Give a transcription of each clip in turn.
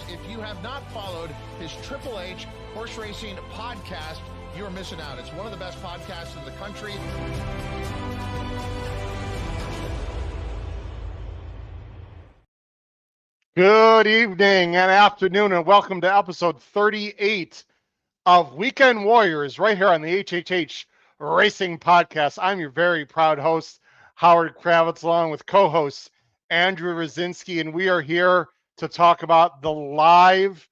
If you have not followed his Triple H Horse Racing podcast, you're missing out. It's one of the best podcasts in the country. Good evening and afternoon, and welcome to episode 38 of Weekend Warriors right here on the HHH Racing Podcast. I'm your very proud host, Howard Kravets, along with co-host Andrew Rdesinski, and we are here to talk about the live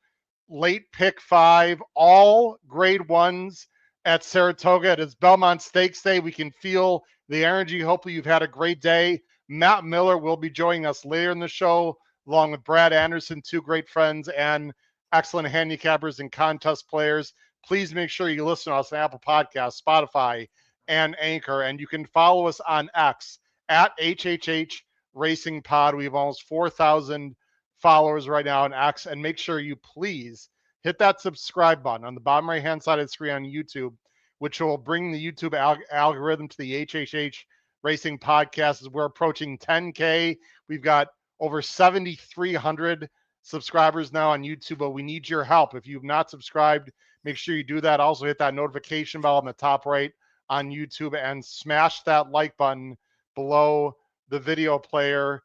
late pick 5, all grade 1s at Saratoga. It is Belmont Stakes Day. We can feel the energy. Hopefully you've had a great day. Matt Miller will be joining us later in the show, along with Brad Anderson, two great friends and excellent handicappers and contest players. Please make sure you listen to us on Apple Podcasts, Spotify, and Anchor. And you can follow us on X at HHH Racing Pod. We have almost 4,000 followers right now on X. And make sure you please hit that subscribe button on the bottom right-hand side of the screen on YouTube, which will bring the YouTube algorithm to the HHH Racing Podcast. As we're approaching 10K. We've got over 7,300 subscribers now on YouTube, but we need your help. If you've not subscribed, make sure you do that. Also hit that notification bell on the top right on YouTube and smash that like button below the video player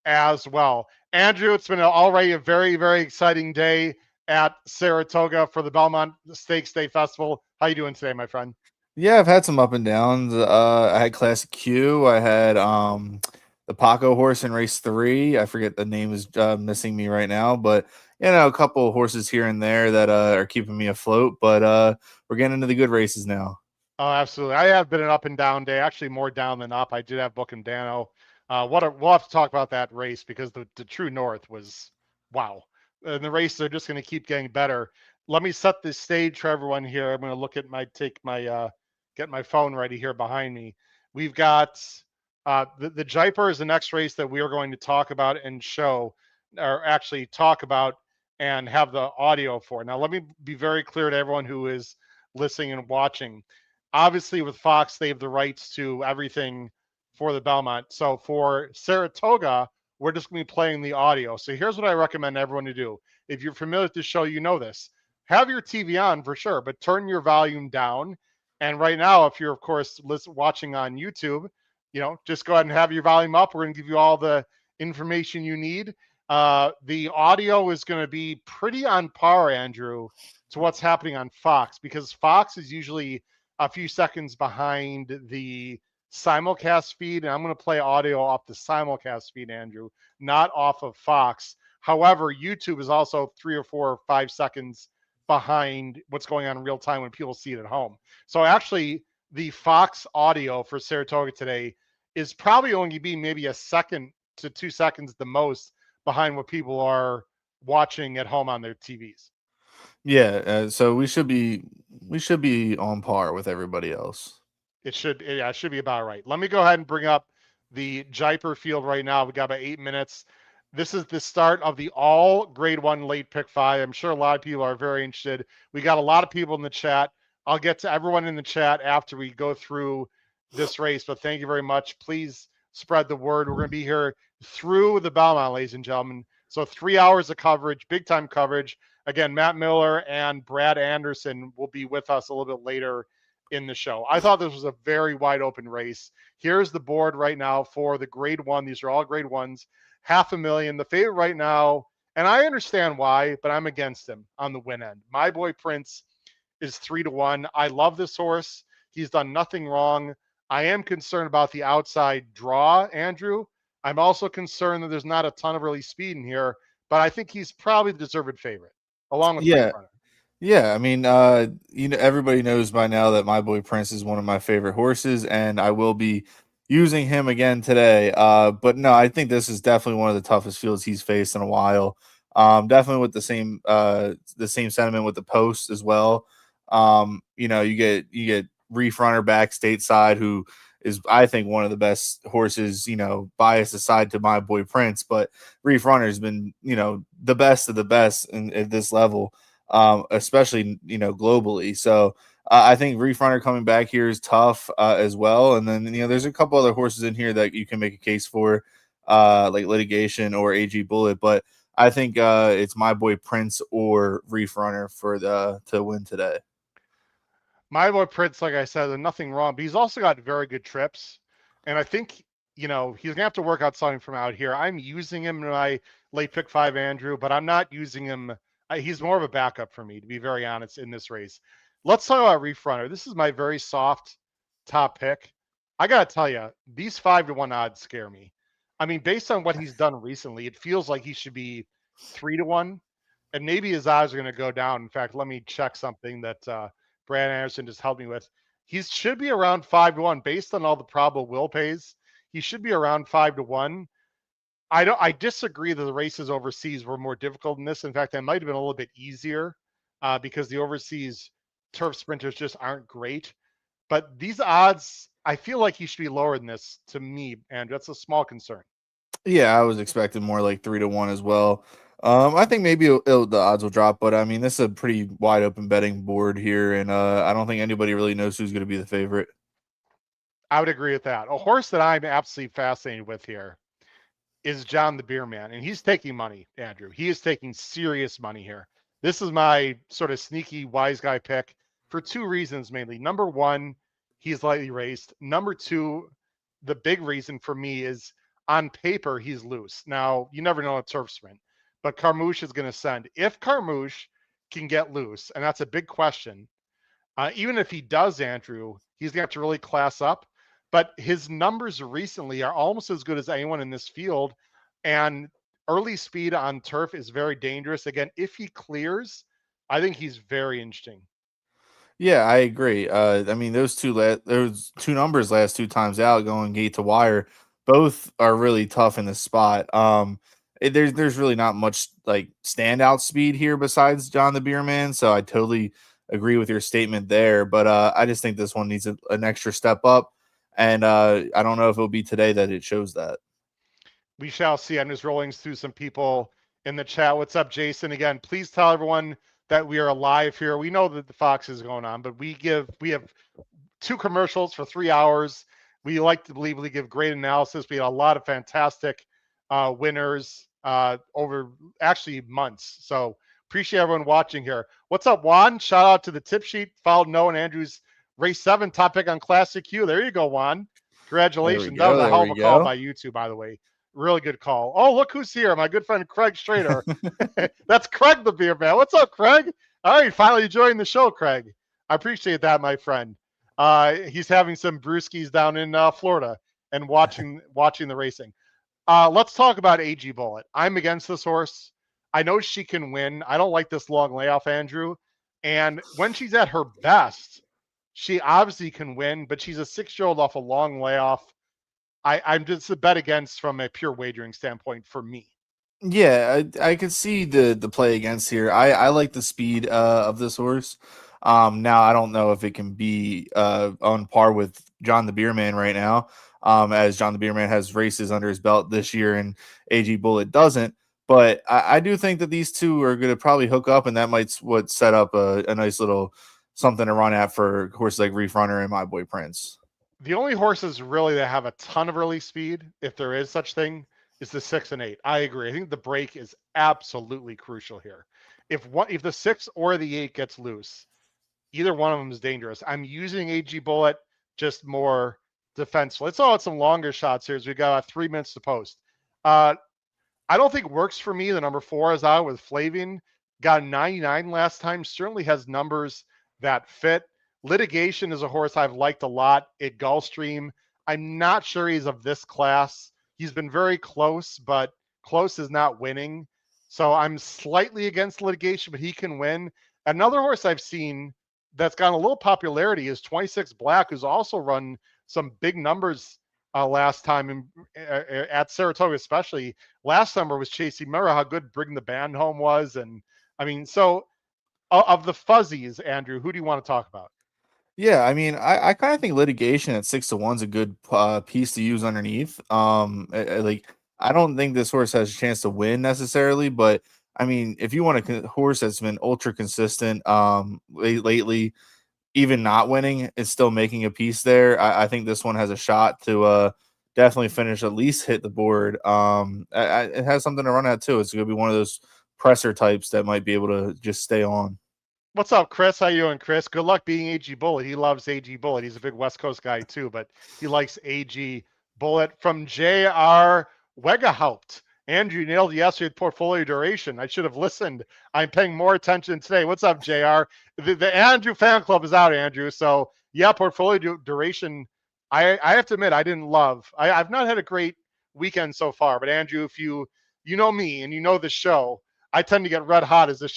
as well. Andrew, it's been already a very, very exciting day at Saratoga for the Belmont Stakes Day Festival. How you doing today, my friend? Yeah, I've had some up and downs. I had Classic Q. I had the Paco horse in race 3. I forget the name is missing me right now, but a couple of horses here and there that are keeping me afloat. But we're getting into the good races now. Oh, absolutely. I have been an up and down day, actually more down than up. I did have Book and Dano. We'll have to talk about that race because the True North was wow. And the races are just going to keep getting better. Let me set the stage for everyone here. I'm going to look at get my phone ready here behind me. We've got the Jaipur is the next race that we are going to talk about and show, or actually talk about and have the audio for. Now, let me be very clear to everyone who is listening and watching. Obviously, with Fox, they have the rights to everything for the Belmont. So for Saratoga, we're just going to be playing the audio. So here's what I recommend everyone to do. If you're familiar with the show, you know this. Have your TV on for sure, but turn your volume down. And right now, if you're, of course, watching on YouTube, just go ahead and have your volume up. We're going to give you all the information you need. The audio is going to be pretty on par, Andrew, to what's happening on Fox, because Fox is usually a few seconds behind the simulcast feed. And I'm going to play audio off the simulcast feed, Andrew, not off of Fox. However, YouTube is also 3 or 4 or 5 seconds behind what's going on in real time when people see it at home. So actually, the Fox audio for Saratoga today is probably only be maybe a second to 2 seconds the most behind what people are watching at home on their TVs. Yeah, so we should be on par with everybody else. It should be about right. Let me go ahead and bring up the Jaipur field right now. We got about 8 minutes. This is the start of the all grade 1 late pick 5. I'm sure a lot of people are very interested. We got a lot of people in the chat. I'll get to everyone in the chat after we go through this race, but thank you very much. Please spread the word. We're going to be here through the Belmont, ladies and gentlemen. So 3 hours of coverage, big time coverage. Again, Matt Miller and Brad Anderson will be with us a little bit later in the show. I thought this was a very wide open race. Here's the board right now for the grade 1. These are all grade 1s. $500,000. The favorite right now, and I understand why, but I'm against him on the win end. My Boy Prince is 3-1. I love this horse. He's done nothing wrong. I am concerned about the outside draw, Andrew. I'm also concerned that there's not a ton of early speed in here, but I think he's probably the deserved favorite, along with Yeah. Yeah, I mean, everybody knows by now that My Boy Prince is one of my favorite horses, and I will be using him again today. But no, I think this is definitely one of the toughest fields he's faced in a while. Definitely with the same sentiment with the post as well. You get Reef Runner back stateside, who is, I think, one of the best horses, bias aside to My Boy Prince, but Reef Runner has been, the best of the best at this level. Especially, globally. So I think Reef Runner coming back here is tough as well. And then, there's a couple other horses in here that you can make a case for, like Litigation or AG Bullet. But I think it's my boy Prince or Reef Runner to win today. My boy Prince, like I said, there's nothing wrong, but he's also got very good trips. And I think, he's going to have to work out something from out here. I'm using him in my late pick 5, Andrew, but I'm not using him. He's more of a backup for me, to be very honest, in this race. Let's talk about Reef Runner. This is my very soft top pick. I got to tell you, these 5-1 odds scare me. I mean, based on what he's done recently, it feels like he should be 3-1, and maybe his odds are going to go down. In fact, let me check something that Brad Anderson just helped me with. He should be around 5-1 based on all the probable will pays. He should be around 5-1. I disagree that the races overseas were more difficult than this. In fact, they might have been a little bit easier because the overseas turf sprinters just aren't great. But these odds, I feel like he should be lower than this to me, and that's a small concern. Yeah, I was expecting more like 3-1 as well. I think maybe the odds will drop, but I mean, this is a pretty wide open betting board here, and I don't think anybody really knows who's going to be the favorite. I would agree with that. A horse that I'm absolutely fascinated with here is John the Beer Man, and he's taking money, Andrew. He is taking serious money here. This is my sort of sneaky wise guy pick for 2 reasons mainly. Number one, he's lightly raced. Number 2, the big reason for me is on paper, he's loose. Now, you never know a turf sprint, but Carmouche is going to send. If Carmouche can get loose, and that's a big question, even if he does, Andrew, he's going to have to really class up. But his numbers recently are almost as good as anyone in this field. And early speed on turf is very dangerous. Again, if he clears, I think he's very interesting. Yeah, I agree. I mean, those two numbers last 2 times out going gate to wire, both are really tough in the spot. There's really not much like standout speed here besides John the Beerman, so I totally agree with your statement there. But I just think this one needs an extra step up, and I don't know if it'll be today that it shows that. We shall see. I'm just rolling through some people in the chat. What's up, Jason? Again, please tell everyone that we are alive here. We know that the Fox is going on, but we have 2 commercials for 3 hours. We like to believe we give great analysis. We had a lot of fantastic winners over actually months. So appreciate everyone watching here. What's up, Juan? Shout out to the tip sheet. Followed Noah and Andrew's race 7 topic on Classic Q. There you go, Juan. Congratulations. That was a hell of a call by you two, by the way. Really good call. Oh, look who's here. My good friend Craig Strader. That's Craig the Beer Man. What's up, Craig? All right, finally joined the show, Craig. I appreciate that, my friend. He's having some brewskis down in Florida and watching the racing. Let's talk about AG Bullet. I'm against this horse. I know she can win. I don't like this long layoff, Andrew. And when she's at her best, she obviously can win, but she's a 6-year-old off a long layoff. I'm just a bet against from a pure wagering standpoint for me. Yeah, I could see the play against here. I like the speed of this horse. Now I don't know if it can be on par with John the Beerman right now, as John the Beerman has races under his belt this year and AG Bullet doesn't. But I do think that these two are going to probably hook up, and that might set up a nice little something to run at for horses like Reef Runner and my boy Prince. The only horses really that have a ton of early speed, if there is such thing, is the 6 and 8. I agree. I think the break is absolutely crucial here. If the 6 or the 8 gets loose, either one of them is dangerous. I'm using AG Bullet just more defensive. Let's all have some longer shots here as we've got 3 minutes to post. I don't think works for me. The number 4 is out with Flavian. Got 99 last time. Certainly has numbers that fit. Litigation is a horse I've liked a lot at Gulfstream. I'm not sure he's of this class. He's been very close, but close is not winning. So I'm slightly against Litigation, but he can win. Another horse I've seen that's gotten a little popularity is 26 Black, who's also run some big numbers last time at Saratoga, especially. Last summer was chasing. Remember how good Bring the Band Home was? And I mean, so of the fuzzies, Andrew, who do you want to talk about? Yeah, I mean, I kind of think Litigation at 6-1 is a good piece to use underneath. I don't think this horse has a chance to win necessarily, but I mean, if you want a horse that's been ultra consistent lately, even not winning, it's still making a piece there. I think this one has a shot to definitely finish, at least hit the board. It has something to run at too. It's going to be one of those presser types that might be able to just stay on. What's up, Chris? How you doing, Chris? Good luck being AG Bullet. He loves AG Bullet. He's a big West Coast guy too, but he likes AG Bullet. From JR Wegahaupt. Andrew nailed yesterday portfolio duration. I should have listened. I'm paying more attention today. What's up, JR? The Andrew fan club is out, Andrew. So yeah, portfolio duration. I have to admit I didn't love. I've not had a great weekend so far, but Andrew, if you know me and you know the show, I tend to get red hot as the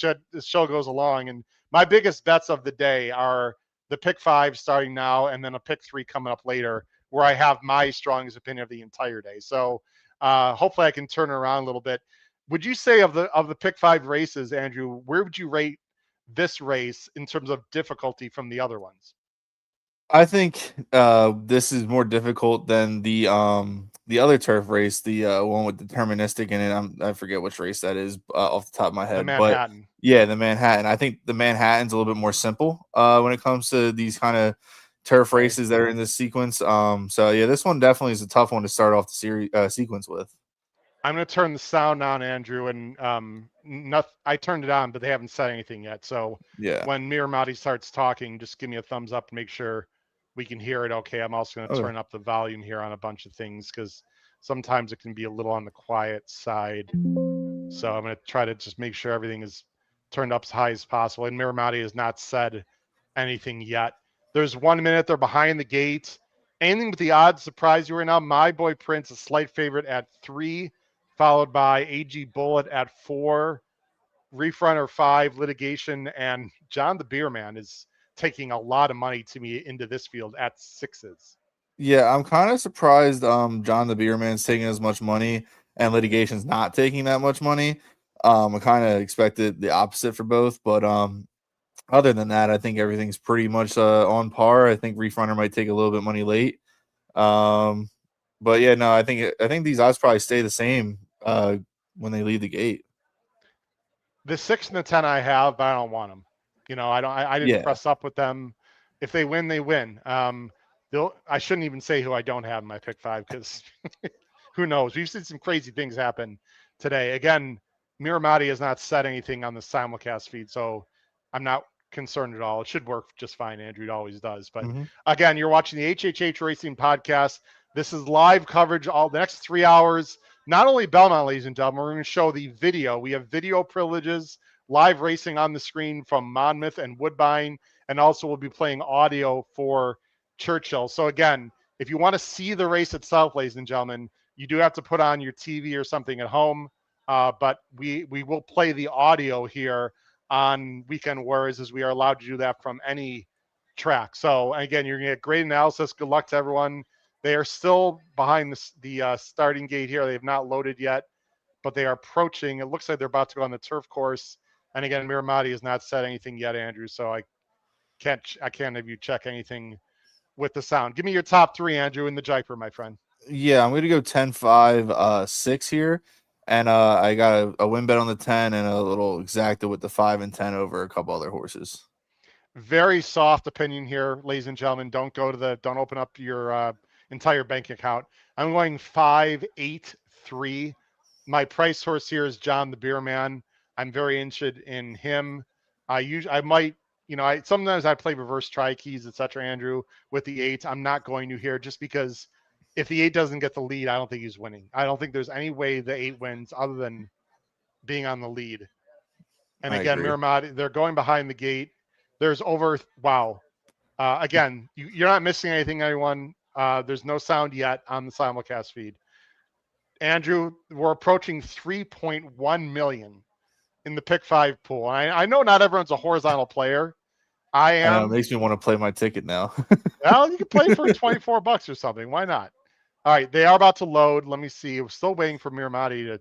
show goes along. And my biggest bets of the day are the pick 5 starting now and then a pick 3 coming up later, where I have my strongest opinion of the entire day. So hopefully I can turn it around a little bit. Would you say of the pick 5 races, Andrew, where would you rate this race in terms of difficulty from the other ones? I think this is more difficult than the other turf race, the one with deterministic in it. I forget which race that is off the top of my head. The Manhattan. But yeah, the Manhattan. I think the Manhattan's a little bit more simple when it comes to these kind of turf races that are in this sequence. So yeah, this one definitely is a tough one to start off the series sequence with. I'm going to turn the sound on, Andrew, and I turned it on, but they haven't said anything yet. So yeah, when Miramati starts talking, just give me a thumbs up and make sure we can hear it okay. I'm also going to turn up the volume here on a bunch of things because sometimes it can be a little on the quiet side. So I'm going to try to just make sure everything is turned up as high as possible. And Miramati has not said anything yet. There's 1 minute. They're behind the gate. Anything with the odds surprise you right now? My boy Prince, a slight favorite at 3, followed by AG Bullet at 4, Reef Runner 5, Litigation, and John the Beer Man is taking a lot of money to me into this field at 6s. Yeah, I'm kind of surprised John the Beer Man's taking as much money and Litigation's not taking that much money. I kind of expected the opposite for both, but other than that, I think everything's pretty much on par. I think Reef Runner might take a little bit of money late. But yeah, no, I think these odds probably stay the same when they leave the gate. The 6 and the 10 I have, but I don't want them. You know, I didn't press up with them. If they win, they win. I shouldn't even say who I don't have in my pick 5 because who knows? We've seen some crazy things happen today. Again, Miramati has not said anything on the simulcast feed, so I'm not concerned at all. It should work just fine, Andrew. It always does. But again, you're watching the HHH Racing Podcast. This is live coverage all the next 3 hours. Not only Belmont, ladies and gentlemen, we're going to show the video. We have video privileges, live racing on the screen from Monmouth and Woodbine, and also we'll be playing audio for Churchill. So again, if you want to see the race itself, ladies and gentlemen, you do have to put on your TV or something at home. But we will play the audio here on Weekend Warriors as we are allowed to do that from any track. So again, you're going to get great analysis. Good luck to everyone. They are still behind the starting gate here. They have not loaded yet, but they are approaching. It looks like they're about to go on the turf course. And again, Miramati has not said anything yet, Andrew. So I can't have you check anything with the sound. Give me your top 3, Andrew, in the Jaipur, my friend. Yeah, I'm going to go 10-5, 6 here. And I got a win bet on the 10 and a little exacta with the 5 and 10 over a couple other horses. Very soft opinion here, ladies and gentlemen. Don't open up your entire bank account. I'm going 5-8-3. My price horse here is John the Beer Man. I'm very interested in him. I might, sometimes I play reverse try keys, etc. Andrew, with the 8. I'm not going to here just because if the 8 doesn't get the lead, I don't think he's winning. I don't think there's any way the 8 wins other than being on the lead. And again, Miramati, they're going behind the gate. There's again, you're not missing anything, everyone. There's no sound yet on the simulcast feed. Andrew, we're approaching 3.1 million in the pick 5 pool. I know not everyone's a horizontal player. I am. It makes me want to play my ticket now. Well, you can play for $24 or something. Why not? All right, they are about to load. Let me see. We're still waiting for Miramati to.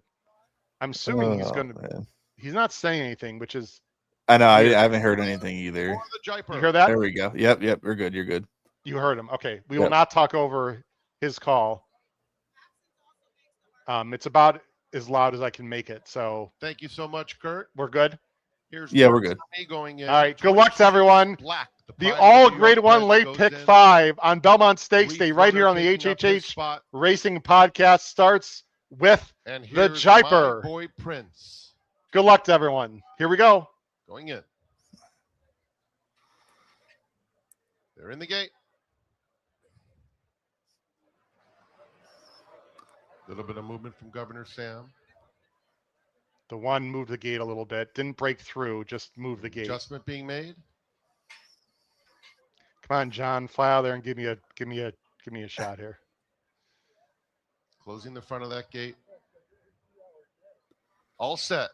I'm assuming he's going to. Man. He's not saying anything, which is. I know. I haven't heard anything either. You hear that? There we go. Yep. We're good. You're good. You heard him. Okay. We will not talk over his call. It's about as loud as I can make it. So thank you so much, Kurt. We're good. Here's we're good. Me going in. All right. Good luck to everyone. Black. The all grade one late pick 5 on Belmont Stakes Day right here on the HHH Racing Podcast starts with the Jiper. Boy Prince. Good luck to everyone. Here we go. Going in. They're in the gate. A little bit of movement from Governor Sam. The one moved the gate a little bit. Didn't break through, just moved the gate. Adjustment being made. Come on, John, fly out there and give me a shot here. Closing the front of that gate. All set.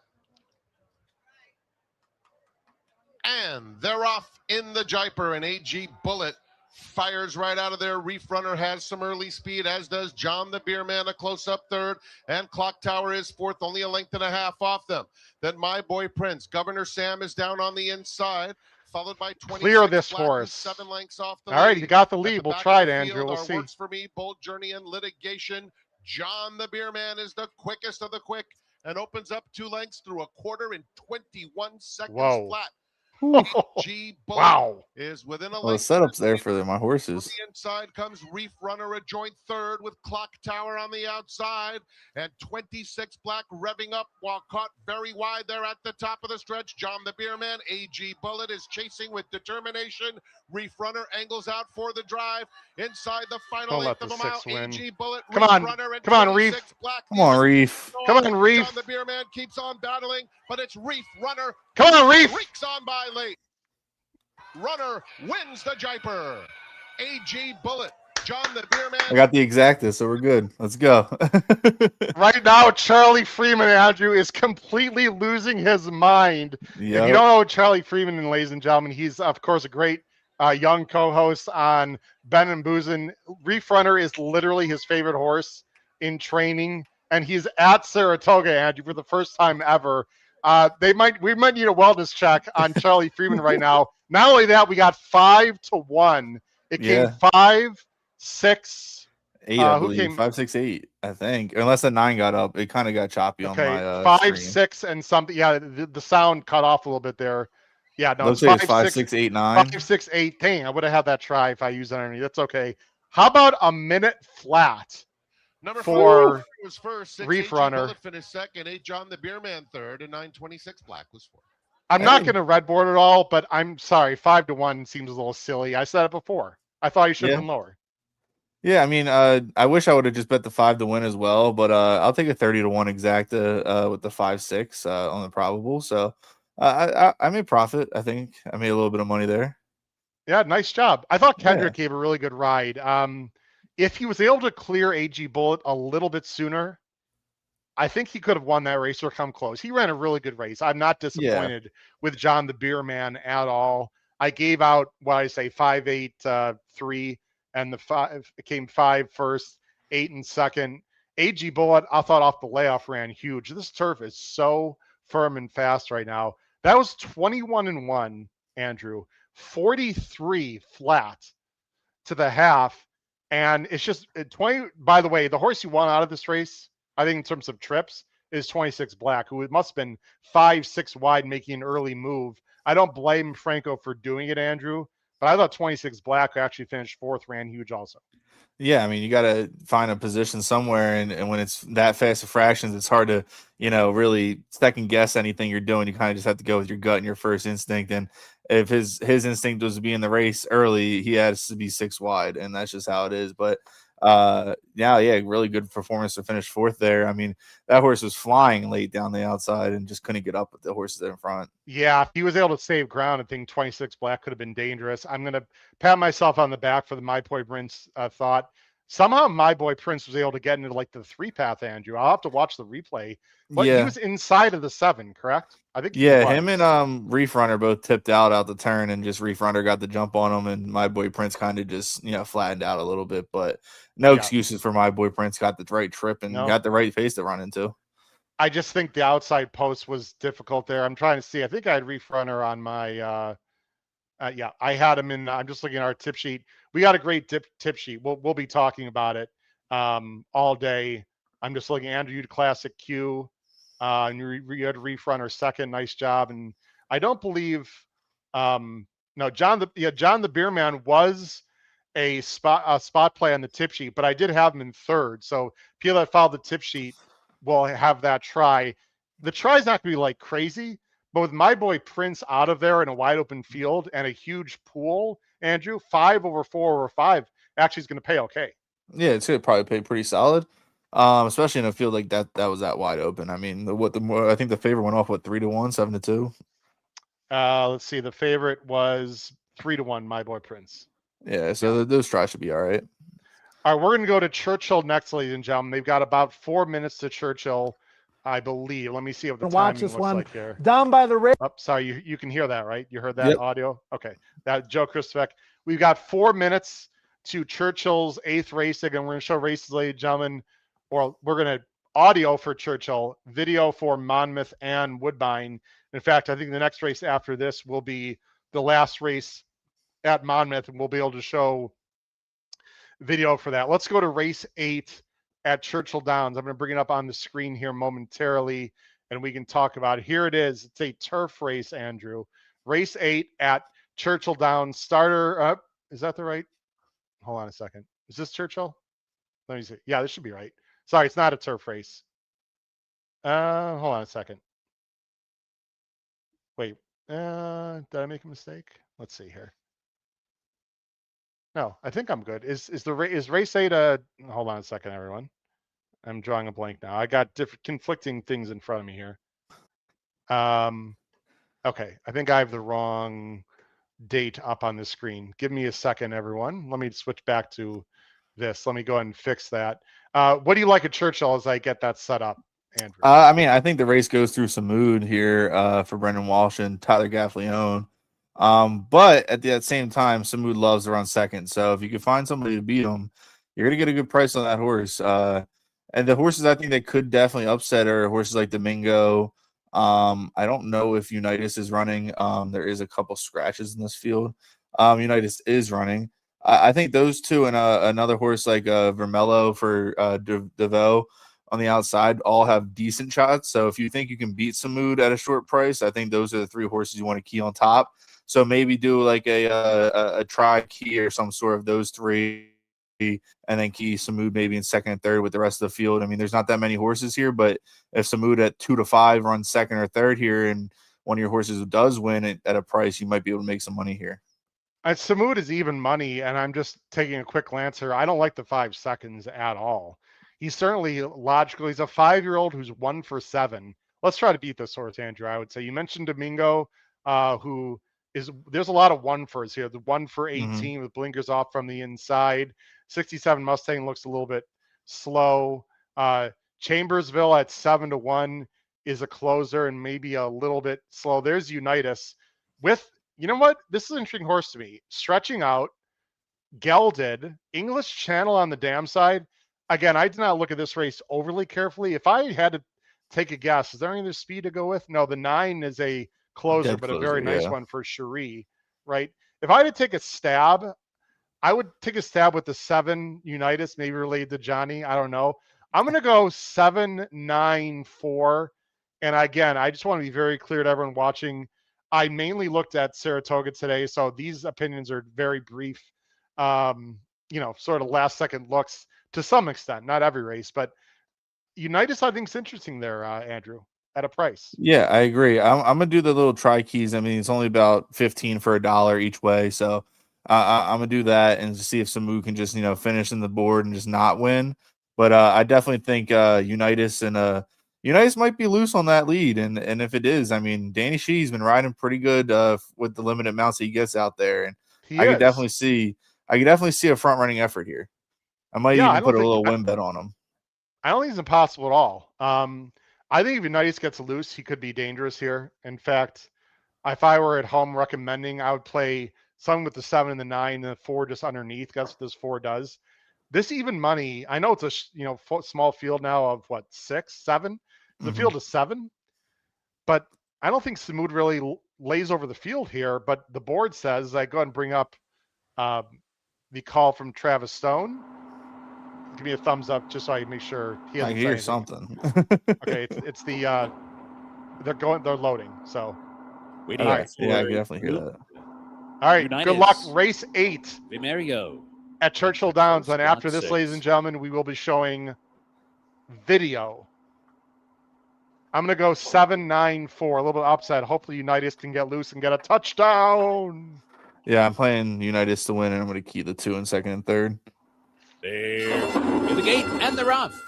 And they're off in the Jiper. An AG Bullet fires right out of there. Reef Runner has some early speed, as does John the Beerman, a close-up third. And Clock Tower is fourth, only a length and a half off them. Then My Boy Prince. Governor Sam is down on the inside, followed by 20. Clear this horse. 7 lengths off the lead. All right, you got the lead. lead. We'll try it, Andrew. We'll see. Works for me. Bold Journey and Litigation. John the Beerman is the quickest of the quick and opens up 2 lengths through a quarter in 21 seconds flat. G wow. is within a well, the length. setup's there for my horses. On the inside comes Reef Runner, a joint third with Clock Tower on the outside, and 26 Black revving up while caught very wide there at the top of the stretch. John the Beerman, AG Bullet is chasing with determination. Reef Runner angles out for the drive inside the final eighth of a mile. AG Bullet, come on, Runner, and come on, Reef. Black. Come on, Reef. Come on, Reef. John the Beerman keeps on battling, but it's Reef Runner. Come on, Reef. Reeks on by late. Runner wins the Jiper. AG Bullet. John the Beerman. I got the exacta, so we're good. Let's go. Right now, Charlie Freeman, Andrew, is completely losing his mind. Yep. If you don't know Charlie Freeman, ladies and gentlemen, he's, of course, a great young co-host on Ben and Boozin. Reef Runner is literally his favorite horse in training, and he's at Saratoga, Andrew, for the first time ever. We might need a wellness check on Charlie Freeman right now. Not only that, we got 5-1. It came 5, 6, 8. I believe 5, 6, 8. I think, unless the 9 got up, it kind of got choppy on my 5, stream. 6, and something. Yeah, the sound cut off a little bit there. Yeah, no, let's say it's 5, 6, 8, 9. 5, 6, 8. Dang, I would have had that try if I used that underneath. That's okay. How about a minute flat? Number for 4 was first. 6, Reef Runner finished second. 8 John the Beerman third, and 926 Black was fourth. I'm not going to red board at all, but I'm sorry. 5-1 seems a little silly. I said it before. I thought you should have been lower. Yeah, I mean, I wish I would have just bet the 5 to win as well, but I'll take a 30-1 exacta with the 5, 6 on the probable. So I made profit. I think I made a little bit of money there. Yeah, nice job. I thought Kendrick gave a really good ride. If he was able to clear AG Bullet a little bit sooner, I think he could have won that race or come close. He ran a really good race. I'm not disappointed with John the Beerman at all. I gave out, 5, 8, 3, and the 5 came 5 first, 8 in second. AG Bullet, I thought off the layoff ran huge. This turf is so firm and fast right now. That was 21-1, Andrew. 43 flat to the half. And it's just 20. By the way, the horse you won out of this race, I think in terms of trips, is 26 Black, who must have been 5, 6 wide, making an early move. I don't blame Franco for doing it, Andrew, but I thought 26 Black, who actually finished fourth, ran huge also. Yeah, I mean, you got to find a position somewhere, and when it's that fast of fractions, it's hard to, really second guess anything you're doing. You kind of just have to go with your gut and your first instinct. And if his instinct was to be in the race early, he has to be 6 wide, and that's just how it is. But really good performance to finish fourth there. I mean, that horse was flying late down the outside and just couldn't get up with the horses in front. Yeah, if he was able to save ground, I think 26 Black could have been dangerous. I'm going to pat myself on the back for the My Boy Prince thought. Somehow My Boy Prince was able to get into like the 3 path, Andrew. I'll have to watch the replay. But he was inside of the 7, correct? I think. Yeah, him and Reef Runner both tipped out the turn, and just Reef Runner got the jump on him, and My Boy Prince kind of just flattened out a little bit. But no excuses for My Boy Prince. Got the right trip and got the right face to run into. I just think the outside post was difficult there. I'm trying to see. I think I had Reef Runner on my. I had him in. I'm just looking at our tip sheet. We got a great tip sheet. We'll be talking about it all day. I'm just looking. Andrew, you classic Q. And you had Reef Runner second. Nice job. And I don't believe No, John the Beerman was a spot play on the tip sheet, but I did have him in third. So people that follow the tip sheet will have that try. The try's not gonna be like crazy, but with my boy Prince out of there in a wide open field and a huge pool, Andrew, 5 over 4 over 5 actually is gonna pay okay. Yeah, it's gonna probably pay pretty solid. Especially in a field like that was that wide open. I mean, I think the favorite went off 3-1, 7-2. Let's see. The favorite was 3-1, my boy Prince. Yeah, so those tries should be all right. All right, we're going to go to Churchill next, ladies and gentlemen. They've got about 4 minutes to Churchill, I believe. Let me see what the timing looks like here. Down by the race. Oh, sorry, you can hear that, right? You heard that audio? Okay. That Joe Christopher. We've got 4 minutes to Churchill's 8th race. Again, we're going to show races, ladies and gentlemen, or we're going to audio for Churchill, video for Monmouth and Woodbine. In fact, I think the next race after this will be the last race at Monmouth, and we'll be able to show video for that. Let's go to race 8 at Churchill Downs. I'm going to bring it up on the screen here momentarily, and we can talk about it. Here it is. It's a turf race, Andrew. Race 8 at Churchill Downs. Starter up. Is that the right? Hold on a second. Is this Churchill? Let me see. Yeah, this should be right. Sorry, it's not a turf race. Hold on a second. Wait. Did I make a mistake? Let's see here. No, I think I'm good. Is race 8 hold on a second, everyone. I'm drawing a blank now. I got different conflicting things in front of me here. Okay, I think I have the wrong date up on the screen. Give me a second, everyone. Let me switch back to this. Let me go ahead and fix that. What do you like at Churchill as I get that set up, Andrew? I mean, I think the race goes through some mood here for Brendan Walsh and Tyler Gaffleone. But at the same time, Samud loves to run second. So if you can find somebody to beat him, you're going to get a good price on that horse. And the horses I think that could definitely upset are horses like Domingo. I don't know if Unitas is running. There is a couple scratches in this field. Unitas is running. I think those two and another horse like Vermello for DeVoe on the outside all have decent shots. So if you think you can beat Samud at a short price, I think those are the 3 horses you want to key on top. So maybe do like a try key or some sort of those 3, and then key Samud maybe in second and third with the rest of the field. I mean, there's not that many horses here, but if Samud at 2 to 5 runs second or third here, and one of your horses does win it at a price, you might be able to make some money here. Samud is even money, and I'm just taking a quick glance here. I don't like the 5 seconds at all. He's certainly logical. He's a 5-year-old who's 1 for 7. Let's try to beat this horse, Andrew. I would say you mentioned Domingo, who there's a lot of 1-fors here. The 1 for 18 with blinkers off from the inside. 67 Mustang looks a little bit slow. Chambersville at 7-1 is a closer and maybe a little bit slow. There's Unitas with, you know what? This is an interesting horse to me. Stretching out, gelded, English Channel on the dam side. Again, I did not look at this race overly carefully. If I had to take a guess, is there any other speed to go with? No, the 9 is a closer, but a very nice one for Cherie, right? If I had to take a stab, I would take a stab with the 7 Unitas, maybe related to Johnny. I don't know. I'm going to go 7-9-4. And again, I just want to be very clear to everyone watching. I mainly looked at Saratoga today, so these opinions are very brief, sort of last second looks to some extent, not every race, but Unitas I think is interesting there, Andrew, at a price. Yeah, I agree. I'm gonna do the little try keys. I mean, it's only about 15 for $1 each way, so I'm gonna do that and see if Samu can just finish in the board and just not win. But I definitely think Unitas might be loose on that lead, and if it is, I mean, Danny Shee's been riding pretty good with the limited amounts that he gets out there, and I could definitely see a front running effort here. I might even put a little win bet on him. I don't think it's impossible at all. I think if Unitas gets loose, he could be dangerous here. In fact, if I were at home recommending, I would play some with the 7 and the 9 and the 4 just underneath. That's what this 4 does. This even money, I know it's a small field now of 6, 7. The field is 7, but I don't think Samud really lays over the field here. But the board says, I go ahead and bring up the call from Travis Stone. Give me a thumbs up just so I can make sure he hasn't I hear something. Okay, it's the they're loading. So yeah, I can definitely hear that. All right, good luck. Unitas. Race 8 Vimerio. at Churchill Downs. And after this, ladies and gentlemen, we will be showing video. I'm going to go 7-9-4, a little bit upset. Hopefully Unitas can get loose and get a touchdown. Yeah, I'm playing Unitas to win, and I'm going to keep the 2 in second and third. There in the gate and the rough.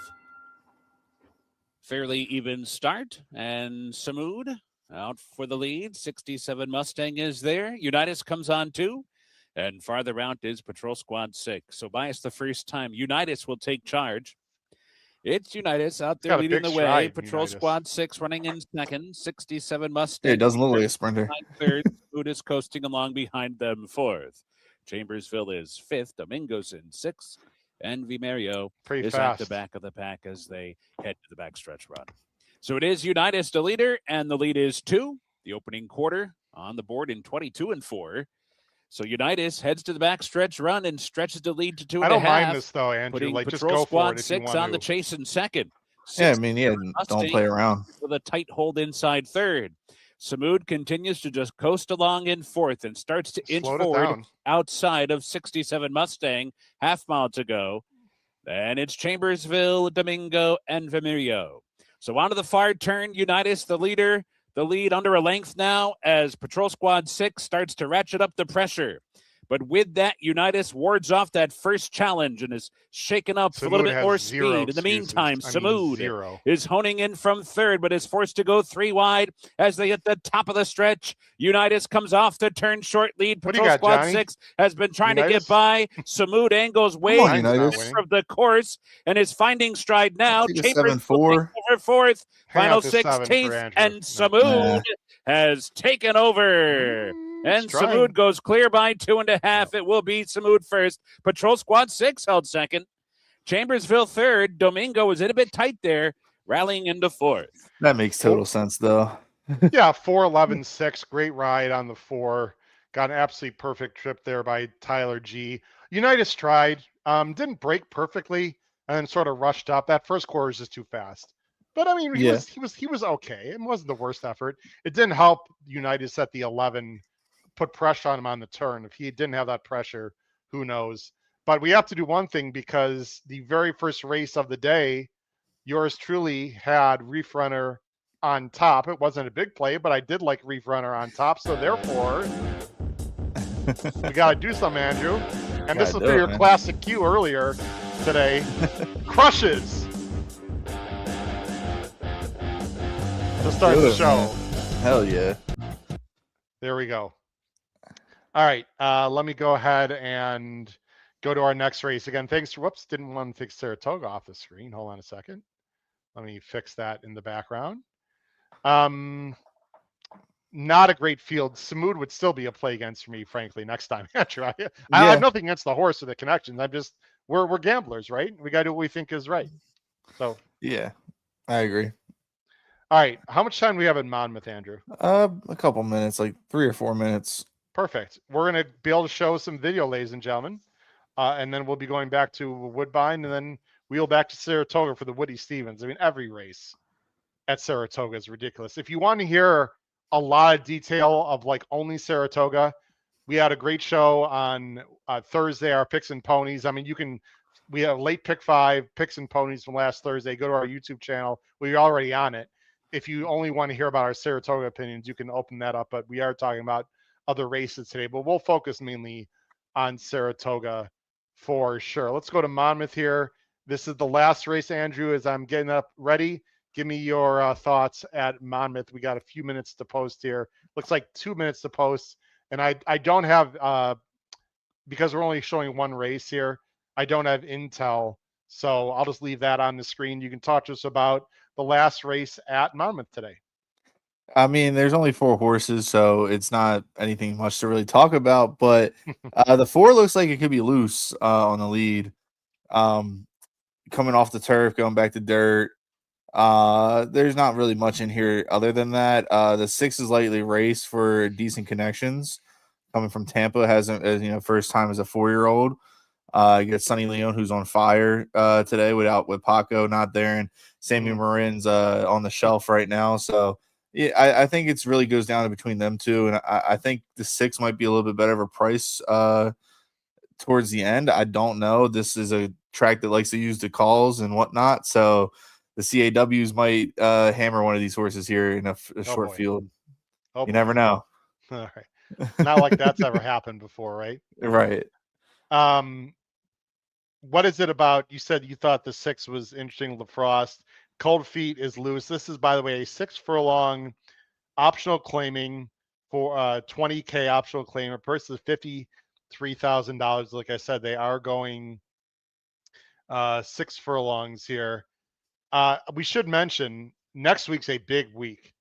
Fairly even start, and Samud out for the lead. 67 Mustang is there. Unitas comes on 2, and farther out is Patrol Squad 6. So bias the first time. Unitas will take charge. It's Unitas out there leading the way. Patrol Squad 6 running in second. 67 Mustang. Yeah, it doesn't look like a sprinter. Third. Samud is coasting along behind them fourth. Chambersville is fifth. Domingo's in sixth. And Vimerio is at the back of the pack as they head to the backstretch run. So it is Unitas the leader, and the lead is 2. The opening quarter on the board in 22-4. So Unitas heads to the backstretch run and stretches the lead to 2.5. I don't mind this though, Andrew. Like, just go for it if you want 6 on the chase in second. Yeah, I mean, yeah, don't play around. With a tight hold inside third. Samud continues to just coast along in fourth and starts to inch forward outside of 67 Mustang. Half mile to go. And it's Chambersville, Domingo, and Vimerio. So onto the far turn, Unitas, the leader. The lead under a length now as Patrol Squad 6 starts to ratchet up the pressure. But with that, Unitas wards off that first challenge and is shaken up for a little bit more speed. In the meantime, Samud is honing in from third, but is forced to go 3 wide as they hit the top of the stretch. Unitas comes off the turn short lead. Patrol Squad 6 has been trying to get by. Samud angles way in the center of the course and is finding stride now. Chambers over fourth, final 16th, and Samud has taken over. And Samud goes clear by 2.5. It will be Samud first. Patrol Squad 6 held second. Chambersville third. Domingo was in a bit tight there, rallying into fourth. That makes total sense, though. Yeah, 4:11.6. Great ride on the 4. Got an absolutely perfect trip there by Tyler G. Unitas tried. Didn't break perfectly and then sort of rushed up. That first quarter was just too fast. But I mean, he was okay. It wasn't the worst effort. It didn't help Unitas at the 11. Put pressure on him on the turn. If he didn't have that pressure, who knows? But we have to do one thing because the very first race of the day, yours truly had Reef Runner on top. It wasn't a big play, but I did like Reef Runner on top. So therefore, we got to do something, Andrew. And this will be your classic cue earlier today. Crushes. To start the show. Man. Hell yeah. There we go. All right, let me go ahead and go to our next race. Again, thanks. Whoops, didn't want to take Saratoga off the screen. Hold on a second. Let me fix that in the background. Not a great field. Samud would still be a play against me, frankly, next time. I have nothing against the horse or the connections. We're gamblers, right? We got to do what we think is right. So yeah, I agree. All right, how much time do we have in Monmouth, Andrew? A couple minutes, like 3 or 4 minutes. Perfect. We're going to be able to show some video, ladies and gentlemen. And then we'll be going back to Woodbine and then wheel back to Saratoga for the Woody Stevens. I mean, every race at Saratoga is ridiculous. If you want to hear a lot of detail of like only Saratoga, we had a great show on Thursday, our picks and ponies. I mean, we have late pick 5 picks and ponies from last Thursday. Go to our YouTube channel. We're already on it. If you only want to hear about our Saratoga opinions, you can open that up, but we are talking about other races today, but we'll focus mainly on Saratoga for sure. Let's go to Monmouth here. This is the last race, Andrew, as I'm getting up ready. Give me your thoughts at Monmouth. We got a few minutes to post here. Looks like 2 minutes to post. And I don't have, because we're only showing one race here, I don't have Intel. So I'll just leave that on the screen. You can talk to us about the last race at Monmouth today. I mean, there's only 4 horses, so it's not anything much to really talk about. But the 4 looks like it could be loose on the lead. Coming off the turf, going back to dirt. There's not really much in here other than that. The 6 is lightly raced for decent connections. Coming from Tampa, hasn't first time as a 4-year-old. You got Sonny Leone, who's on fire today with Paco not there, and Sammy Marin's on the shelf right now. So Yeah, I think it's really goes down to between them two, and I think the 6 might be a little bit better of a price towards the end. I don't know. This is a track that likes to use the calls and whatnot, so the CAWs might hammer one of these horses here in a short field. You never know. All right. Not like that's ever happened before, right? Right. What is it about? You said you thought the 6 was interesting. LaFrost. Cold Feet is loose. This is, by the way, a 6 furlong optional claiming for 20K optional claim. Purse is $53,000. Like I said, they are going 6 furlongs here. We should mention next week's a big week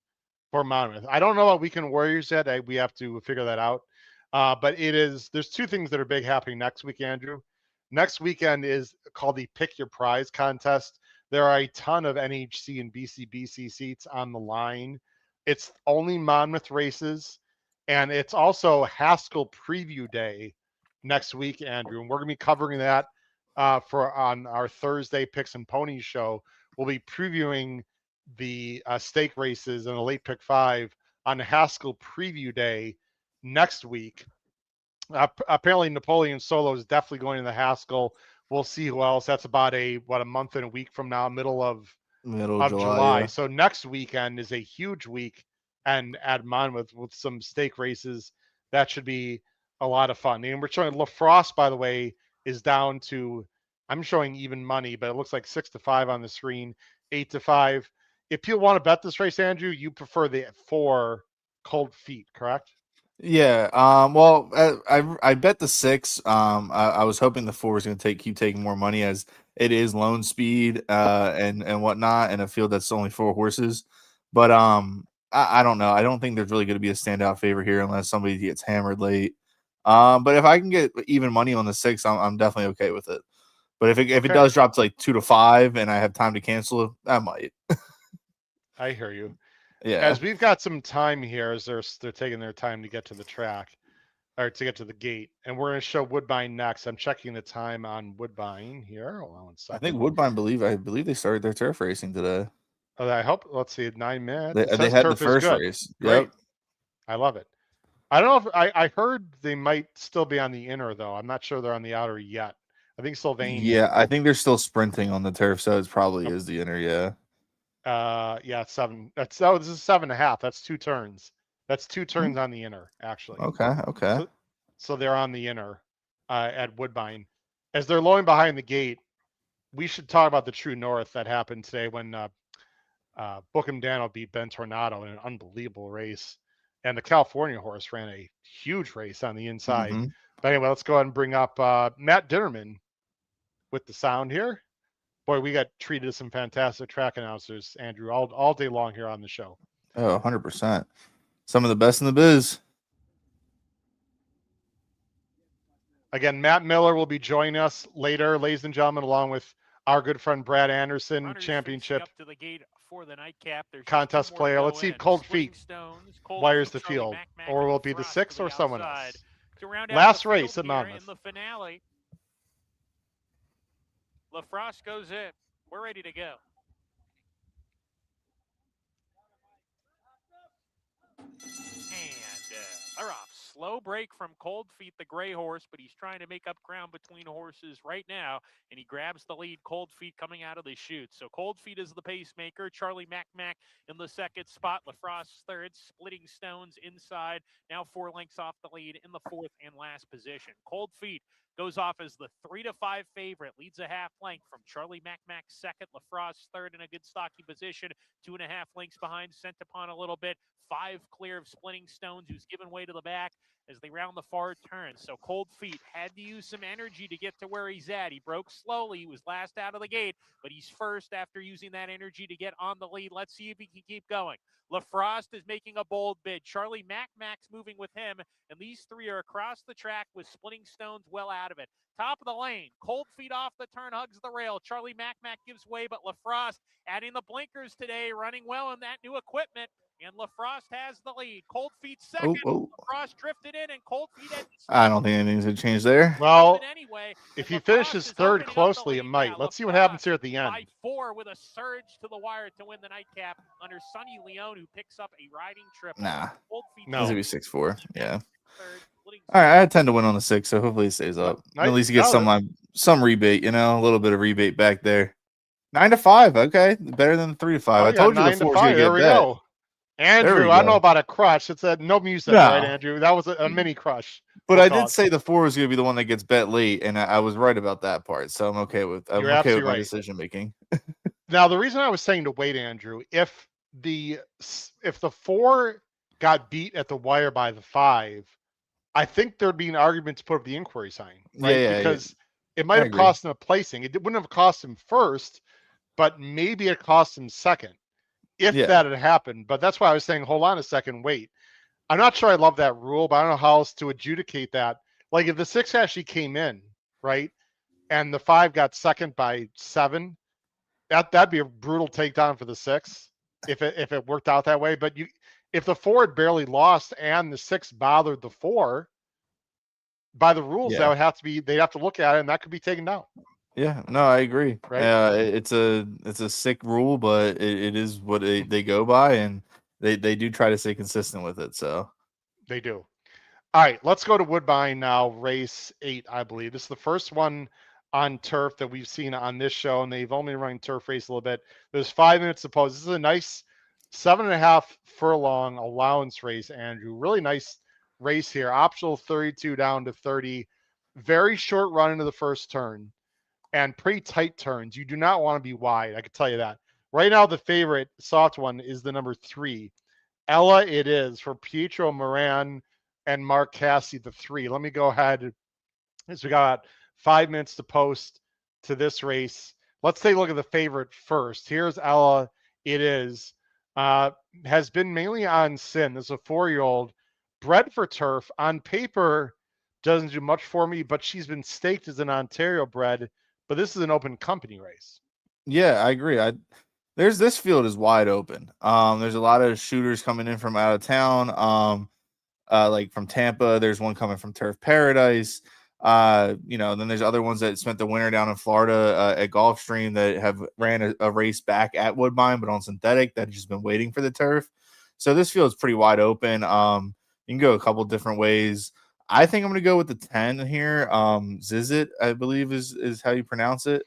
for Monmouth. I don't know about Weekend Warriors yet. We have to figure that out. But there's 2 things that are big happening next week, Andrew. Next weekend is called the Pick Your Prize contest. There are a ton of NHC and BCBC seats on the line. It's only Monmouth races, and it's also Haskell Preview Day next week, Andrew. And we're going to be covering that on our Thursday Picks and Ponies show. We'll be previewing the stake races and the late pick 5 on Haskell Preview Day next week. Apparently Napoleon Solo is definitely going to the Haskell. We'll see who else. That's about a month and a week from now, middle of July. Yeah. So next weekend is a huge week and at Monmouth with some stake races. That should be a lot of fun. And we're showing LaFrost, by the way, is down to, I'm showing even money, but it looks like 6-5 on the screen, 8-5. If people want to bet this race, Andrew, you prefer the 4 Cold Feet, correct? Yeah. Well, I bet the 6. I was hoping the 4 was going to keep taking more money as it is lone speed and whatnot in a field that's only 4 horses. But I don't know. I don't think there's really going to be a standout favor here unless somebody gets hammered late. But if I can get even money on the 6, I'm definitely okay with it. But if it does drop to like 2-5 and I have time to cancel it, I might. I hear you. Yeah. As we've got some time here, as they're taking their time to get to the track or to get to the gate, and we're going to show Woodbine next. I'm checking the time on Woodbine here. Hold on one second. I think Woodbine I believe they started their turf racing today. Oh, I hope. Let's see, 9 minutes. They had the first race. Great. Yep. I love it. I don't know if I heard they might still be on the inner though. I'm not sure they're on the outer yet. I think Sylvania. Yeah, I think they're still sprinting on the turf, so it probably is the inner. Yeah. Yeah, 7. This is 7.5. That's 2 turns. That's 2 turns on the inner, actually. Okay. So they're on the inner at Woodbine. As they're lowing behind the gate, we should talk about the True North that happened today when Bookham Dano beat Ben Tornado in an unbelievable race. And the California horse ran a huge race on the inside. Mm-hmm. But anyway, let's go ahead and bring up Matt Dinnerman with the sound here. Boy, we got treated as some fantastic track announcers, Andrew, all day long here on the show. Oh, 100%. Some of the best in the biz. Again, Matt Miller will be joining us later, ladies and gentlemen, along with our good friend Brad Anderson, Runners championship up to the gate for the nightcap. contest player. Let's see if Cold Feet wires the field, or will it be the 6 or someone else? Last race at Monmouth. In the finale, LaFrost goes in. We're ready to go. And they're off. Slow break from Cold Feet, the gray horse, but he's trying to make up ground between horses right now, and he grabs the lead. Cold Feet coming out of the chute. So Cold Feet is the pacemaker. Charlie Mac in the second spot. LaFrost third. Splitting Stones inside. Now 4 lengths off the lead in the 4th and last position. Cold Feet goes off as the 3-5 favorite, leads a half length from Charlie Mac second, LaFrost third in a good stocky position, 2.5 lengths behind, sent upon a little bit, 5 clear of Splitting Stones, who's given way to the back as they round the far turn. So Cold Feet had to use some energy to get to where he's at. He broke slowly. He was last out of the gate, but he's first after using that energy to get on the lead. Let's see if he can keep going. LaFrost is making a bold bid. Charlie Mac's moving with him, and these 3 are across the track with Splitting Stones well out of it. Top of the lane, Cold Feet off the turn, hugs the rail. Charlie Mac gives way, but LaFrost adding the blinkers today, running well in that new equipment. And LaFrost has the lead. Cold Feet second. LaFrost drifted in, and Cold Feet had I don't think anything's going to change there. Well, anyway, if he finishes third closely, it might. Let's see what happens here at the end. By 4 with a surge to the wire to win the nightcap under Sonny Leone, who picks up a riding triple. Nah. Cold Feet It's going to be 6-4. Yeah. Third, all right, I had 10 to win on the 6, so hopefully it stays up. Nice. At least you get some rebate, a little bit of rebate back there. 9-5, okay, better than 3-5. I told you the 4 was going to get bet. Andrew, I don't know about a crush. It's no music, right, Andrew? That was a mini crush. But I did say the 4 was going to be the one that gets bet late, and I was right about that part. So I'm okay with my decision making. Now, the reason I was saying to wait, Andrew, if the 4 got beat at the wire by the 5, I think there'd be an argument to put up the inquiry sign, right? Because it might have cost him a placing. It wouldn't have cost him first, but maybe it cost him second, if that had happened. But that's why I was saying, hold on a second, wait. I'm not sure I love that rule, but I don't know how else to adjudicate that. Like if the 6 actually came in, right, and the 5 got second by 7, that'd be a brutal takedown for the 6 if it worked out that way. But if the 4 had barely lost and the 6 bothered the 4, by the rules, that would have to be, they'd have to look at it, and that could be taken down. Yeah, no, I agree. Right? It's a sick rule, but it is what they go by, and they do try to stay consistent with it. So they do. All right, let's go to Woodbine now. Race 8, I believe. This is the first one on turf that we've seen on this show, and they've only run turf race a little bit. There's 5 minutes to pose. This is a nice 7.5 furlong allowance race, Andrew. Really nice race here. Optional 32 down to 30. Very short run into the first turn and pretty tight turns. You do not want to be wide. I can tell you that. Right now, the favorite soft one is the number 3. Ella it is for Pietro Moran and Mark Cassie, the 3. Let me go ahead. As we got 5 minutes to post to this race. Let's take a look at the favorite first. Here's Ella it is. Has been mainly on Sin. This is a 4-year-old bred for turf. On paper, doesn't do much for me, but she's been staked as an Ontario bred. But this is an open company race. Yeah, I agree. This field is wide open. There's a lot of shooters coming in from out of town. Like from Tampa, there's one coming from Turf Paradise. Then there's other ones that spent the winter down in Florida at Gulfstream that have ran a race back at Woodbine, but on synthetic that have just been waiting for the turf. So this field is pretty wide open. You can go a couple different ways. I think I'm going to go with the 10 here. Zizit, I believe is how you pronounce it.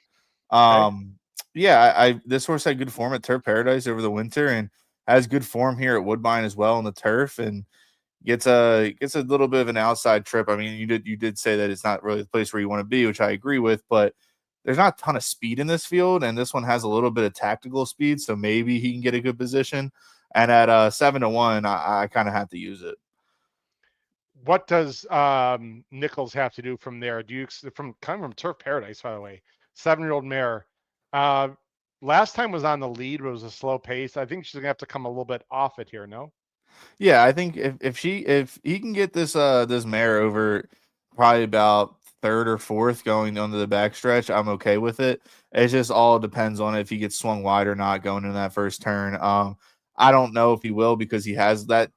This horse had good form at Turf Paradise over the winter and has good form here at Woodbine as well on the turf, and gets a little bit of an outside trip. I mean, you did say that it's not really the place where you want to be, which I agree with, but there's not a ton of speed in this field, and this one has a little bit of tactical speed, so maybe he can get a good position. And at 7-1, I kind of have to use it. What does Nichols have to do from there? From Turf Paradise, by the way, 7-year-old mare. Last time was on the lead, but it was a slow pace. I think she's gonna have to come a little bit off it here. No. Yeah, I think if he can get this mare over probably about 3rd or 4th going onto the backstretch, I'm okay with it. It just all depends on if he gets swung wide or not going in that first turn. I don't know if he will, because he has that,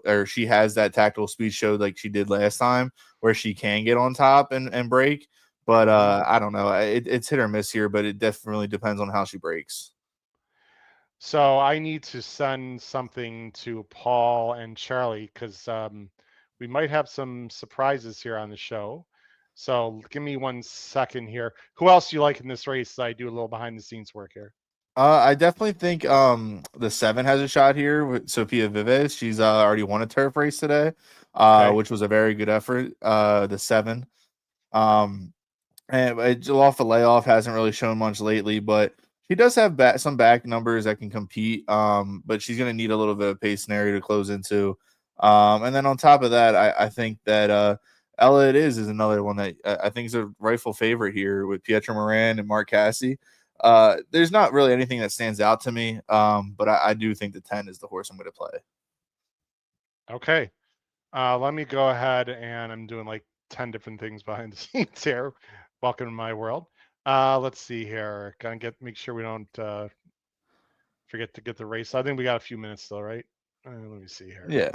or she has that tactical speed show like she did last time where she can get on top and break. But I don't know. It's hit or miss here, but it definitely depends on how she breaks. So I need to send something to Paul and Charlie because we might have some surprises here on the show. So give me 1 second here. Who else do you like in this race? I do a little behind the scenes work here. I definitely think the 7 has a shot here with Sophia Vives. She's already won a turf race today, which was a very good effort. The 7. And off the layoff hasn't really shown much lately, but she does have some back numbers that can compete. But she's going to need a little bit of pace scenario to close into. And then on top of that, I think that Ella it is another one that I think is a rightful favorite here with Pietro Moran and Mark Cassie. There's not really anything that stands out to me, but I do think the 10 is the horse I'm going to play. Okay. Let me go ahead, and I'm doing like 10 different things behind the scenes here. Welcome to my world. Let's see here. Make sure we don't forget to get the race. I think we got a few minutes still, right? Let me see here. Yeah.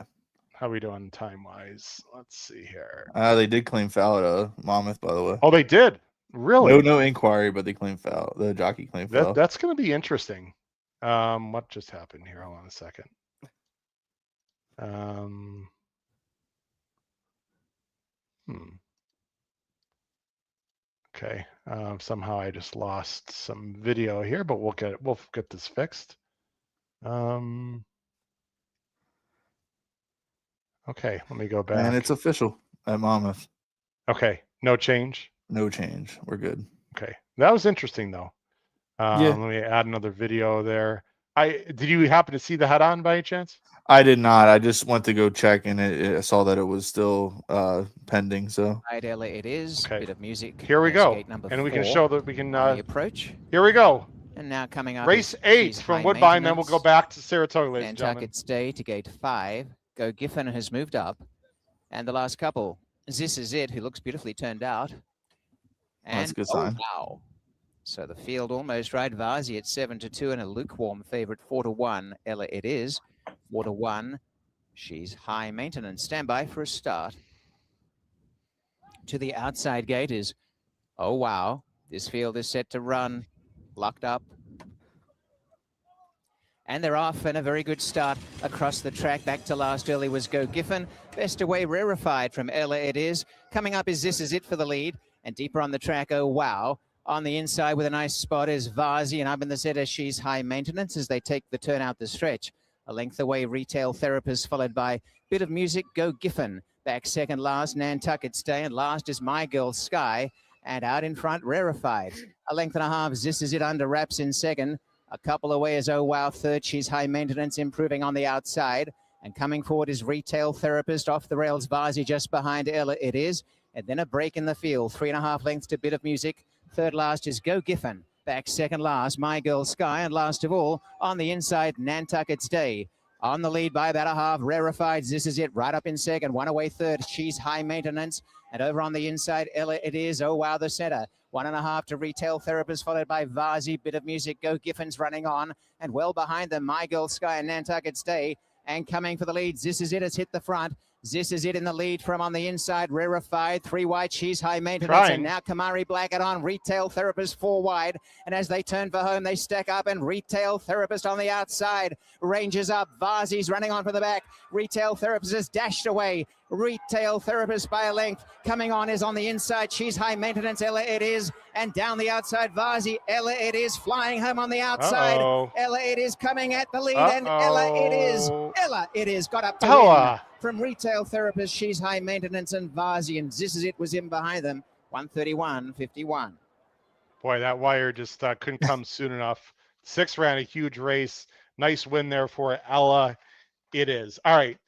How we doing time-wise? Let's see here. They did claim foul at Monmouth, by the way. Oh, they did? Really? No inquiry, but they claimed foul. The jockey claimed foul. That's going to be interesting. What just happened here? Hold on a second. Okay. Somehow I just lost some video here, but we'll get this fixed. Okay, let me go back. And it's official at Monmouth. Okay, no change. No change. We're good. Okay, that was interesting though. Yeah. Let me add another video there. Did you happen to see the head on by any chance? I did not. I just went to go check, and I saw that it was still pending. So it is. Okay. Bit of music. Here we go, and we can show that we can the approach. Here we go. And now coming up, Race 8 from Woodbine, then we'll go back to Saratoga, ladies and gentlemen. Nantucket Stay to gate 5. Go Giffen has moved up, and the last couple. This is it, who looks beautifully turned out. And, that's a good sign. Wow. So the field almost right. Varzi at 7-2 and a lukewarm favorite 4-1. Ella it is 4-1. She's high maintenance. Stand by for a start. To the outside gate is, oh wow. This field is set to run. Locked up. And they're off, and a very good start across the track. Back to last early was Go Giffen. Best away rarefied from Ella it is. Coming up is This Is It for the lead. And deeper on the track, oh wow. On the inside with a nice spot is Varzi, and up in the center, She's High Maintenance as they take the turn out the stretch. A length away, Retail Therapist, followed by Bit of Music, Go Giffen. Back second last, Nantucket Stay, and last is My Girl Sky. And out in front, Rarefied. A length and a half, This Is It under wraps in second. A couple away is Oh Wow third. She's High Maintenance, improving on the outside. And coming forward is Retail Therapist. Off the rails, Varzi just behind Ella it is. And then a break in the field. 3.5 lengths to Bit of Music. Third last is Go Giffen. Back second last, My Girl Sky. And last of all, on the inside, Nantucket Stay. On the lead by about a half, Rarefied. This is it, right up in second. One away third, She's High Maintenance. And over on the inside, Ella it is. Oh Wow the center. 1.5 to Retail Therapist, followed by Varzi. Bit of Music, Go Giffen's running on. And well behind them, My Girl Sky and Nantucket Stay. And coming for the lead, This Is It has hit the front. This is it in the lead from on the inside, Rarefied, 3 wide, She's High Maintenance, and now Kamari Blackett on, Retail Therapist 4 wide, and as they turn for home, they stack up, and Retail Therapist on the outside, ranges up, Varzi's running on from the back, Retail Therapist has dashed away, Retail Therapist by a length, coming on is on the inside, She's High Maintenance, Ella it is, and down the outside, Varzi, Ella it is, flying home on the outside, Ella it is coming at the lead, and Ella it is, got up to win. From Retail Therapist, She's High Maintenance, and Varzi, and This Is It was in behind them, 131.51. Boy, that wire just couldn't come soon enough. 6 ran a huge race. Nice win there for Ella. It is. All right.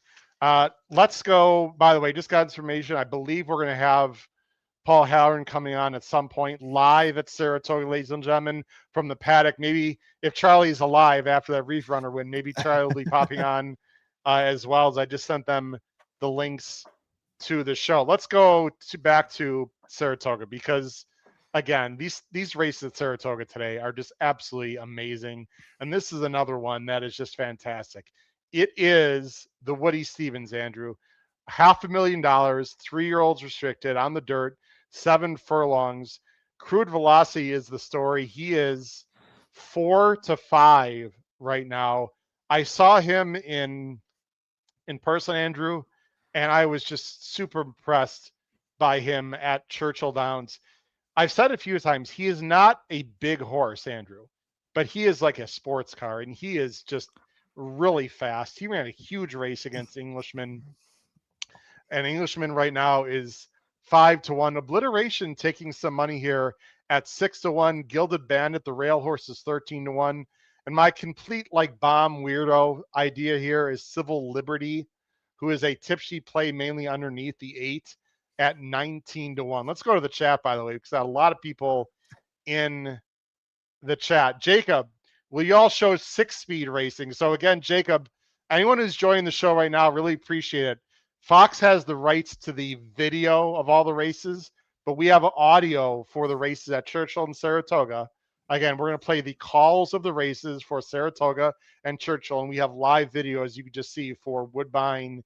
Let's go. By the way, just got information. I believe we're going to have Paul Halloran coming on at some point live at Saratoga, ladies and gentlemen, from the paddock. Maybe if Charlie's alive after that Reef Runner win, maybe Charlie will be popping on as well, as I just sent them the links to the show. Let's go back to Saratoga, because again, these races at Saratoga today are just absolutely amazing. And this is another one that is just fantastic. It is the Woody Stevens, Andrew. $500,000, 3-year-olds restricted on the dirt, 7 furlongs. Crude Velocity is the story. He is 4-5 right now. I saw him in person, Andrew, and I was just super impressed by him at Churchill Downs. I've said a few times, he is not a big horse, Andrew, but he is like a sports car, and he is just really fast. He ran a huge race against Englishman, and Englishman right now is 5-1. Obliteration taking some money here at 6-1. Gilded Bandit, the rail horse, is 13-1. And my complete bomb weirdo idea here is Civil Liberty, who is a tip sheet play mainly underneath the 8 at 19-1. Let's go to the chat, by the way, because I have a lot of people in the chat. Jacob, will you all show 6-speed racing? So again, Jacob, anyone who's joining the show right now, really appreciate it. Fox has the rights to the video of all the races, but we have audio for the races at Churchill and Saratoga. Again, we're going to play the calls of the races for Saratoga and Churchill, and we have live video, as you can just see, for Woodbine,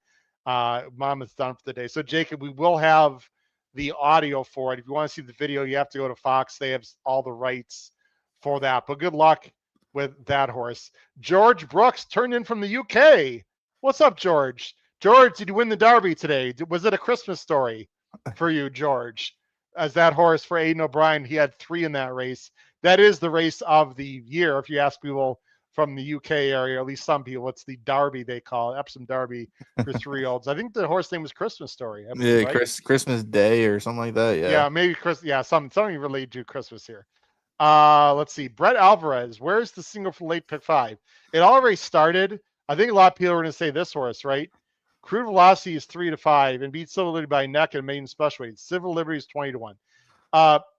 Monmouth done for the day. So, Jacob, we will have the audio for it. If you want to see the video, you have to go to Fox. They have all the rights for that. But good luck with that horse. George Brooks turned in from the UK. What's up, George? George, did you win the Derby today? Was it a Christmas story for you, George? As that horse for Aidan O'Brien, he had 3 in that race. That is the race of the year. If you ask people from the UK area, at least some people, it's the Derby they call it, Epsom Derby for 3-year-olds. I think the horse name was Christmas Story. Yeah, right? Christmas Day or something like that. Yeah, maybe something related to Christmas here. Let's see. Brett Alvarez, where's the single for late pick 5? It already started. I think a lot of people are going to say this horse, right? Crude Velocity is 3-5 and beats Civil Liberty by neck and maiden special weight. Civil Liberty is 20-1.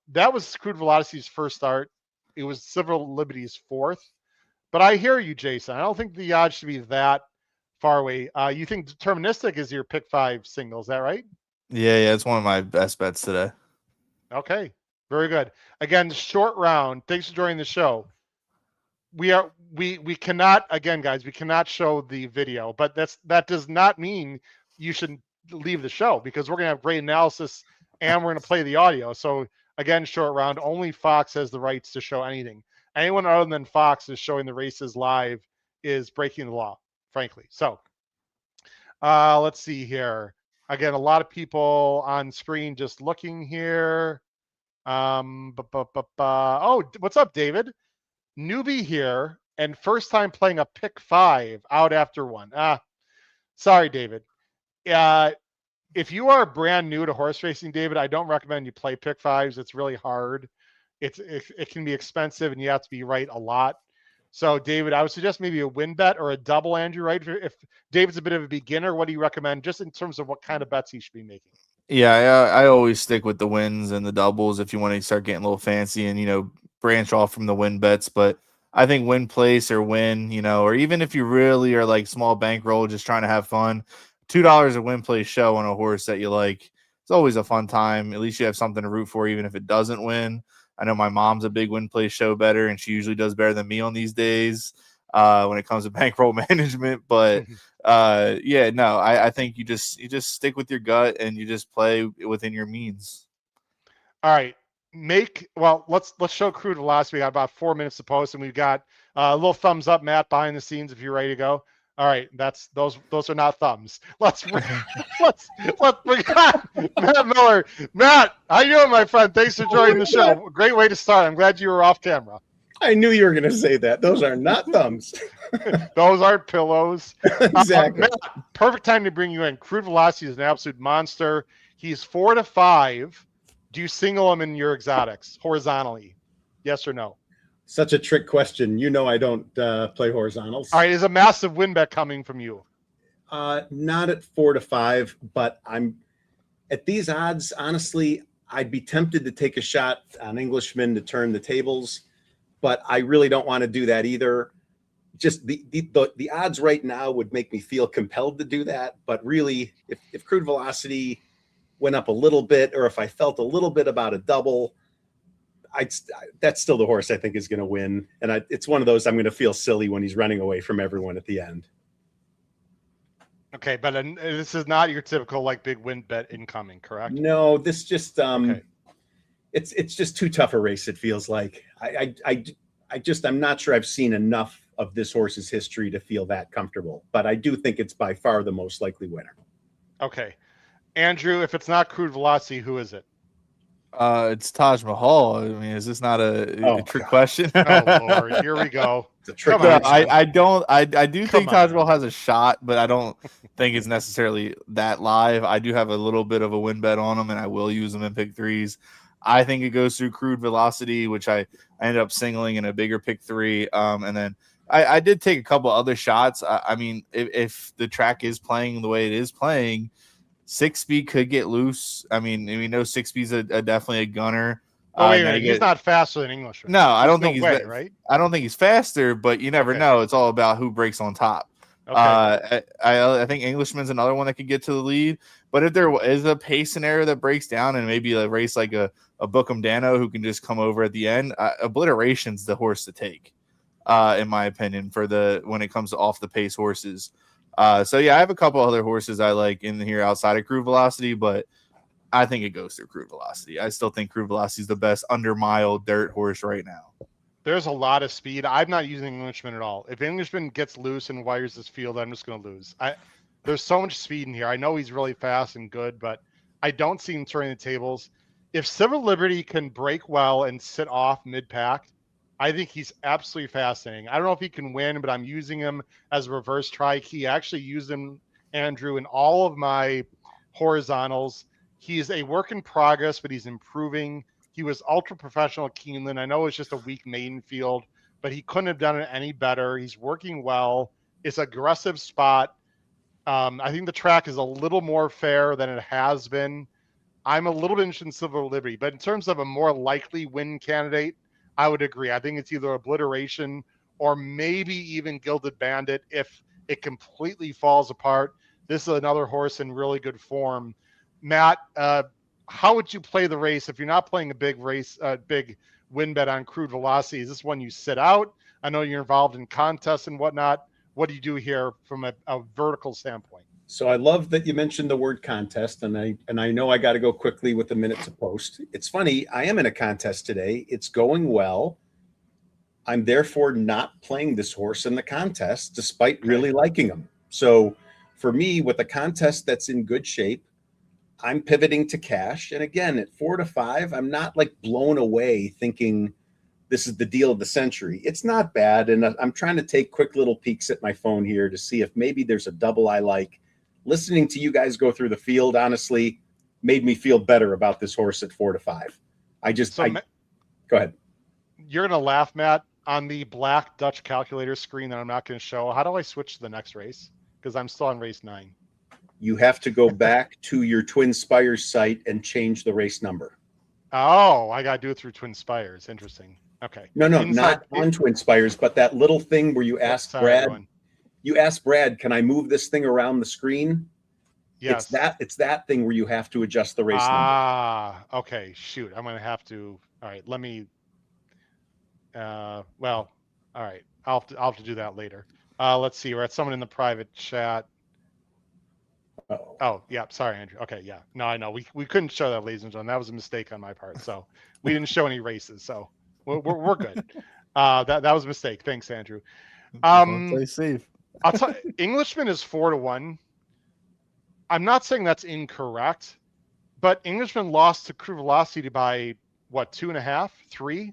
That was Crude Velocity's first start. It was Civil Liberty's 4th. But I hear you, Jason. I don't think the odds should be that far away. You think Deterministic is your pick 5 single? Is that right? Yeah, it's one of my best bets today. Okay, very good. Again, short round. Thanks for joining the show. We cannot, again, guys, we cannot show the video, but that does not mean you should leave the show, because we're going to have great analysis and we're going to play the audio. So again, short round, only Fox has the rights to show anything. Anyone other than Fox is showing the races live is breaking the law, frankly. So let's see here. Again, a lot of people on screen just looking here. Oh, what's up, David? Newbie here and first time playing a pick 5 out after 1. Sorry, David. If you are brand new to horse racing, David, I don't recommend you play pick 5s. It's really hard. It can be expensive and you have to be right a lot. So, David, I would suggest maybe a win bet or a double, Andrew, right? If David's a bit of a beginner, what do you recommend just in terms of what kind of bets he should be making? Yeah, I always stick with the wins and the doubles if you want to start getting a little fancy and, branch off from the win bets. But I think win place or win, or even if you really are like small bankroll, just trying to have fun, $2 a win place show on a horse that you like, it's always a fun time. At least you have something to root for, even if it doesn't win. I know my mom's a big win place show better, and she usually does better than me on these days when it comes to bankroll management. But I think you just stick with your gut and you just play within your means. All right. Let's show Crude Velocity. We got about 4 minutes to post, and we've got a little thumbs up, Matt, behind the scenes if you're ready to go. All right, those are not thumbs. Let's bring on Matt Miller. Matt, how you doing, my friend? Thanks for joining the show. Great way to start. I'm glad you were off camera. I knew you were going to say that. Those are not thumbs. Those aren't pillows. Exactly. Matt, perfect time to bring you in. Crude Velocity is an absolute monster. He's 4-5. Do you single him in your exotics horizontally? Yes or no? Such a trick question. I don't play horizontals. All right. Is a massive win bet coming from you? Not at 4-5, but I'm at these odds. Honestly, I'd be tempted to take a shot on Englishman to turn the tables, but I really don't want to do that either. Just the odds right now would make me feel compelled to do that. But really, if Crude Velocity went up a little bit, or if I felt a little bit about a double, that's still the horse I think is going to win. And it's one of those I'm going to feel silly when he's running away from everyone at the end. Okay, but this is not your typical big win bet incoming, correct? No, this just it's just too tough a race. It feels like I'm not sure I've seen enough of this horse's history to feel that comfortable. But I do think it's by far the most likely winner. Okay. Andrew, if it's not Crude Velocity, who is it? It's Taj Mahal. I mean, is this not a trick question? Oh Lord, here we go. It's a trick. I do think Taj Mahal has a shot, but I don't think it's necessarily that live. I do have a little bit of a win bet on him, and I will use him in pick 3s. I think it goes through Crude Velocity, which I ended up singling in a bigger pick 3. And then I did take a couple other shots. I mean, if the track is playing the way it is playing, 6-speed could get loose. I mean, we know 6-speed's definitely a gunner. Oh, wait a minute. He's not faster than English. No, I don't think he's right. I don't think he's faster, but you never know. It's all about who breaks on top. Okay. I think Englishman's another one that could get to the lead. But if there is a pace scenario that breaks down and maybe a race like a Bookham Dano who can just come over at the end, Obliteration's the horse to take, in my opinion, when it comes to off the pace horses. So yeah, I have a couple other horses I like in here outside of Crude Velocity, but I think it goes through Crude Velocity. I still think Crude Velocity is the best under mile dirt horse right now. There's a lot of speed. I'm not using Englishman at all. If Englishman gets loose and wires this field, I'm just going to lose. There's so much speed in here. I know he's really fast and good, but I don't see him turning the tables. If Civil Liberty can break well and sit off mid-pack, I think he's absolutely fascinating. I don't know if he can win, but I'm using him as a reverse trike. He actually used him, Andrew, in all of my horizontals. He's a work in progress, but he's improving. He was ultra professional at Keeneland. I know it's just a weak maiden field, but he couldn't have done it any better. He's working well. It's an aggressive spot. I think the track is a little more fair than it has been. I'm a little bit interested in Civil Liberty, but in terms of a more likely win candidate, I would agree. I think it's either Obliteration or maybe even Gilded Bandit if it completely falls apart. This is another horse in really good form. Matt, how would you play the race if you're not playing a big race, big win bet on Crude Velocity? Is this one you sit out? I know you're involved in contests and whatnot. What do you do here from a vertical standpoint? So I love that you mentioned the word contest, and I know I got to go quickly with the minute to post. It's funny, I am in a contest today. It's going well. I'm therefore not playing this horse in the contest, despite really liking him. So for me, with a contest that's in good shape, I'm pivoting to cash. And again, at 4 to 5, I'm not like blown away thinking this is the deal of the century. It's not bad. And I'm trying to take quick little peeks at my phone here to see if maybe there's a double I like. Listening to you guys go through the field, honestly, made me feel better about this horse at 4 to 5. Go ahead. You're going to laugh, Matt, on the black Dutch calculator screen that I'm not going to show. How do I switch to the next race? Because I'm still on race 9. You have to go back to your Twin Spires site and change the race number. Oh, I got to do it through Twin Spires. Interesting. Okay. No, not on Twin Spires, but that little thing where you ask Brad. You ask Brad, can I move this thing around the screen? Yes. It's that thing where you have to adjust the race number. Ah, okay. Shoot. I'm going to have to. All right. Let me. Well, all right. I'll have to do that later. Let's see. We're at someone in the private chat. Oh, yeah. Sorry, Andrew. Okay, yeah. No, I know. We couldn't show that, ladies and gentlemen. That was a mistake on my part. So we didn't show any races. So we're good. That was a mistake. Thanks, Andrew. Play safe. I'll tell you, Englishman is 4 to 1. I'm not saying that's incorrect, but Englishman lost to Crude Velocity by what, 2.5, 3?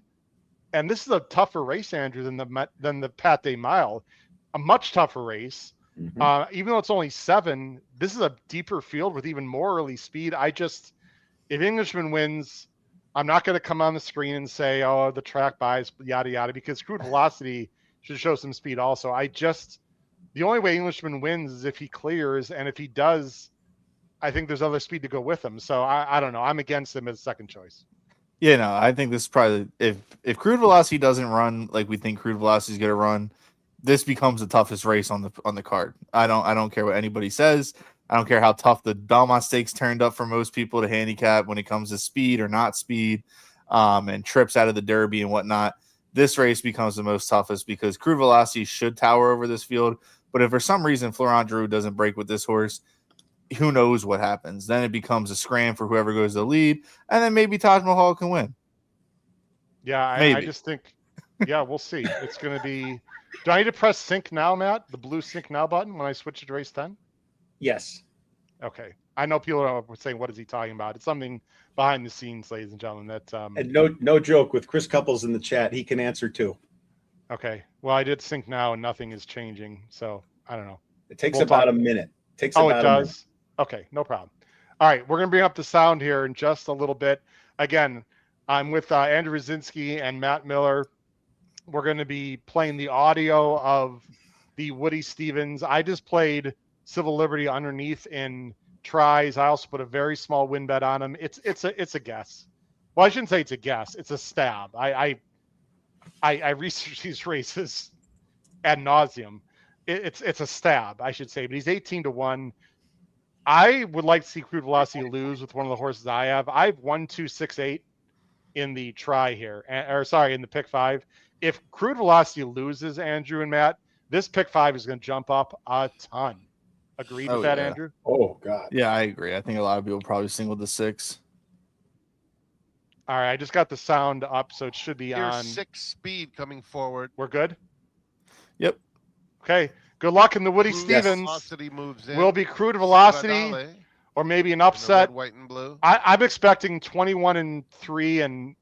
And this is a tougher race, Andrew, than the Pat Day Mile. A much tougher race. Mm-hmm. Even though it's only 7, this is a deeper field with even more early speed. If Englishman wins, I'm not going to come on the screen and say, oh, the track buys, yada, yada, because Crude Velocity should show some speed also. The only way Englishman wins is if he clears, and if he does, I think there's other speed to go with him. So I don't know. I'm against him as second choice. Yeah, no, I think this is probably if Crude Velocity doesn't run like we think Crude Velocity is going to run, this becomes the toughest race on the card. I don't care what anybody says. I don't care how tough the Belmont Stakes turned up for most people to handicap when it comes to speed or not speed, and trips out of the Derby and whatnot. This race becomes the most toughest because Crude Velocity should tower over this field. But if for some reason Florent Geroux doesn't break with this horse, who knows what happens? Then it becomes a scram for whoever goes to the lead, and then maybe Taj Mahal can win. Yeah, I just think, yeah, we'll see. It's going to be. Do I need to press sync now, Matt? The blue sync now button when I switch to race 10? Yes. Okay. I know people are saying, what is he talking about? It's something behind the scenes, ladies and gentlemen. That and no joke, with Chris Couples in the chat, he can answer too. Okay. Well, I did sync now and nothing is changing. So I don't know. It takes about a minute. It does? Okay. No problem. All right. We're going to bring up the sound here in just a little bit. Again, I'm with Andrew Rdesinski and Matt Miller. We're going to be playing the audio of the Woody Stevens. I just played Civil Liberty underneath in tries. I also put a very small win bet on him. It's a guess. Well, I shouldn't say it's a guess. It's a stab. I researched these races ad nauseum. it's a stab, I should say, but he's 18-1. I would like to see Crude Velocity lose with one of the horses I have. I have 1, 2, 6, 8 in the try here, in the pick 5. If Crude Velocity loses, Andrew and Matt, this pick 5 is going to jump up a ton. Agreed with that, yeah. Andrew? Oh, God. Yeah, I agree. I think a lot of people probably single the 6. All right, I just got the sound up, so it should be Here's on. 6 Speed coming forward. We're good? Yep. Okay. Good luck in the Woody Crude Stevens. Velocity moves in. Will be Crude Velocity Stradale or maybe an in the upset. red, white, and blue. I'm expecting 21-3 and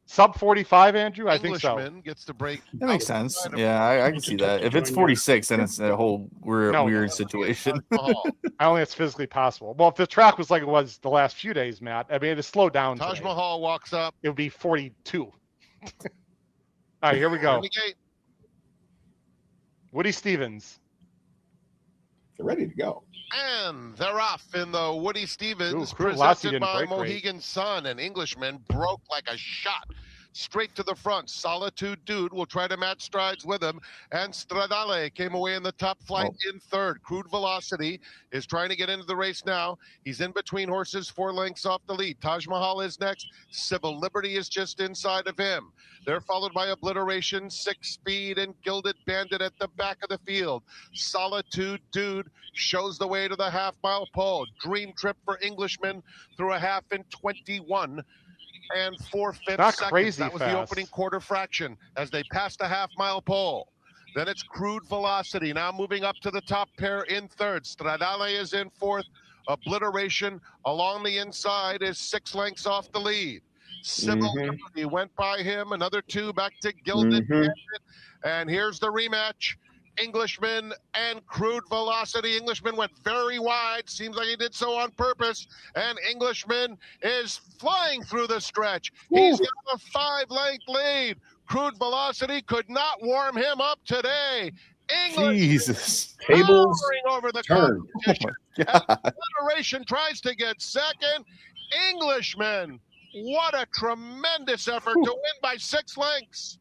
sub 45, Andrew. I think so. Englishman gets to break. That makes sense. outside of Yeah, I can see that. If it's 46, then it's a whole weird situation. Mahal. I don't think it's physically possible. Well, if the track was like it was the last few days, Matt, I mean, it has slowed down. Taj today. Mahal walks up. It would be 42. All right, here we go. In the gate. Woody Stevens. They're ready to go. And they're off in the Woody Stevens, Ooh, Crude Velocity presented didn't by break great. Mohegan Sun. An Englishman broke like a shot. Straight to the front. Solitude Dude will try to match strides with him. And Stradale came away in the top flight in third. Crude Velocity is trying to get into the race now. He's in between horses, 4 lengths off the lead. Taj Mahal is next. Civil Liberty is just inside of him. They're followed by Obliteration, 6 Speed, and Gilded Bandit at the back of the field. Solitude Dude shows the way to the half-mile pole. Dream Trip for Englishmen through a half in 21 and 4/5 Not seconds. crazy That was fast. the opening quarter fraction as they passed the half-mile pole. Then it's Crude Velocity now moving up to the top pair in third. Stradale is in fourth. Obliteration along the inside is 6 lengths off the lead. Civil Liberty went by him. Another 2 back to Gilded Bandit. And here's the rematch. Englishman and Crude Velocity. Englishman went very wide. Seems like he did so on purpose. And Englishman is flying through the stretch. He's got a 5-length lead. Crude Velocity could not warm him up today. Jesus. Tables Towering over the turn. competition. God. Obliteration tries to get second. Englishman, what a tremendous effort to win by 6 lengths.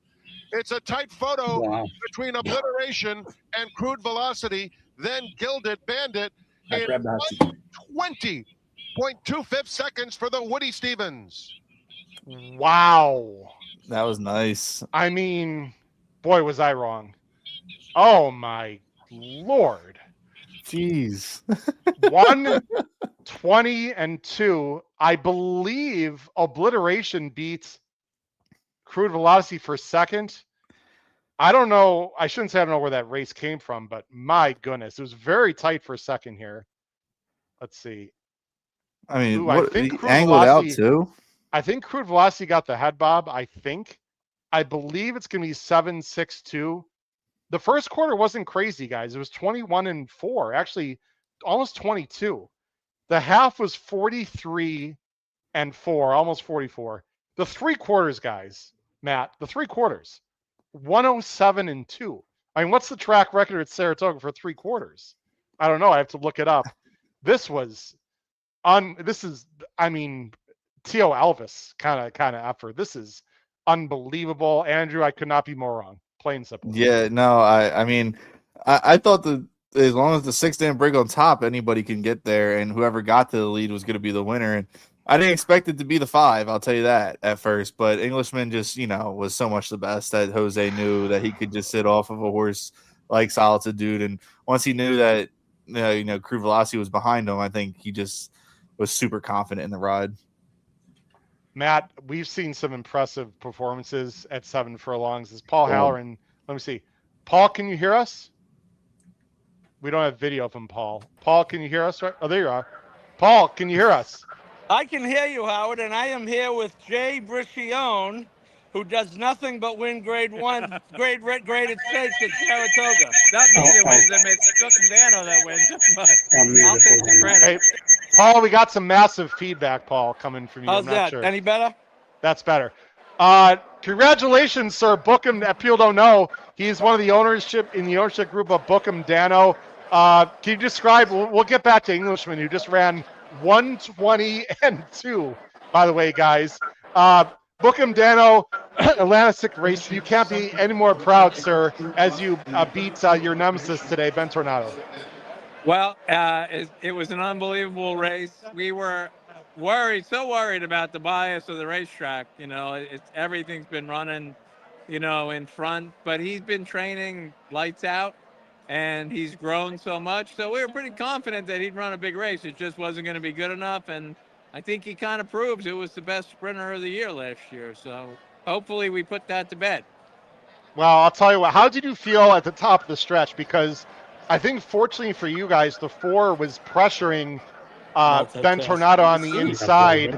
It's a tight photo between Obliteration and Crude Velocity, then Gilded Bandit in 20.25 seconds for the Woody Stevens. Wow. That was nice. I mean, boy, was I wrong. Oh, my Lord. Jeez. 1:20-2. I believe Obliteration beats Crude Velocity for second. I don't know. I shouldn't say I don't know where that race came from, but my goodness, it was very tight for a second here. Let's see. I mean, I think Crude angled out Velocity, too. I think Crude Velocity got the head bob. I believe it's going to be 7-6-2. The first quarter wasn't crazy, guys. It was 21-4, actually almost 22. The half was 43-4, almost 44. The 3 quarters, guys, Matt, the 3 quarters, 107-2. I mean, what's the track record at Saratoga for 3 quarters? I don't know. I have to look it up. This was T.O. Elvis kind of effort. This is unbelievable. Andrew, I could not be more wrong. Plain simple. Yeah, no, I mean, I thought that as long as the 6 didn't break on top, anybody can get there, and whoever got to the lead was going to be the winner. And I didn't expect it to be the 5, I'll tell you that at first. But Englishman just, was so much the best that Jose knew that he could just sit off of a horse like Solitude Dude. And once he knew that, Crude Velocity was behind him, I think he just was super confident in the ride. Matt, we've seen some impressive performances at 7 furlongs. Is Paul Halloran? Let me see. Paul, can you hear us? We don't have video from Paul. Paul, can you hear us? Right? Oh, there you are. Paul, can you hear us? I can hear you, Howard, and I am here with Jay Briccione, who does nothing but win grade graded stakes at Saratoga. Not me that wins them, it's Cook and Dano that wins them, but I'll take the credit. Hey, Paul, we got some massive feedback, Paul, coming from you. How's I'm not that? sure. Any better? That's better. Congratulations, sir. Bookham, if people don't know, he's one of the ownership group of Bookham Dano. Can you describe, we'll get back to Englishman, who just ran 1:20-2, by the way, guys. Bookham Dano, Atlanta 6 race. You can't be any more proud, sir, as you beat your nemesis today, Ben Tornado. Well, it was an unbelievable race. We were so worried about the bias of the racetrack. You know, everything's been running, you know, in front, but he's been training lights out, and he's grown so much. So we were pretty confident that he'd run a big race. It just wasn't going to be good enough, and I think he kind of proves it was the best sprinter of the year last year. So hopefully we put that to bed. Well, I'll tell you what, how did you feel at the top of the stretch? Because I think fortunately for you guys, the 4 was pressuring Ben Tornado on the inside.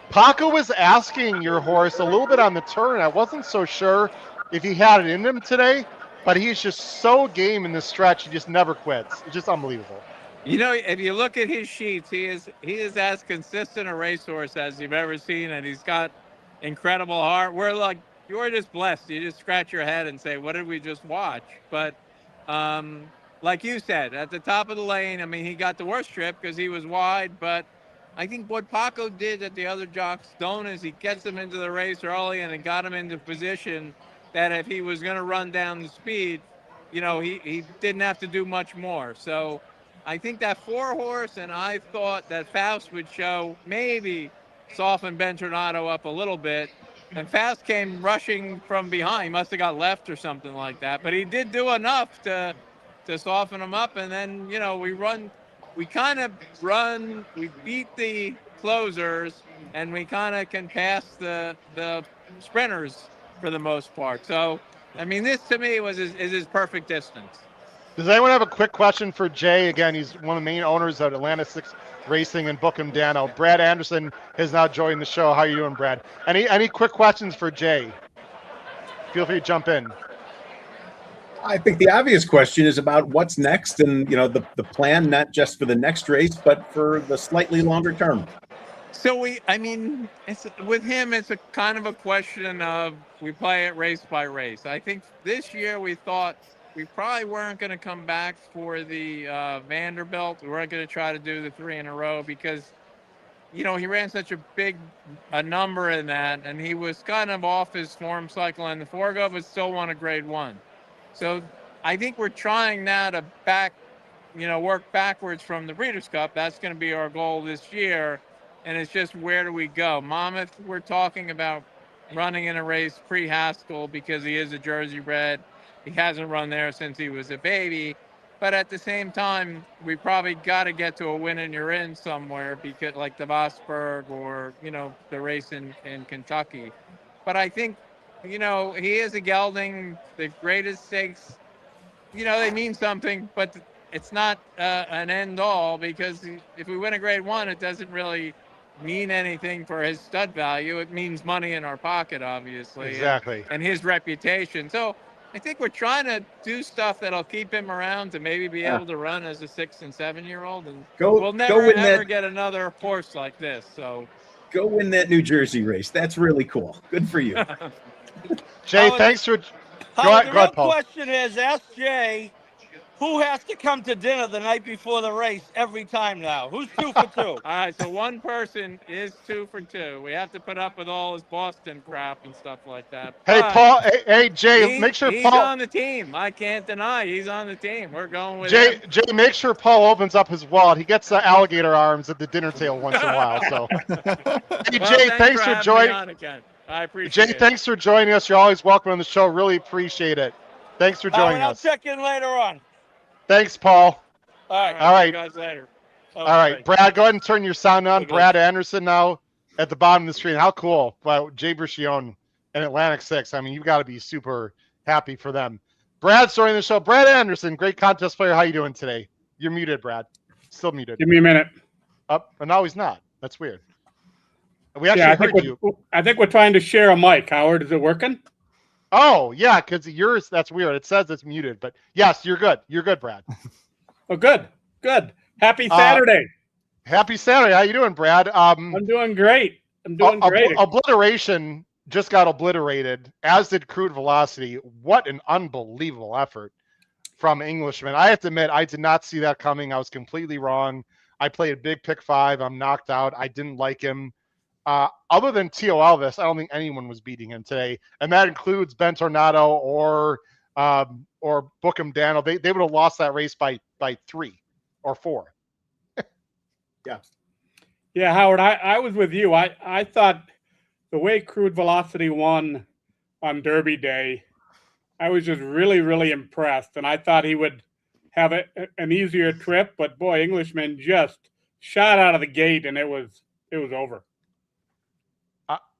Paco was asking your horse a little bit on the turn. I wasn't so sure if he had it in him today, but he's just so game in the stretch. He just never quits. It's just unbelievable. You know, if you look at his sheets, he is as consistent a racehorse as you've ever seen, and he's got incredible heart. You're just blessed. You just scratch your head and say, what did we just watch? But like you said, at the top of the lane, I mean, he got the worst trip because he was wide, but I think what Paco did that the other jocks don't is he gets them into the race early and then got them into position that if he was going to run down the speed, you know, he didn't have to do much more. So I think that 4 horse, and I thought that Faust would show, maybe soften Ben Tornado up a little bit. And Faust came rushing from behind. He must have got left or something like that. But he did do enough to soften him up. And then, you know, we beat the closers, and we kind of can pass the sprinters for the most part. So, I mean, this to me is his perfect distance. Does anyone have a quick question for Jay? Again, he's one of the main owners of Atlanta 6 Racing and Book 'em Dano. Brad Anderson has now joined the show. How are you doing, Brad? Any quick questions for Jay? Feel free to jump in. I think the obvious question is about what's next, and you know, the plan, not just for the next race, but for the slightly longer term. So with him, it's a kind of a question of we play it race by race. I think this year we thought we probably weren't going to come back for the Vanderbilt. We weren't going to try to do the 3 in a row because, you know, he ran such a number in that, and he was kind of off his form cycle in the Forgo, but still won a Grade 1. So I think we're trying now to work backwards from the Breeders' Cup. That's going to be our goal this year, and it's just where do we go? Monmouth, we're talking about running in a race pre-Haskell because he is a Jersey bred. He hasn't run there since he was a baby. But at the same time, we probably got to get to a win and you're in somewhere, because like the Vosburg or, you know, the race in Kentucky. But I think, you know, he is a gelding. The greatest stakes, you know, they mean something, but it's not an end all, because if we win a Grade 1, it doesn't really mean anything for his stud value. It means money in our pocket, obviously. Exactly. And his reputation. So I think we're trying to do stuff that'll keep him around to maybe be able to run as a 6 and 7 year old, and we'll never ever get another horse like this. So go win that New Jersey race. That's really cool. Good for you. Jay, thanks for. Go ahead, Paul. Question is, ask Jay, who has to come to dinner the night before the race every time now? Who's 2 for 2? All right, so one person is 2 for 2. We have to put up with all his Boston crap and stuff like that. Hey, But Paul. Hey, Jay, make sure he's Paul. on the team. I can't deny he's on the team. We're going with Jay, him. Jay, make sure Paul opens up his wallet. He gets alligator arms at the dinner table once in a while. So, hey, Jay, thanks for joining. I appreciate it. Jay, thanks for joining us. You're always welcome on the show. Really appreciate it. Thanks for joining us. I'll check in later on. Thanks, Paul. All right. All right. See you guys later. All right, Brad, go ahead and turn your sound on. Brad Anderson now at the bottom of the screen. How cool. Wow, Jay Briccione and Atlantic 6. I mean, you've got to be super happy for them. Brad's joining the show. Brad Anderson, great contest player. How you doing today? You're muted, Brad. Still muted. Give me a minute. Up, and now he's not. That's weird. We actually heard you. I think we're trying to share a mic. Howard, is it working? Oh, yeah, because yours, that's weird. It says it's muted, but yes, you're good. You're good, Brad. Oh, good. Good. Happy Saturday. Happy Saturday. How you doing, Brad? I'm doing great. I'm doing great. Obliteration just got obliterated, as did Crude Velocity. What an unbelievable effort from Englishman. I have to admit, I did not see that coming. I was completely wrong. I played a big pick 5. I'm knocked out. I didn't like him. Other than Tio Elvis, I don't think anyone was beating him today, and that includes Ben Tornado or Bookham Dano. They would have lost that race by 3 or 4. Yeah, Howard, I was with you. I thought the way Crude Velocity won on Derby Day, I was just really, really impressed. And I thought he would have an easier trip, but boy, Englishman just shot out of the gate, and it was over.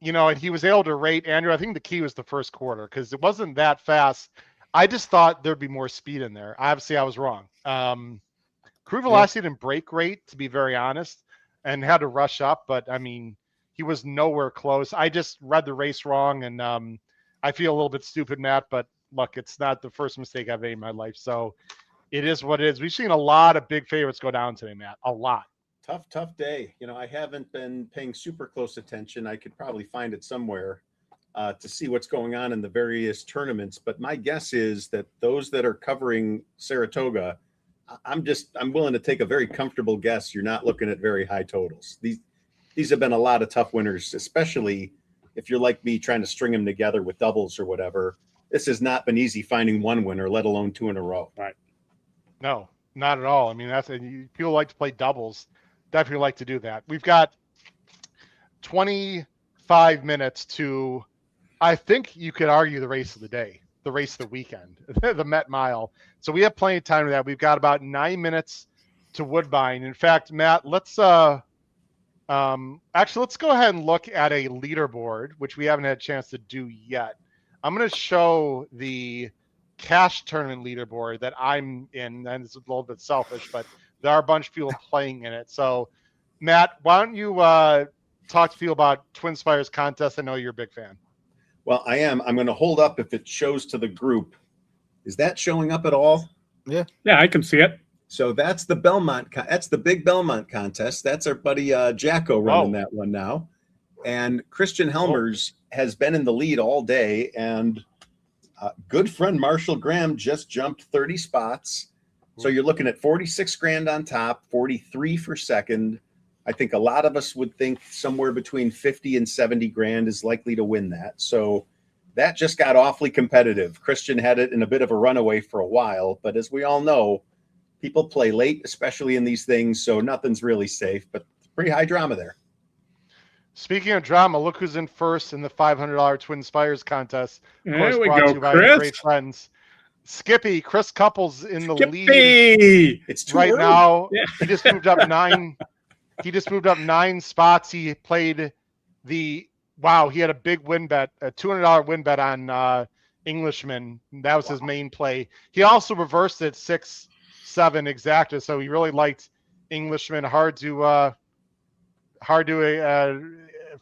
And he was able to rate Andrew. I think the key was the first quarter because it wasn't that fast. I just thought there'd be more speed in there. Obviously, I was wrong. Crude Velocity didn't break great, to be very honest, and had to rush up. But I mean, he was nowhere close. I just read the race wrong, and I feel a little bit stupid, Matt. But look, it's not the first mistake I've made in my life, so it is what it is. We've seen a lot of big favorites go down today, Matt. A lot. Tough day. I haven't been paying super close attention. I could probably find it somewhere to see what's going on in the various tournaments. But my guess is that those that are covering Saratoga, I'm willing to take a very comfortable guess. You're not looking at very high totals. These have been a lot of tough winners, especially if you're like me trying to string them together with doubles or whatever. This has not been easy finding one winner, let alone 2 in a row. Right. No, not at all. I mean, people like to play doubles. Definitely like to do that. We've got 25 minutes to, I think you could argue, the race of the day, the race of the weekend, the Met Mile. So we have plenty of time for that. We've got about 9 minutes to Woodbine. In fact, Matt, let's go ahead and look at a leaderboard, which we haven't had a chance to do yet. I'm going to show the cash tournament leaderboard that I'm in, and it's a little bit selfish, but there are a bunch of people playing in it. So, Matt, why don't you talk to people about Twin Spires contest? I know you're a big fan. Well, I am. I'm going to hold up if it shows to the group. Is that showing up at all? Yeah, I can see it. So that's the Belmont. That's the big Belmont contest. That's our buddy Jacko running that one now. And Christian Helmers has been in the lead all day. And good friend Marshall Graham just jumped 30 spots. So you're looking at 46 grand on top, 43 for second. I think a lot of us would think somewhere between 50 and 70 grand is likely to win that. So that just got awfully competitive. Christian had it in a bit of a runaway for a while, but as we all know, people play late, especially in these things. So nothing's really safe, but pretty high drama there. Speaking of drama, look who's in first in the $500 Twin Spires contest. Of course, there we brought go, to you by Chris. our great friends. Skippy, Chris Couples in the lead it's right early. now. Yeah. He just moved up 9. He just moved up 9 spots. He played he had a big win bet, a $200 win bet on Englishman. That was his main play. He also reversed it 6-7 exacta. So he really liked Englishman. Hard to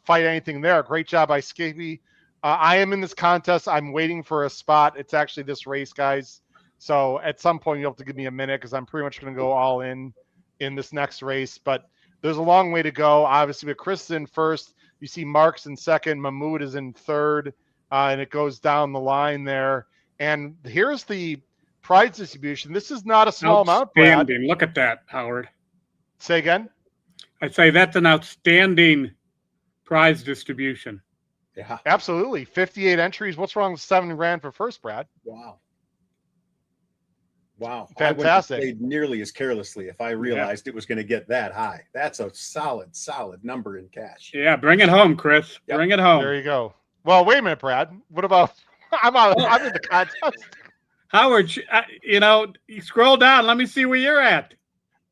fight anything there. Great job by Skippy. I am in this contest. I'm waiting for a spot. It's actually this race, guys. So at some point you'll have to give me a minute because I'm pretty much going to go all in this next race. But there's a long way to go. Obviously, with Chris in first, you see Mark's in second, Mahmoud is in third, and it goes down the line there. And here's the prize distribution. This is not a small amount, Brad. Look at that, Howard. Say again? I say that's an outstanding prize distribution. Yeah, absolutely. 58 entries. What's wrong with 7 grand for first, Brad? Wow. Fantastic. I wouldn't have played nearly as carelessly if I realized it was going to get that high. That's a solid number in cash. Yeah, bring it home, Chris. Yep. Bring it home. There you go. Well, wait a minute, Brad. What about I'm in the contest. Howard, you scroll down. Let me see where you're at.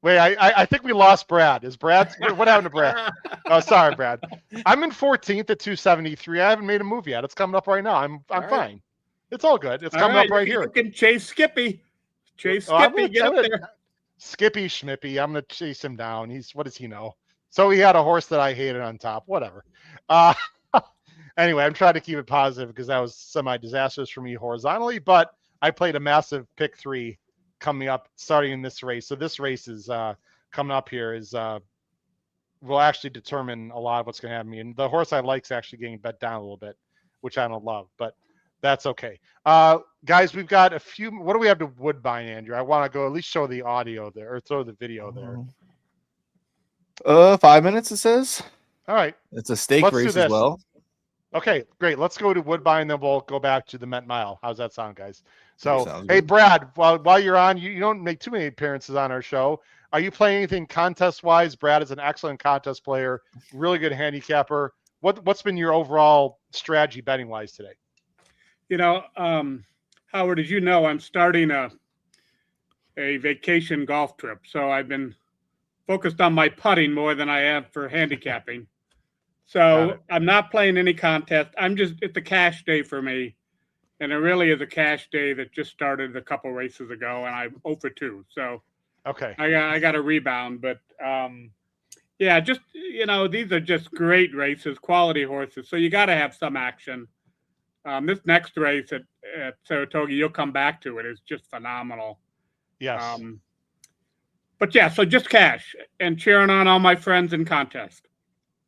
Wait, I think we lost Brad. Is Brad? What happened to Brad? Oh, sorry, Brad. I'm in 14th at 273. I haven't made a move yet. It's coming up right now. I'm fine. Right. It's all good. It's coming up right here. You can chase Skippy. Chase Skippy. Get up there. Skippy Schmippy. I'm going to chase him down. What does he know? So he had a horse that I hated on top. Whatever. Anyway, I'm trying to keep it positive because that was semi-disastrous for me horizontally. But I played a massive pick 3 coming up, starting in this race. So this race is coming up here will actually determine a lot of what's going to happen. And the horse I like is actually getting bet down a little bit, which I don't love, but that's okay. Guys, we've got a few. What do we have to Woodbine, Andrew? I want to go at least show the audio there or throw the video there. 5 minutes, it says. All right. It's a stake Let's do race as this. well. Okay, great. Let's go to Woodbine, then we'll go back to the Met Mile. How's that sound, guys? So, Sounds hey, good. Brad, while you're on, you don't make too many appearances on our show. Are you playing anything contest-wise? Brad is an excellent contest player, really good handicapper. What's been your overall strategy betting-wise today? You know, Howard, as you know, I'm starting a vacation golf trip, so I've been focused on my putting more than I have for handicapping. So I'm not playing any contest. It's a cash day for me. And it really is a cash day that just started a couple races ago, and I'm 0 for 2. So okay, I got a rebound. But yeah, just, these are just great races, quality horses. So you got to have some action. This next race at Saratoga, you'll come back to it. It's just phenomenal. Yes. But yeah, so just cash and cheering on all my friends in contest.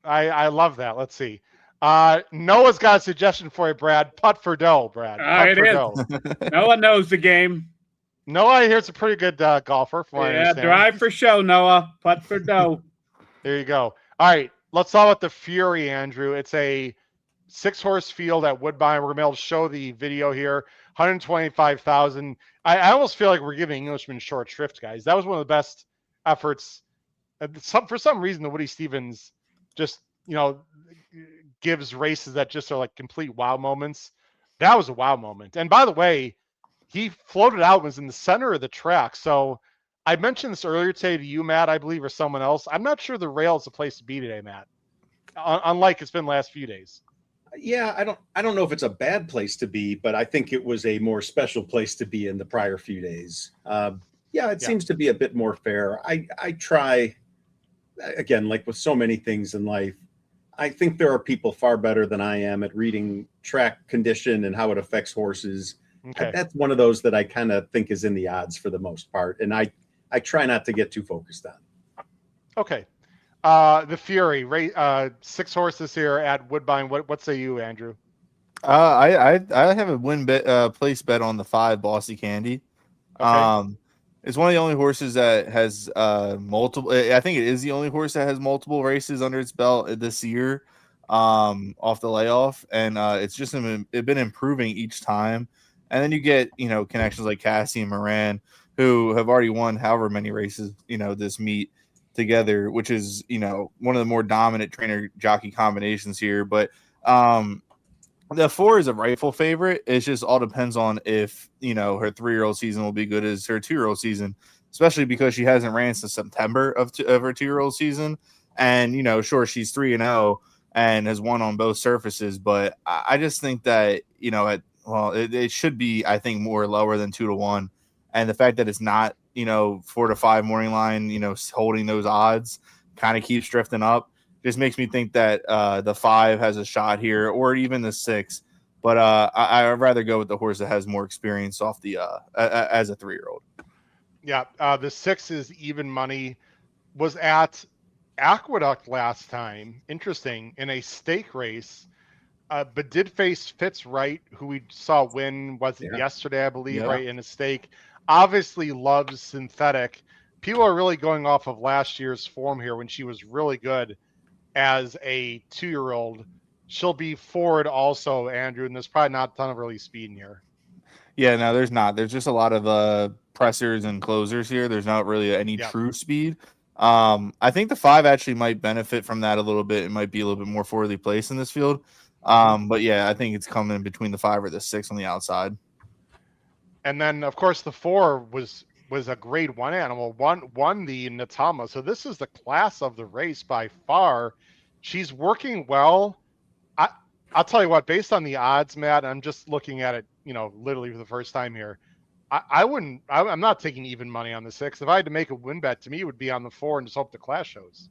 I love that. Let's see. Noah's got a suggestion for you, Brad. Putt for dough, Brad. Putt for dough. Noah knows the game. Noah here's a pretty good golfer. From what I understand. Drive for show, Noah. Putt for dough. There you go. All right, let's talk about the Fury, Andrew. It's a 6-horse field at Woodbine. We're gonna be able to show the video here. 125,000. I almost feel like we're giving Englishman short shrift, guys. That was one of the best efforts. For some reason, the Woody Stevens just gives races that just are like complete wow moments. That was a wow moment. And by the way, he floated out, was in the center of the track. So I mentioned this earlier today to you, Matt, I believe, or someone else. I'm not sure the rail is the place to be today, Matt. Unlike it's been the last few days. Yeah, I don't know if it's a bad place to be, but I think it was a more special place to be in the prior few days. It seems to be a bit more fair. I try, again, like with so many things in life, I think there are people far better than I am at reading track condition and how it affects horses. Okay. That's one of those that I kind of think is in the odds for the most part. And I try not to get too focused on. Okay. The Fury, 6 horses here at Woodbine. What say you, Andrew? I have a win bet, place bet on the 5 Bossy Candy. Okay. It's one of the only horses that has multiple. I think it is the only horse that has multiple races under its belt this year, off the layoff, and it's just been improving each time. And then you get connections like Cassie and Moran, who have already won however many races this meet together, which is one of the more dominant trainer jockey combinations here. But the 4 is a rightful favorite. It just all depends on if her 3-year-old season will be good as her 2-year-old season, especially because she hasn't ran since September of her 2-year-old season. And sure, she's 3-0 and has won on both surfaces, but I just think that it should be, I think, more lower than 2-1, and the fact that it's not 4-5 morning line holding those odds kind of keeps drifting up. Just makes me think that the 5 has a shot here, or even the 6. But I'd rather go with the horse that has more experience off the as a 3-year-old. Yeah, the 6 is even money. Was at Aqueduct last time. Interesting, in a stake race, but did face Fitzwright, who we saw win yesterday, I believe, right, in a stake. Obviously loves synthetic. People are really going off of last year's form here when she was really good as a 2-year-old. She'll be forward also, Andrew, and there's probably not a ton of really speed in here. Yeah, no, there's not. There's just a lot of pressers and closers here. There's not really any true speed. I think the 5 actually might benefit from that a little bit. It might be a little bit more forwardly placed in this field. But yeah, I think it's coming between the 5 or the 6 on the outside. And then, of course, the 4 was a grade 1 animal, won the Natama. So this is the class of the race by far. She's working well. I'll tell you what, based on the odds, Matt, I'm just looking at it, literally for the first time here. I'm not taking even money on the 6. If I had to make a win bet, to me, it would be on the 4 and just hope the class shows.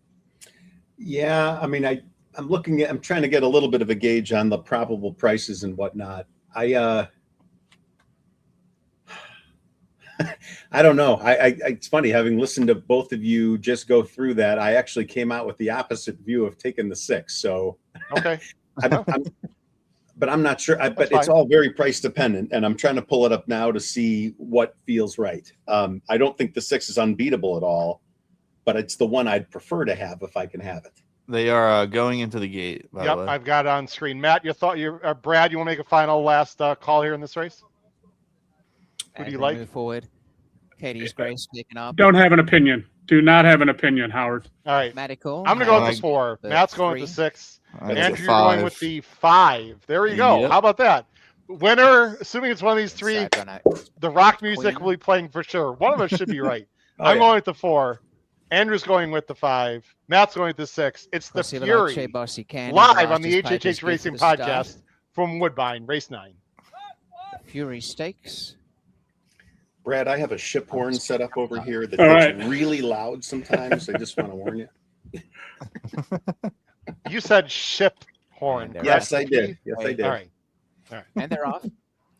Yeah, I mean, I'm trying to get a little bit of a gauge on the probable prices and whatnot. I don't know. It's funny, having listened to both of you just go through that, I actually came out with the opposite view of taking the 6. So okay. But I'm not sure. But it's all very price dependent, and I'm trying to pull it up now to see what feels right. I don't think the 6 is unbeatable at all, but it's the one I'd prefer to have if I can have it. They are going into the gate. By the way. I've got it on screen. Matt, your thought? Brad, you want to make a final last call here in this race? Who do you like? Move forward. Katie's Grace taken up. Don't have an opinion. Do not have an opinion, Howard. All right. Medical. I'm going to go with the 4. Matt's going with the 6. Andrew, you're going with the 5. There you go. Yep. How about that? Winner, assuming it's one of these 3, the rock music will be playing for sure. One of us should be right. I'm going with the 4. Andrew's going with the 5. Matt's going with the 6. It's the Fury live on the HHH Racing Podcast from Woodbine, race 9. Fury Stakes. Brad, I have a ship horn set up over here that gets really loud sometimes. I just want to warn you. You said ship horn. Yes, I did. Yes, I did. All right. And they're off.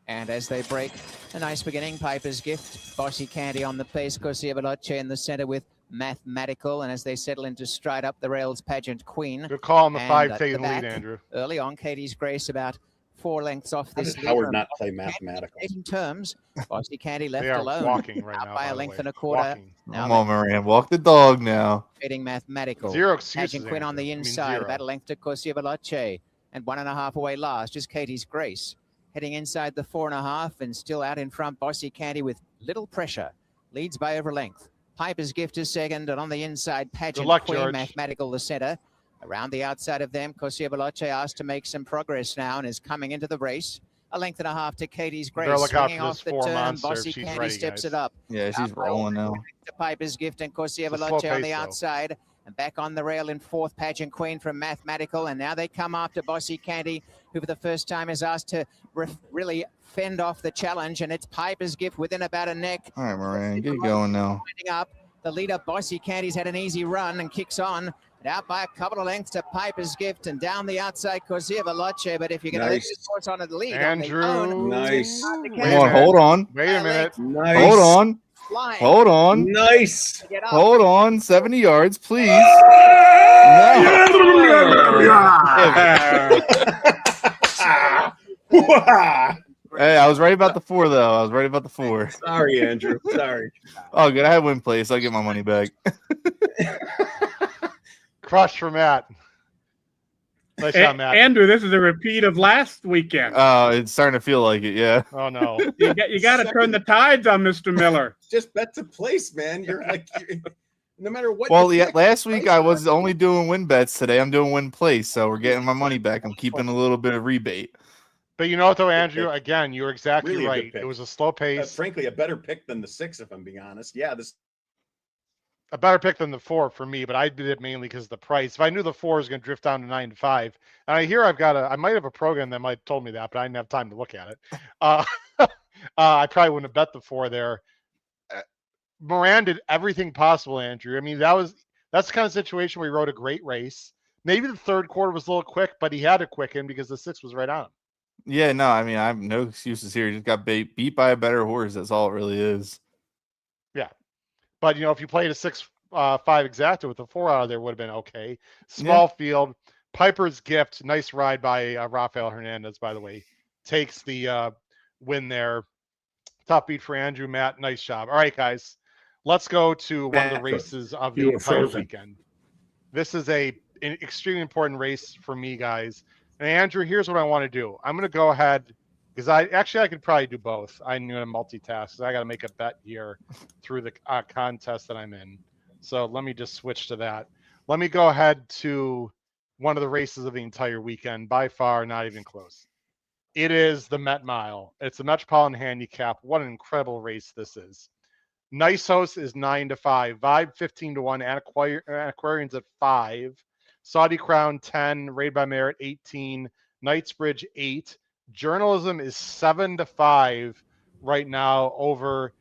And as they break, a nice beginning. Piper's Gift, Bossy Candy on the pace, Corsia Veloce in the center with Mathematical. And as they settle into stride up the rails, Pageant Queen. Good call on the 5 taking the lead, Andrew. Early on, Katie's Grace about 4 lengths off this. How did Howard not play Mathematical? In terms, Bossy Candy left they are alone. Walking right now, by a length and a quarter. Come on, Moran. Walk the dog now. Trading Mathematical. 0 excuses. Pageant Queen on the inside. About a length to Corsia Veloce. And 1.5 away last is Katie's Grace. Heading inside the 4.5 and still out in front, Bossy Candy with little pressure. Leads by over length. Piper's Gift is second, and on the inside, Pageant Queen, George. Mathematical the center. Around the outside of them, Corsia Veloce asked to make some progress now and is coming into the race. 1.5 to Katie's Grace. Swinging off the turn, Bossy Candy steps it up. Yeah, she's rolling now. To Piper's Gift and Corsia Veloce on the outside. And back on the rail in 4th, Pageant Queen from Mathematical. And now they come after Bossy Candy, who for the first time is asked to really fend off the challenge. And it's Piper's Gift within about a neck. All right, Moran, get going now. Up. The leader, Bossy Candy's had an easy run and kicks on. And out by a couple of lengths to Piper's Gift and down the outside, Corsia Veloce. But if you're going to leave this horse on the lead, Andrew, nice. Come on, hold on. Wait a minute. Nice. Hold on. Flying. Hold on. Nice. Hold on. 70 yards, please. Hey, I was right about the 4, though. I was right about the 4. Sorry, Andrew. Sorry. Oh, good. I had win place. I'll get my money back. Crush for Matt. Nice shot, Matt. Andrew, this is a repeat of last weekend. Oh, it's starting to feel like it, yeah. Oh, no. You got to turn the tides on Mr. Miller. Just bet to place, man. You're like, no matter what. Well, yeah, last week I was only doing win bets. Today I'm doing win place, so we're getting my money back. I'm keeping a little bit of rebate. But you know what, though, Andrew? Again, you're exactly really right. It was a slow pace. Frankly, a better pick than the 6, if I'm being honest. Yeah, a better pick than the 4 for me, but I did it mainly because of the price. If I knew the 4 was going to drift down to 9-5, and I hear I might have a program that might have told me that, but I didn't have time to look at it. I probably wouldn't have bet the 4 there. Moran did everything possible, Andrew. I mean, that's the kind of situation where he rode a great race. Maybe the 3rd quarter was a little quick, but he had to quicken because the 6 was right on him. Yeah, no, I mean, I have no excuses here. He just got beat by a better horse. That's all it really is. Yeah. But, if you played a 6-5 exacta with a 4 out of there, would have been okay. Small field. Piper's Gift. Nice ride by Rafael Hernandez, by the way. Takes the win there. Top beat for Andrew. Matt, nice job. All right, guys. Let's go to one of the races of the entire weekend. This is an extremely important race for me, guys. And Andrew, here's what I want to do. I'm going to go ahead because I could probably do both. I'm going to multitask. So I got to make a bet here through the contest that I'm in. So let me just switch to that. Let me go ahead to one of the races of the entire weekend. By far, not even close. It is the Met Mile. It's the Metropolitan Handicap. What an incredible race this is. Nice Host is 9-5. Vibe 15-1. Antiquarians at 5. Saudi Crown 10, Raid by Merit 18, Knightsbridge 8. Journalism is 7-5 right now over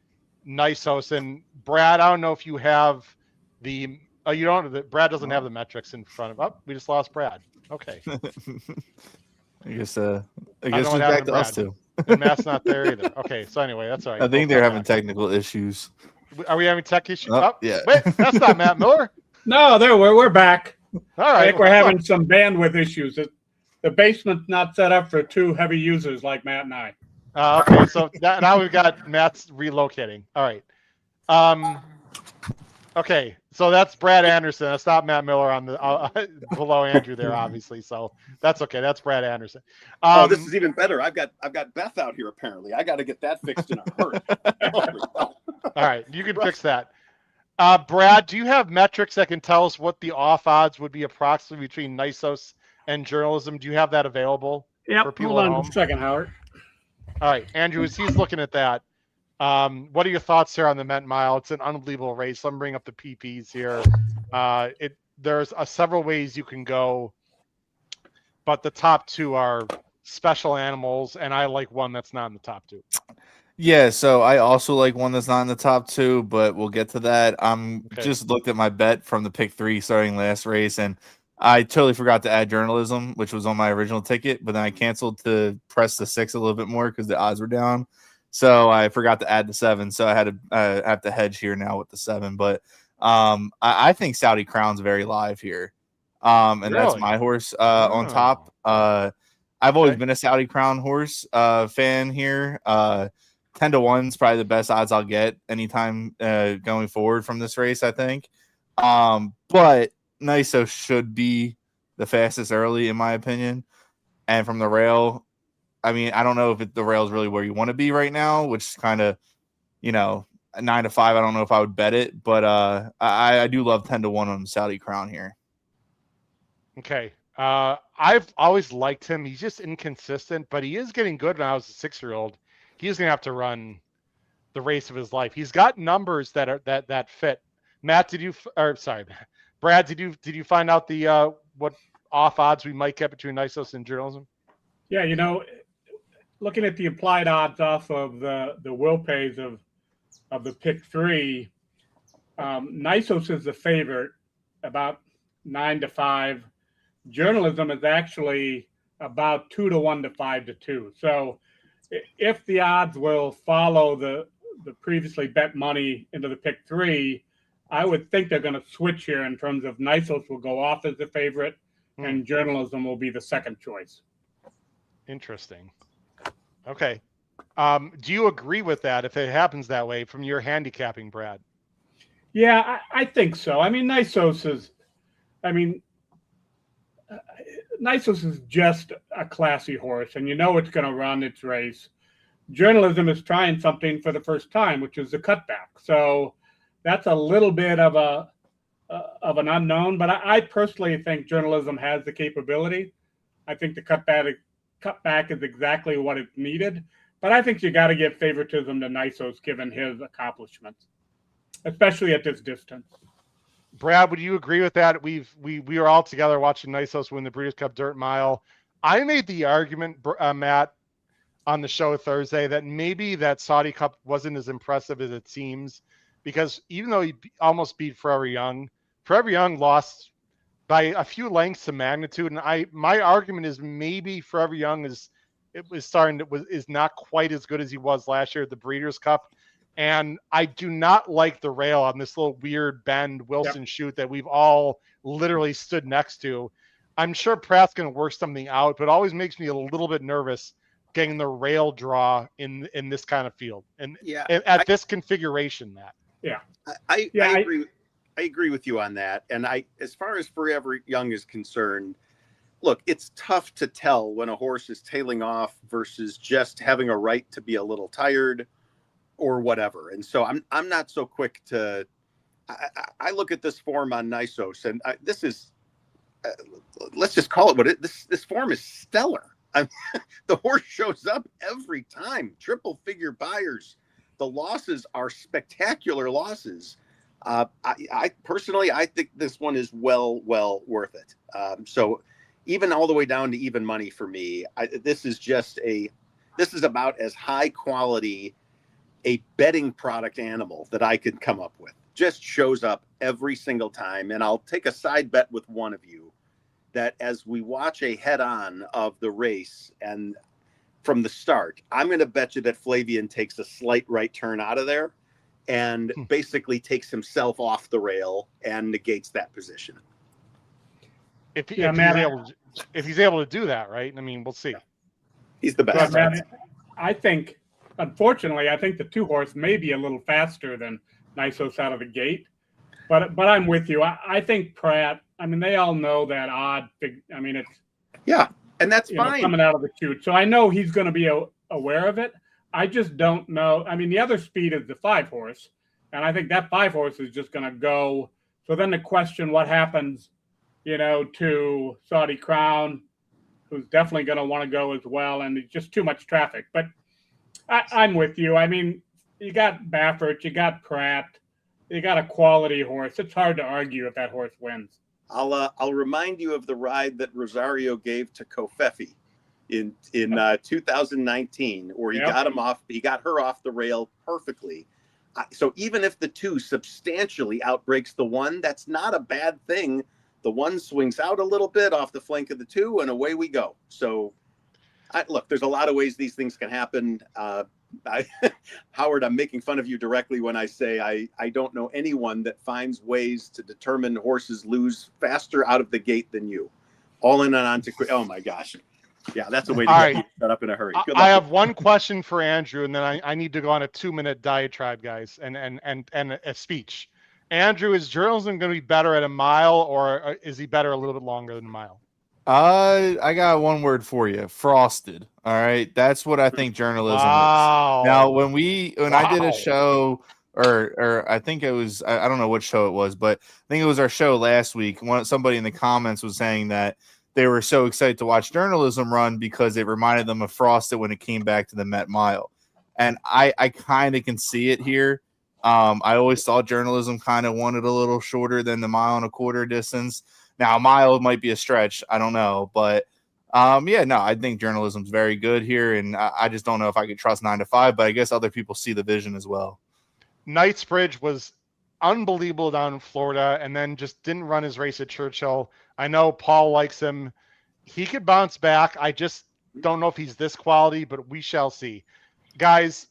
Nice House. And Brad, I don't know if you have the you don't. Brad doesn't have the metrics in front of. Oh, we just lost Brad. Okay. I guess it's back to us too. And Matt's not there either. Okay, so anyway, that's all right. I think they're having technical issues. Are we having tech issues? Yeah. Wait, that's not Matt Miller. No, we're back. All right. I think we're having some bandwidth issues. The basement's not set up for 2 heavy users like Matt and I. Okay, so now we've got Matt's relocating. All right. Okay, so that's Brad Anderson. That's not Matt Miller on the below Andrew there, obviously. So that's okay. That's Brad Anderson. This is even better. I've got Beth out here. Apparently, I got to get that fixed in a hurry. All right, you can fix that. Brad, do you have metrics that can tell us what the off odds would be approximately between Nisos and journalism? Do you have that available for people Hold at on home? a second, Howard. All right, Andrew, as he's looking at that, what are your thoughts here on the Met Mile? It's an unbelievable race. Let me bring up the PPs here. There's several ways you can go, but the top two are special animals, and I like one that's not in the top two. Yeah, so I also like one that's not in the top two, but we'll get to that. Okay. Just looked at my bet from the pick 3 starting last race, and I totally forgot to add journalism, which was on my original ticket, but then I canceled to press the 6 a little bit more because the odds were down. So I forgot to add the 7, so I had to have to hedge here now with the 7. But I think Saudi Crown's very live here, and Really? that's my horse on top. I've always been a Saudi Crown horse fan here. 10-1 is probably the best odds I'll get anytime going forward from this race, I think. But Niso should be the fastest early, in my opinion. And from the rail, I mean, I don't know if the rail is really where you want to be right now, which is kind of, 9 to 5. I don't know if I would bet it, but I do love 10-1 on Saudi Crown here. Okay. I've always liked him. He's just inconsistent, but he is getting good. When I was a 6-year-old, he's going to have to run the race of his life. He's got numbers that fit. Matt, Brad, did you find out the what off odds we might get between Nisos and journalism? Yeah, looking at the implied odds off of the will pays of the pick 3, Nisos is the favorite, about 9 to 5. Journalism is actually about 2-1 to 5-2. So if the odds will follow the previously bet money into the pick 3, I would think they're going to switch here in terms of Nisos will go off as the favorite and journalism will be the second choice. Interesting. Okay. Do you agree with that if it happens that way from your handicapping, Brad? Yeah, I think so. I mean, Nisos is just a classy horse, and it's going to run its race. Journalism is trying something for the first time, which is the cutback. So that's a little bit of an unknown, but I personally think journalism has the capability. I think the cutback is exactly what is needed, but I think you got to give favoritism to Nisos given his accomplishments, especially at this distance. Brad, would you agree with that? We were all together watching Nisos win the Breeders' Cup Dirt Mile. I made the argument, Matt, on the show Thursday that maybe that Saudi Cup wasn't as impressive as it seems, because even though he almost beat Forever Young lost by a few lengths to magnitude. And my argument is maybe Forever Young is not quite as good as he was last year at the Breeders' Cup. And I do not like the rail on this little weird bend Wilson chute that we've all literally stood next to. I'm sure Pratt's going to work something out, but it always makes me a little bit nervous getting the rail draw in this kind of field and at this configuration. Matt. I agree. I agree with you on that. And as far as Forever Young is concerned, look, it's tough to tell when a horse is tailing off versus just having a right to be a little tired or whatever. And so I'm not so quick to. I look at this form on Nisos, and this is let's just call it what it. This form is stellar. The horse shows up every time. Triple figure buyers. The losses are spectacular losses. I personally, I think this one is well worth it. So even all the way down to even money for me, this is about as high quality a betting product animal that I could come up with. Just shows up every single time. And I'll take a side bet with one of you that as we watch a head-on of the race and from the start, I'm going to bet you that Flavian takes a slight right turn out of there and basically takes himself off the rail and negates that position. If he's able to do that, right? I mean, we'll see. He's the best. I think, unfortunately, the 2-horse may be a little faster than Nisos out of the gate. But I'm with you. I think Pratt. I mean, they all know that odd. I mean, it's and that's fine coming out of the chute. So I know he's going to be aware of it. I just don't know. I mean, the other speed is the 5-horse, and I think that 5-horse is just going to go. So then the question, what happens, to Saudi Crown, who's definitely going to want to go as well, and it's just too much traffic. But I'm with you. I mean, you got Baffert, you got Pratt, you got a quality horse. It's hard to argue if that horse wins. I'll remind you of the ride that Rosario gave to Kofefi in 2019, where he got her off the rail perfectly. So even if the 2 substantially outbreaks the 1, that's not a bad thing. The 1 swings out a little bit off the flank of the 2, and away we go. So, look, there's a lot of ways these things can happen. Howard, I'm making fun of you directly when I say I don't know anyone that finds ways to determine horses lose faster out of the gate than you. All in on Antiquarian. Oh, my gosh. Yeah, that's a way to get you set up in a hurry. I have one question for Andrew, and then I need to go on a 2-minute diatribe, guys, and a speech. Andrew, is journalism going to be better at a mile, or is he better a little bit longer than a mile? I got one word for you: frosted. All right, that's what I think journalism is. Now, when I did a show, or I think it was, I don't know what show it was, but I think it was our show last week. Somebody in the comments was saying that they were so excited to watch journalism run because it reminded them of Frosted when it came back to the Met Mile, and I kind of can see it here. I always thought journalism kind of wanted a little shorter than the 1.25 mile distance. Now, a mile might be a stretch. I don't know. But, I think journalism's very good here. And I just don't know if I could trust 9 to 5. But I guess other people see the vision as well. Knightsbridge was unbelievable down in Florida and then just didn't run his race at Churchill. I know Paul likes him. He could bounce back. I just don't know if he's this quality, but we shall see. Guys,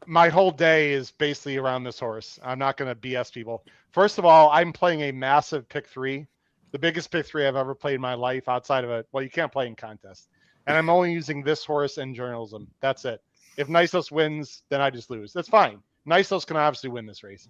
my whole day is basically around this horse. I'm not going to BS people. First of all, I'm playing a massive pick 3, the biggest pick 3 I've ever played in my life outside of it. Well, you can't play in contests. And I'm only using this horse and journalism. That's it. If Niceos wins, then I just lose. That's fine. Niceos can obviously win this race.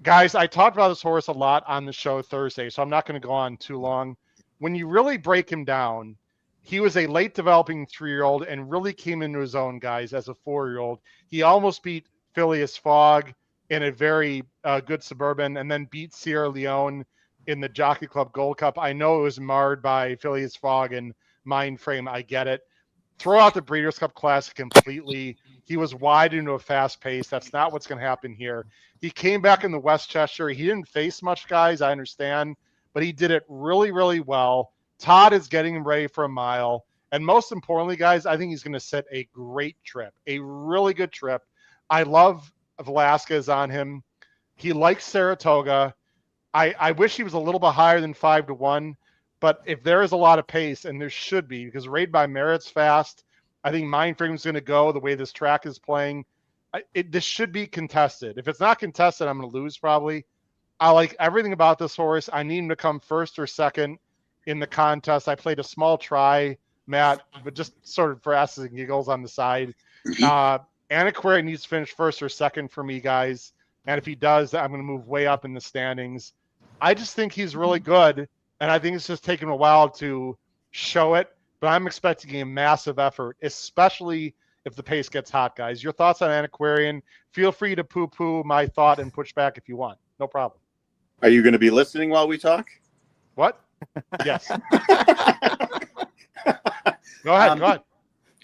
Guys, I talked about this horse a lot on the show Thursday, so I'm not going to go on too long. When you really break him down, he was a late developing 3-year-old and really came into his own, guys, as a 4-year-old. He almost beat Phileas Fogg in a very good Suburban and then beat Sierra Leone in the Jockey Club Gold Cup. I know it was marred by Phileas Fogg and Mind Frame. I get it. Throw out the Breeders' Cup Classic completely. He was wide into a fast pace. That's not what's going to happen here. He came back in the Westchester. He didn't face much, guys, I understand, but he did it really, really well. Todd is getting him ready for a mile. And most importantly, guys, I think he's going to set a great trip, a really good trip. I love Velasquez on him. He likes Saratoga. I wish he was a little bit higher than 5 to 1, but if there is a lot of pace, and there should be, because Raid by Merit's fast, I think Mindframe is going to go the way this track is playing. This should be contested. If it's not contested, I'm going to lose probably. I like everything about this horse. I need him to come first or second in the contest. I played a small try, Matt, but just sort of for asses and giggles on the side. Antiquarian needs to finish first or second for me, guys. And if he does, I'm going to move way up in the standings. I just think he's really good, and I think it's just taken a while to show it, but I'm expecting a massive effort, especially if the pace gets hot, guys. Your thoughts on Antiquarian? Feel free to poo-poo my thought and push back if you want. No problem. Are you going to be listening while we talk? What? Yes. Go ahead.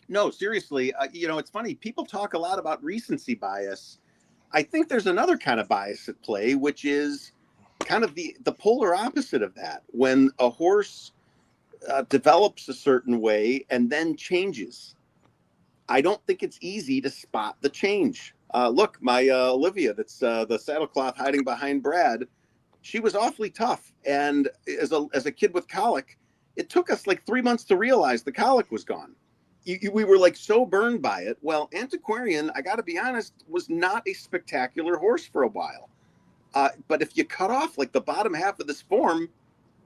No, seriously. It's funny. People talk a lot about recency bias. I think there's another kind of bias at play, which is kind of the polar opposite of that. When a horse develops a certain way and then changes, I don't think it's easy to spot the change. Look, my Olivia, that's the saddlecloth hiding behind Brad, she was awfully tough. And as a kid with colic, it took us like 3 months to realize the colic was gone. We were like so burned by it. Well, Antiquarian, I got to be honest, was not a spectacular horse for a while. But if you cut off like the bottom half of this form,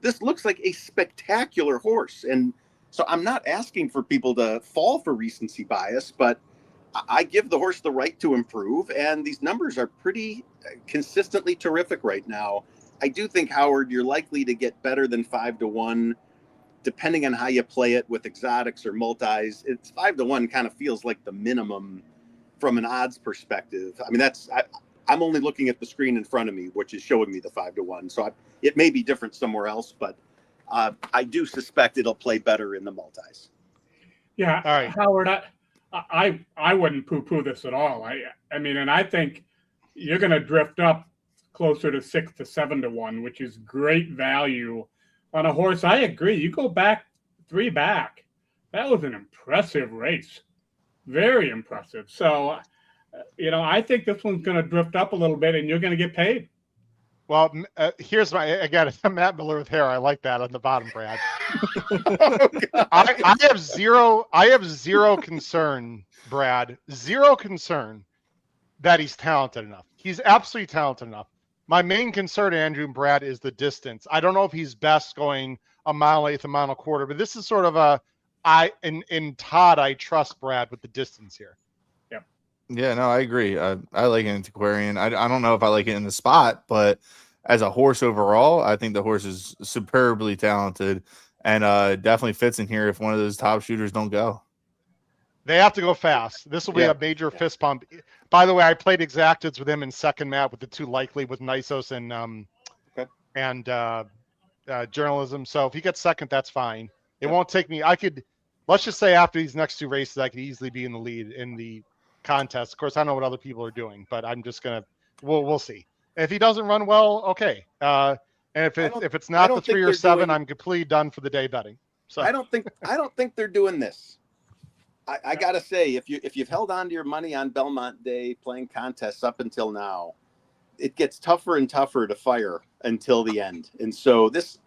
this looks like a spectacular horse. And so I'm not asking for people to fall for recency bias, but I give the horse the right to improve, and these numbers are pretty consistently terrific right now. I do think, Howard, you're likely to get better than 5-1, depending on how you play it with exotics or multis. It's 5-1 kind of feels like the minimum from an odds perspective. I mean, I'm only looking at the screen in front of me, which is showing me the 5-1. So it may be different somewhere else, but I do suspect it'll play better in the multis. Yeah, all right. Howard, I wouldn't poo-poo this at all. I mean, and I think you're going to drift up closer to 6 to 7-1, which is great value on a horse. I agree. You go back 3 back. That was an impressive race. Very impressive. So, I think this one's going to drift up a little bit, and you're going to get paid. Well, here's again, Matt Miller with hair. I like that on the bottom, Brad. I have zero concern, Brad. Zero concern that he's talented enough. He's absolutely talented enough. My main concern, Andrew and Brad, is the distance. I don't know if he's best going a mile and 1/8, a mile and a quarter, but this is sort of in Todd, I trust Brad with the distance here. Yeah, no, I agree. I like Antiquarian. I don't know if I like it in the spot, but as a horse overall, I think the horse is superbly talented and definitely fits in here if one of those top shooters don't go. They have to go fast. This will be a major fist pump. By the way, I played exacteds with him in second mat with the 2 likely with Nisos and journalism. So if he gets second, that's fine. It won't take me. Let's just say after these next 2 races, I could easily be in the lead in the contest. Of course, I don't know what other people are doing, but I'm just we'll see. If he doesn't run well, okay. And if it's not the 3 or 7, I'm completely done for the day betting. So I don't think they're doing this. I gotta say, if you've held on to your money on Belmont Day playing contests up until now, it gets tougher and tougher to fire until the end. And so this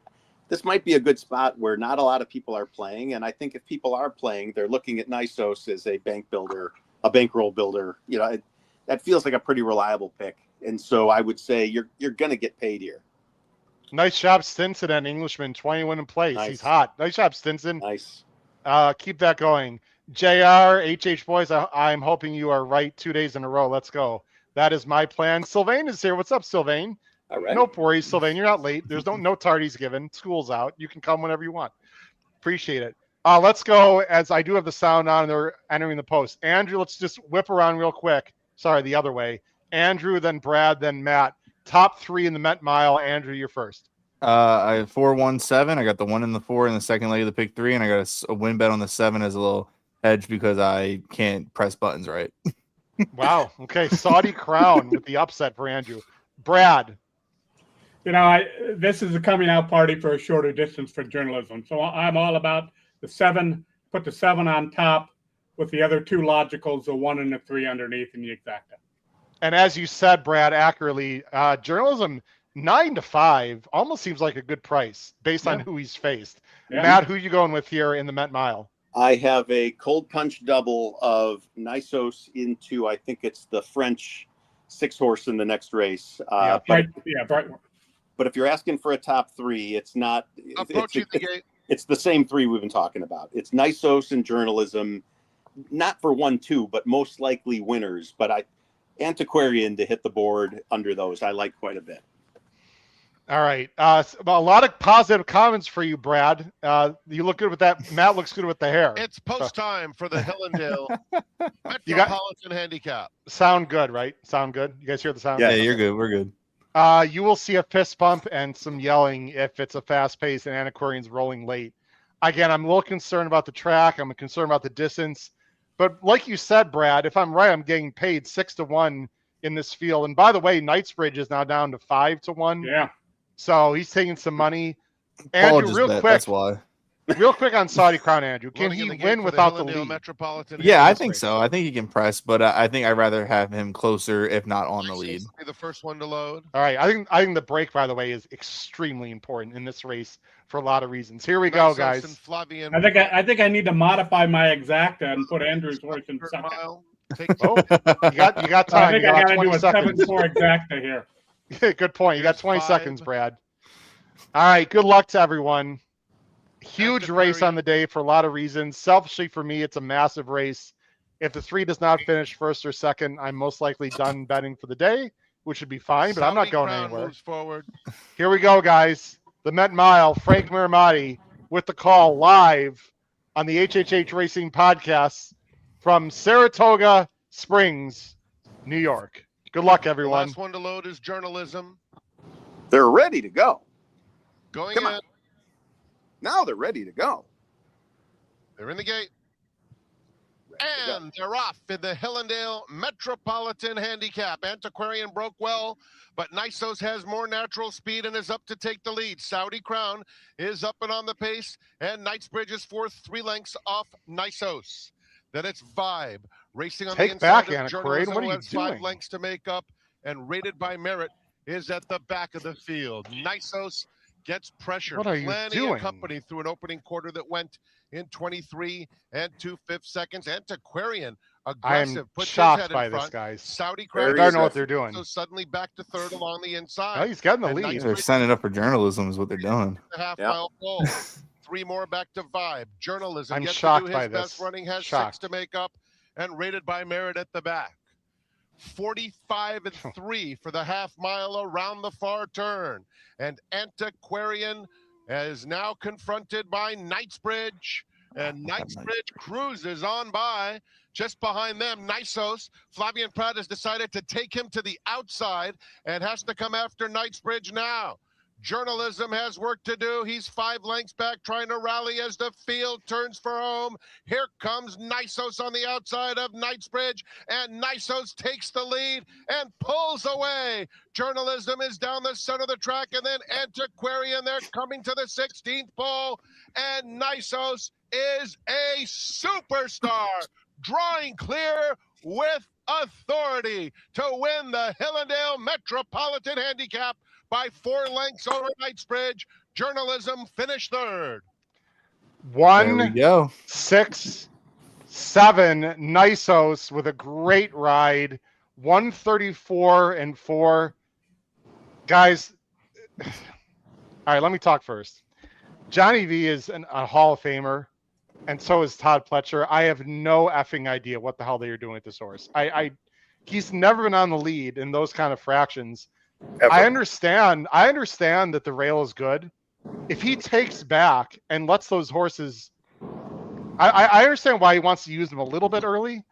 might be a good spot where not a lot of people are playing. And I think if people are playing, they're looking at Nisos as a bankroll builder. That feels like a pretty reliable pick. And so I would say you're going to get paid here. Nice job, Stinson and Englishman, 21 in place. Nice. He's hot. Nice job, Stinson. Nice. Keep that going. JR, HH boys, I'm hoping you are right 2 days in a row. Let's go. That is my plan. Sylvain is here. What's up, Sylvain? All right. No worries, Sylvain. You're not late. There's no tardies given. School's out. You can come whenever you want. Appreciate it. Let's go, as I do have the sound on, and they're entering the post. Andrew, let's just whip around real quick. Sorry, the other way. Andrew, then Brad, then Matt. Top 3 in the Met Mile. Andrew, you're first. I have 4-1-7. I got the 1 and the 4 in the second leg of the pick 3, and I got a win bet on the 7 as a little hedge because I can't press buttons right. Wow. Okay. Saudi Crown with the upset for Andrew. Brad. This is a coming out party for a shorter distance for journalism. So I'm all about the 7, put the 7 on top with the other 2 logicals, the 1 and the 3 underneath in the exacta. And as you said, Brad, accurately, journalism 9 to 5 almost seems like a good price based on who he's faced. Yeah. Matt, who you going with here in the Met Mile? I have a cold punch double of Nisos into, I think it's the French 6 horse in the next race. But if you're asking for a top 3, it's not. It's the same 3 we've been talking about. It's Nisos and journalism, not for 1-2, but most likely winners. But Antiquarian to hit the board under those, I like quite a bit. All right. A lot of positive comments for you, Brad. You look good with that. Matt looks good with the hair. It's post time for the Hillendale Metropolitan Handicap. Sound good, right? Sound good? You guys hear the sound? Yeah, you're good. We're good. You will see a fist bump and some yelling if it's a fast pace and Antiquarian's rolling late. Again, I'm a little concerned about the track. I'm concerned about the distance. But like you said, Brad, if I'm right, I'm getting paid 6-1 in this field. And by the way, Knightsbridge is now down to 5-1. Yeah. So he's taking some money. Andrew, real quick. That's why. Real quick on Saudi Crown, Andrew. Can he win without the lead? Yeah, I think so. I think he can press, but I think I'd rather have him closer, if not on the lead. Be the first one to load. All right. I think the break, by the way, is extremely important in this race for a lot of reasons. Here we go, guys. I think I need to modify my exacta and put Andrew's horse in second. You got time. I think I got to do a 7-4 exacta here. Good point. You got 20 seconds, Brad. All right. Good luck to everyone. Huge race on the day for a lot of reasons. Selfishly for me, it's a massive race. If the 3 does not finish first or second, I'm most likely done betting for the day, which would be fine, but I'm not going anywhere. Moves forward. Here we go, guys. The Met Mile, Frank Miramati with the call live on the HHH Racing podcast from Saratoga Springs, New York. Good luck, everyone. The last one to load is Journalism. They're ready to go. Going Come in. on. Now they're ready to go. They're in the gate. And they're off in the Hillendale Metropolitan Handicap. Antiquarian broke well, but Nisos has more natural speed and is up to take the lead. Saudi Crown is up and on the pace, and Knightsbridge is fourth, 3 lengths off Nisos. Then it's Vibe racing on the inside of Journalism, what are you has doing? 5 lengths to make up, and Rated by Merit is at the back of the field. Nisos gets pressure. What are you Plenty doing? of company through an opening quarter that went in 23 and 2/5 seconds. Antiquarian aggressive. I'm puts his shocked head by in this, front. guys. Saudi I Crown don't know what they're doing. So suddenly back to third along the inside. Oh, he's getting the And lead. They're setting it up for journalism is what they're doing. The half-mile pole. 3 more back to Vibe. Journalism I'm gets to shocked do by his best this. running, has Shocked. 6 to make up, and Rated by Merit at the back. 45 and 3 for the half mile around the far turn. And Antiquarian is now confronted by Knightsbridge. And Knightsbridge cruises on by. Just behind them, Nisos. Flavian Pratt has decided to take him to the outside and has to come after Knightsbridge now. Journalism has work to do. He's 5 lengths back, trying to rally as the field turns for home. Here comes Nisos on the outside of Knightsbridge, and Nisos takes the lead and pulls away. Journalism is down the center of the track, and then Antiquarian, they're coming to the 16th pole, and Nisos is a superstar, drawing clear with authority to win the Hillendale Metropolitan Handicap by 4 lengths over Knightsbridge. Journalism finished third. 1, There we go. 6, 7, Nisos with a great ride. 134 and 4. Guys, all right, let me talk first. Johnny V is a Hall of Famer, and so is Todd Pletcher. I have no effing idea what the hell they are doing with this horse. He's never been on the lead in those kind of fractions. Ever. I understand that the rail is good. If he takes back and lets those horses, I understand why he wants to use them a little bit early.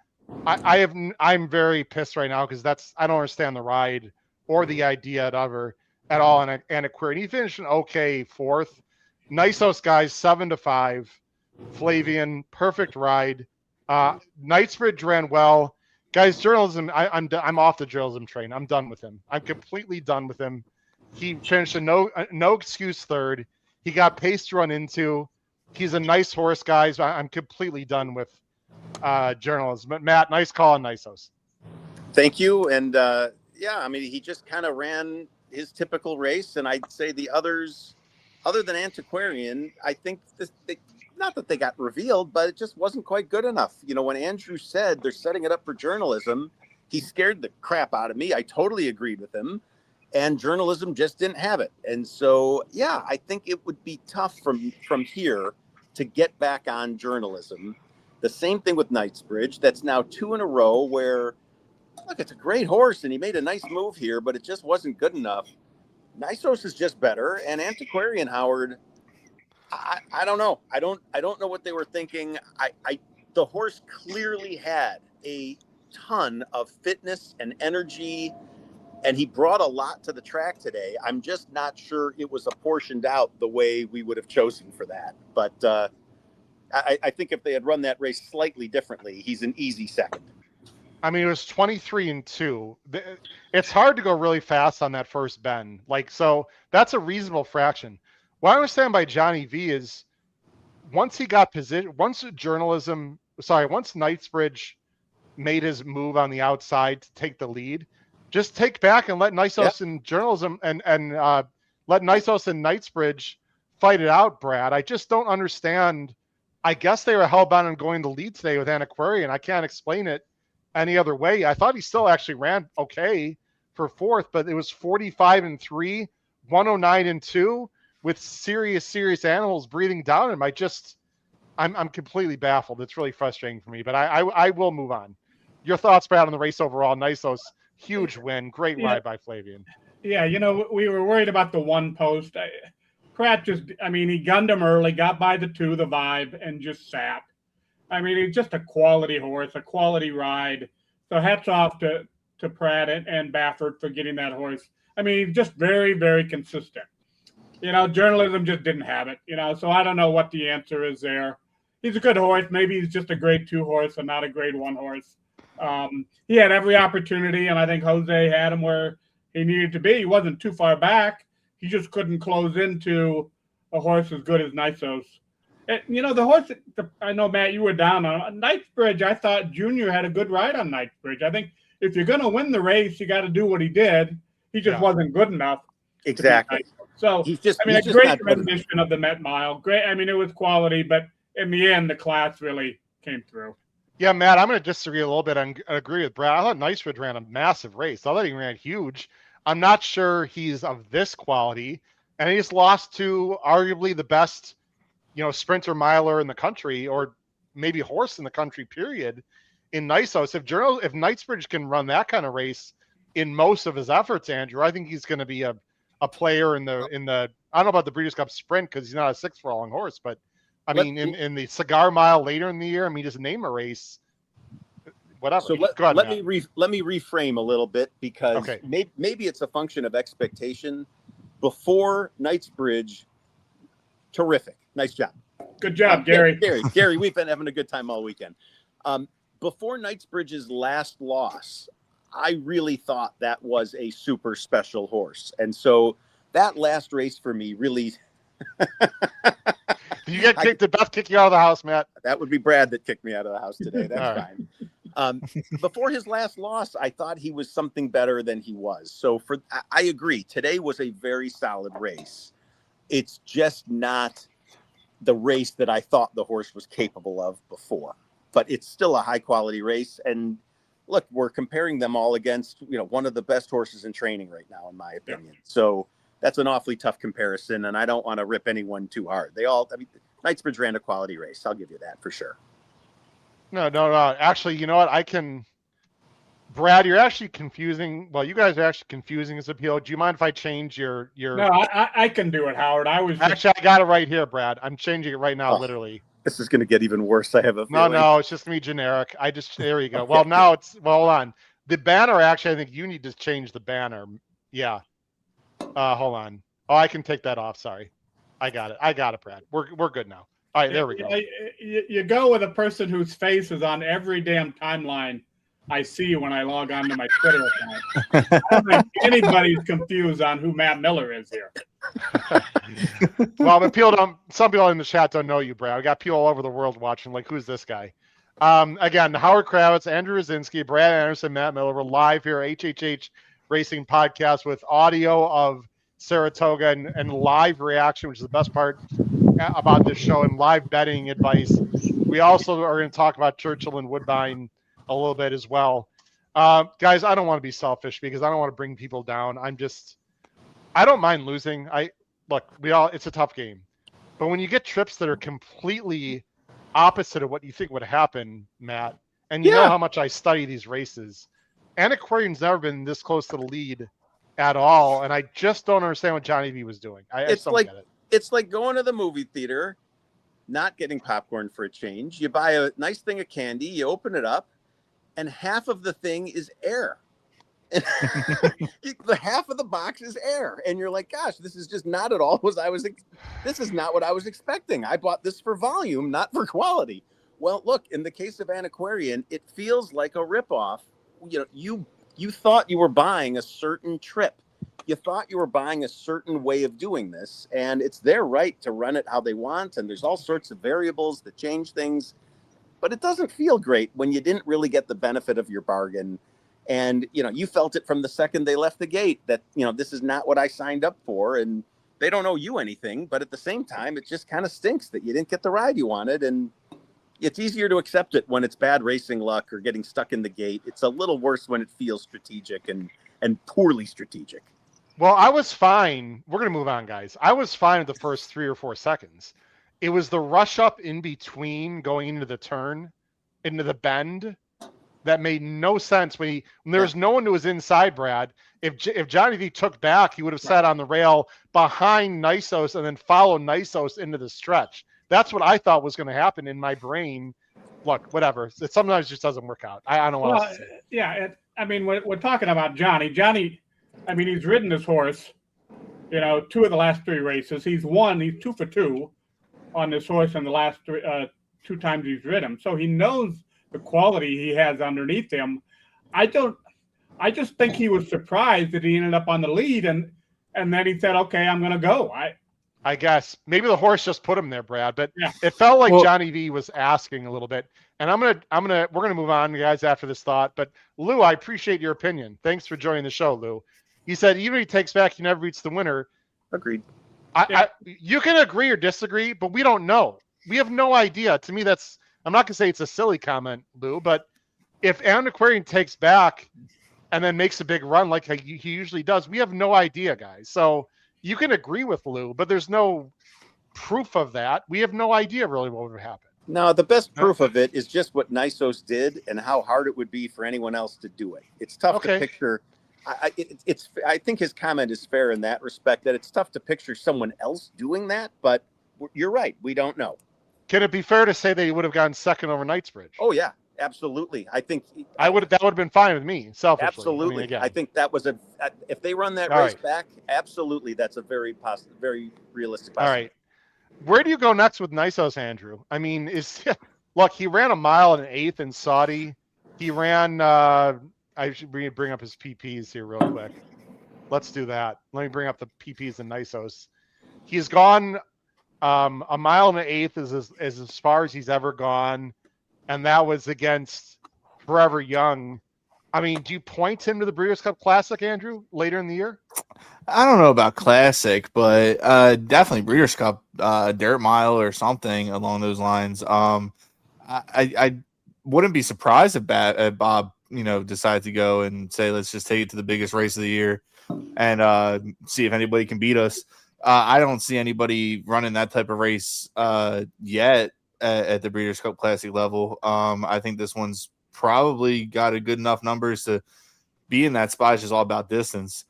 I'm very pissed right now because I don't understand the ride or the idea at all. And Antiquarian, he finished an okay 4th. Nisos guys 7-5. Flavian, perfect ride. Knightsbridge ran well. Guys, journalism, I'm off the journalism train. I'm done with him. I'm completely done with him. He finished a no excuse 3rd. He got pace to run into. He's a nice horse, guys. I'm completely done with journalism. But Matt, nice call on Nisos. Thank you. And yeah, I mean, he just kind of ran his typical race. And I'd say the others, other than Antiquarian, I think not that they got revealed, but it just wasn't quite good enough. You know, when Andrew said they're setting it up for journalism, he scared the crap out of me. I totally agreed with him. And journalism just didn't have it. And so, yeah, I think it would be tough from here to get back on journalism. The same thing with Knightsbridge. That's now 2 in a row where, look, it's a great horse and he made a nice move here, but it just wasn't good enough. Nisos is just better. And Antiquarian, Howard, I don't know. I don't know what they were thinking. The horse clearly had a ton of fitness and energy, and he brought a lot to the track today. I'm just not sure it was apportioned out the way we would have chosen for that. But I think if they had run that race slightly differently, he's an easy second. I mean, it was 23 and 2. It's hard to go really fast on that first bend. So that's a reasonable fraction. What I understand by Johnny V is once Knightsbridge made his move on the outside to take the lead, just take back and let Nisos and journalism and let Nisos and Knightsbridge fight it out, Brad. I just don't understand. I guess they were hellbound on going the lead today with Antiquarian. I can't explain it any other way. I thought he still actually ran okay for 4th, but it was 45 and 3, 109 and 2. With serious animals breathing down him. I'm completely baffled. It's really frustrating for me, but I will move on. Your thoughts, Brad, on the race overall? Nysos, huge win, great ride by Flavien. Yeah, we were worried about the one post. Pratt he gunned him early, got by the 2, the Vibe, and just sat. He's just a quality horse, a quality ride. So hats off to Pratt and Baffert for getting that horse. He's just very, very consistent. Journalism just didn't have it, so I don't know what the answer is there. He's a good horse. Maybe he's just a grade 2 horse and not a grade 1 horse. He had every opportunity, and I think Jose had him where he needed to be. He wasn't too far back. He just couldn't close into a horse as good as Nysos. And, the horse, I know, Matt, you were down on Knightsbridge. I thought Junior had a good ride on Knightsbridge. I think if you're going to win the race, you got to do what he did. He just wasn't good enough. Exactly. So, he's just a great rendition of the Met Mile. Great. It was quality, but in the end, the class really came through. Yeah, Matt, I'm going to disagree a little bit and agree with Brad. I thought Knightsbridge ran a massive race. I thought he ran huge. I'm not sure he's of this quality, and he's lost to arguably the best, sprinter miler in the country, or maybe horse in the country, period, in Nysos. If Knightsbridge can run that kind of race in most of his efforts, Andrew, I think he's going to be a player in the I don't know about the Breeders' Cup Sprint because he's not a 6 furlong horse, but in the Cigar Mile later in the year, just name a race, whatever. So let me reframe a little bit, because maybe it's a function of expectation. Before Knightsbridge, terrific, nice job, good job, Gary. Gary, we've been having a good time all weekend. Before Knightsbridge's last loss, I really thought that was a super special horse, and so that last race for me really. You get kicked. Did Beth kick you out of the house, Matt? That would be Brad that kicked me out of the house today. That's fine. Before his last loss, I thought he was something better than he was. So I agree. Today was a very solid race. It's just not the race that I thought the horse was capable of before, but it's still a high quality race. And look, we're comparing them all against, one of the best horses in training right now, in my opinion. Yeah. So that's an awfully tough comparison, and I don't want to rip anyone too hard. Knightsbridge ran a quality race. I'll give you that for sure. No. Actually, you know what? Brad, you're actually confusing. Well, you guys are actually confusing his appeal. Do you mind if I change your? No, I can do it, Howard. I got it right here, Brad. I'm changing it right now, literally. This is going to get even worse. I have a feeling. No, it's just going to be generic. There you go. Well, now hold on. The banner, actually, I think you need to change the banner. Yeah. Hold on. Oh, I can take that off. Sorry. I got it, Brad. We're good now. All right, there we go. You go with a person whose face is on every damn timeline I see when I log on to my Twitter account. I don't think anybody's confused on who Matt Miller is here. Well, some people in the chat don't know you, Brad. We got people all over the world watching, like, who's this guy? Again, Howard Kravets, Andrew Rdesinski, Brad Anderson, Matt Miller. We're live here, HHH Racing Podcast, with audio of Saratoga and live reaction, which is the best part about this show, and live betting advice. We also are going to talk about Churchill and Woodbine a little bit as well. Guys, I don't want to be selfish because I don't want to bring people down. I don't mind losing. It's a tough game. But when you get trips that are completely opposite of what you think would happen, Matt, and you know how much I study these races, Antiquarian's never been this close to the lead at all, and I just don't understand what Johnny V was doing. I just don't get it. It's like going to the movie theater, not getting popcorn for a change. You buy a nice thing of candy, you open it up, and half of the thing is air. The half of the box is air, and you're like, gosh, this is just not at all this is not what I was expecting. I bought this for volume, not for quality. Well, look, in the case of Antiquarian, it feels like a ripoff. You thought you were buying a certain trip. You thought you were buying a certain way of doing this, and it's their right to run it how they want, and there's all sorts of variables that change things, but it doesn't feel great when you didn't really get the benefit of your bargain. And, you felt it from the second they left the gate that, this is not what I signed up for, and they don't owe you anything, but at the same time, it just kind of stinks that you didn't get the ride you wanted, and it's easier to accept it when it's bad racing luck or getting stuck in the gate. It's a little worse when it feels strategic and poorly strategic. Well, I was fine. We're going to move on, guys. I was fine at the first 3 or 4 seconds. It was the rush up in between going into the turn, into the bend, that made no sense when there was no one who was inside Brad. If Johnny V took back, he would have sat on the rail behind Nisos and then followed Nisos into the stretch. That's what I thought was going to happen in my brain. Look, whatever. It sometimes just doesn't work out. I don't know what else to say. Yeah, I mean, we're talking about Johnny. Johnny, I mean, he's ridden this horse, 2 of the last 3 races. He's 2 for 2 on this horse in the last 2 times he's ridden him. So he knows the quality he has underneath him. I just think he was surprised that he ended up on the lead, and then he said, "Okay, I'm going to go." I guess maybe the horse just put him there, Brad, but it felt like Johnny V was asking a little bit. And we're gonna move on, guys, after this thought. But Lou, I appreciate your opinion. Thanks for joining the show, Lou. He said even if he takes back, he never beats the winner. Agreed. You can agree or disagree, but we don't know. We have no idea. To me, I'm not gonna say it's a silly comment, Lou, but if Antiquarian takes back and then makes a big run like he usually does, we have no idea, guys. So you can agree with Lou, but there's no proof of that. We have no idea really what would happen. No, the best proof of it is just what Nisos did and how hard it would be for anyone else to do it. It's tough to picture. I think his comment is fair in that respect, that it's tough to picture someone else doing that, but you're right. We don't know. Can it be fair to say that he would have gotten second over Knightsbridge? Oh, yeah, absolutely. I think that would have been fine with me, selfishly. Absolutely. I think that was if they run that race back, absolutely, that's a very very realistic possibility. All right. Where do you go next with Nisos, Andrew? I mean, look, he ran 1 mile and 1/8 in Saudi. He ran, I should bring up his PPs here real quick. Let's do that. Let me bring up the PPs in Nisos. He's gone 1 mile and 1/8 is as far as he's ever gone. And that was against Forever Young. I mean, do you point him to the Breeders' Cup Classic, Andrew, later in the year? I don't know about Classic, but definitely Breeders' Cup, Dirt Mile or something along those lines. I wouldn't be surprised if Bob, decide to go and say, let's just take it to the biggest race of the year and see if anybody can beat us. I don't see anybody running that type of race yet at the Breeders' Cup Classic level. I think this one's probably got a good enough numbers to be in that spot. It's just all about distance.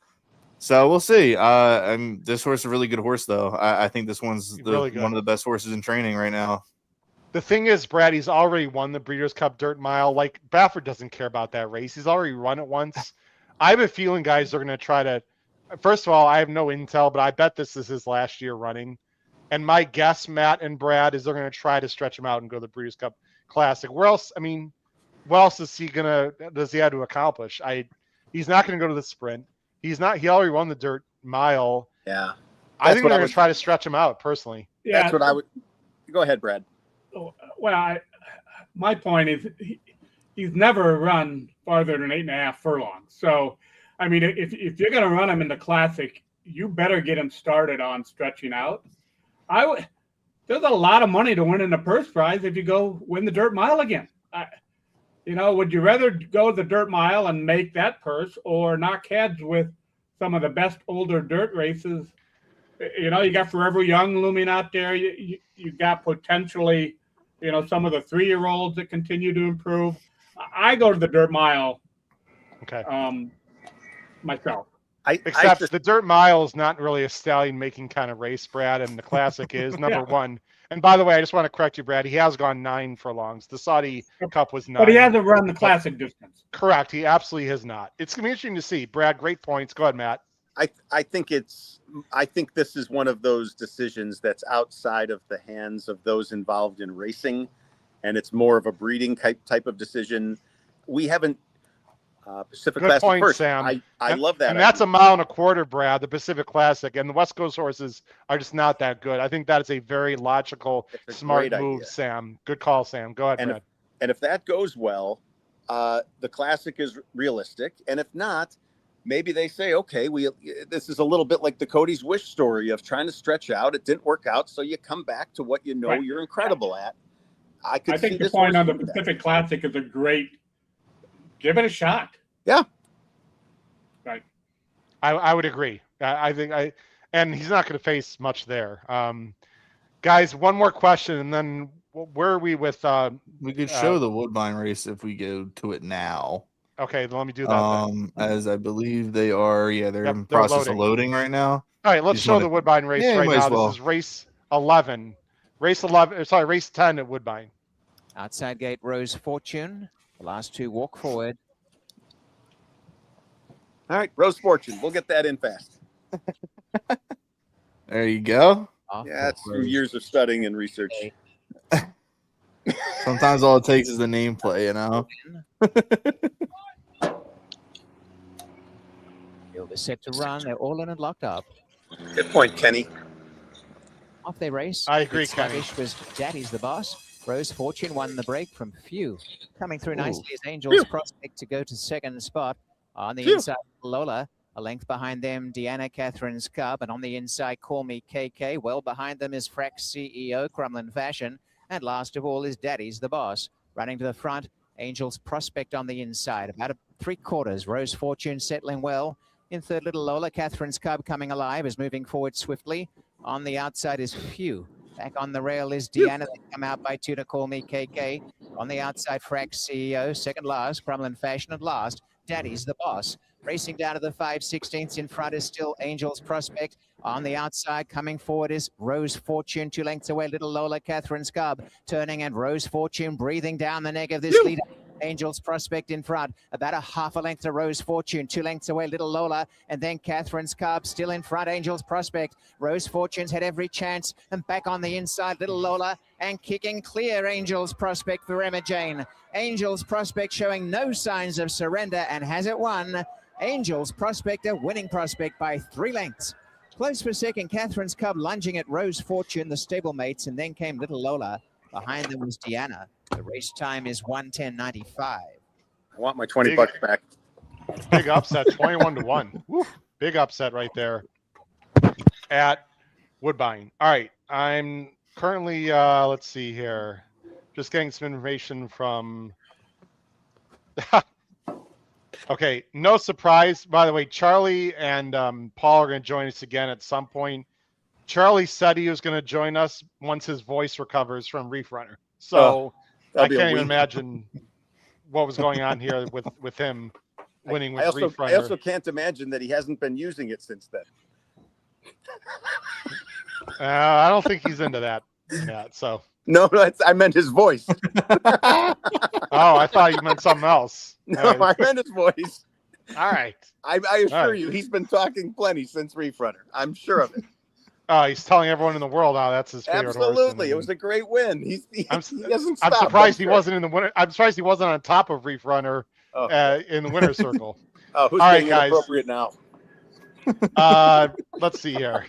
So we'll see. This horse is a really good horse, though. I think this one's one of the best horses in training right now. The thing is, Brad, he's already won the Breeders' Cup Dirt Mile. Like, Baffert doesn't care about that race. He's already run it once. I have a feeling, guys, they're going to try to – first of all, I have no intel, but I bet this is his last year running. And my guess, Matt and Brad, is they're going to try to stretch him out and go to the Breeders' Cup Classic. Where else – I mean, what else is he going to – does he have to accomplish? He's not going to go to the sprint. He already won the Dirt Mile. Yeah. I think they're going to try to stretch him out, personally. Yeah. That's what I would – go ahead, Brad. Well, my point is he's never run farther than 8.5 furlongs. So, I mean, if you're going to run him in the Classic, you better get him started on stretching out. There's a lot of money to win in the purse prize if you go win the Dirt Mile again. Would you rather go the Dirt Mile and make that purse or knock heads with some of the best older dirt races? You got Forever Young looming out there. You got potentially, some of the 3-year-olds that continue to improve. I go to the Dirt Mile. Okay. Myself. Except the Dirt Mile is not really a stallion-making kind of race, Brad, and the Classic is number one. And by the way, I just want to correct you, Brad. He has gone 9 furlongs. The Saudi Cup was 9. But he hasn't run the Classic distance. Correct. He absolutely has not. It's going to be interesting to see. Brad, great points. Go ahead, Matt. I think this is one of those decisions that's outside of the hands of those involved in racing, and it's more of a breeding type of decision. We haven't Pacific Good Classic point, first. Sam. I love that. And that's 1.25 miles, Brad, the Pacific Classic, and the West Coast horses are just not that good. I think that is a very logical, smart move, idea. Sam. Good call, Sam. Go ahead, Brad. And if that goes well, the Classic is realistic, and if not, maybe they say, okay, this is a little bit like the Cody's Wish story of trying to stretch out. It didn't work out, so you come back to what you're incredible at. I think the point on the Pacific Classic is a great. Give it a shot. Yeah. Right. I would agree. I think and he's not going to face much there. Guys, one more question, and then where are we with? We could show the Woodbine race if we go to it now. Okay, let me do that then. As I believe they are, they're in process of loading right now. All right, let's show the Woodbine race right now. This is race 11. Race 10 at Woodbine. Outside gate, Rose Fortune. The last two walk forward. All right, Rose Fortune. We'll get that in fast. There you go. Yeah, it's through years of studying and research. Sometimes all it takes is the nameplate, you know. They're set to run. They're all in and locked up. Good point, Kenny. Off they race. I agree, Kenny. Was Daddy's the boss. Rose Fortune won the break from Few. Coming through nicely is Angel's Prospect to go to second spot. On the inside, Lola. A length behind them, Deanna Catherine's Cub. And on the inside, Call Me KK. Well behind them is Frack's CEO, Crumlin Fashion. And last of all is Daddy's the boss. Running to the front, Angel's Prospect on the inside. About 3/4. Rose Fortune settling well. In third, Little Lola. Catherine's Cub coming alive, is moving forward swiftly. On the outside is Few. Back on the rail is Deanna. They come out by 2 to Call Me KK. On the outside, Frack's CEO. Second last, Crumlin Fashion. And last, Daddy's the boss. Racing down to the 5/16 in front is still Angel's Prospect. On the outside, coming forward is Rose Fortune. 2 lengths away, Little Lola, Catherine's Cub. Turning and Rose Fortune breathing down the neck of this leader. Angel's Prospect in front. About a half a length to Rose Fortune. 2 lengths away, Little Lola. And then Catherine's Cub still in front, Angel's Prospect. Rose Fortune's had every chance. And back on the inside, Little Lola. And kicking clear, Angel's Prospect for Emma Jane. Angel's Prospect showing no signs of surrender and has it won. Angel's Prospect, a winning prospect by 3 lengths. Close for second, Catherine's Cub lunging at Rose Fortune, the stablemates, and then came Little Lola. Behind them was Deanna. The race time is 1:10.95. I want my $20 back. Big upset, 21-1. Woo, big upset right there at Woodbine. All right, I'm currently, let's see here, just getting some information from... Okay, no surprise. By the way, Charlie and Paul are going to join us again at some point. Charlie said he was going to join us once his voice recovers from Reef Runner. So I can't even imagine what was going on here with him winning with Reef Runner. I also can't imagine that he hasn't been using it since then. I don't think he's into that yet, so. No, I meant his voice. Oh, I thought you meant something else. No, I meant his voice. All right. I assure you, he's been talking plenty since Reef Runner. I'm sure of it. Oh, he's telling everyone in the world how that's his favorite horse. Absolutely, it was a great win. He hasn't stopped. I'm surprised he wasn't in the winner. I'm surprised he wasn't on top of Reef Runner in the winner's circle. Oh, who's all being right, guys. Inappropriate now? Let's see here.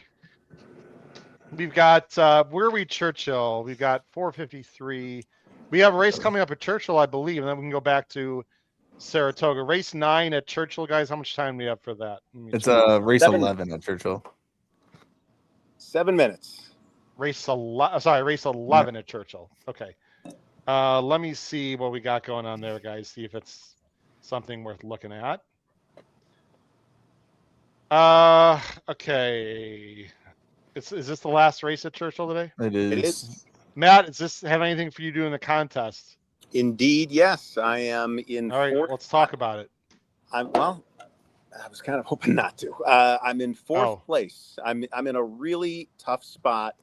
We've got where are we? Churchill. We've got 4:53. We have a race coming up at Churchill, I believe, and then we can go back to Saratoga. Race 9 at Churchill, guys. How much time do we have for that? It's race 11 at Churchill. 7 minutes. Race 11 at Churchill. Okay. Let me see what we got going on there, guys. See if it's something worth looking at. Okay. Is this the last race at Churchill today? It is. It is. Matt, does this have anything for you to do in the contest? Indeed, yes. I am in. All right, let's talk about it. I was kind of hoping not to. I'm in fourth place. I'm in a really tough spot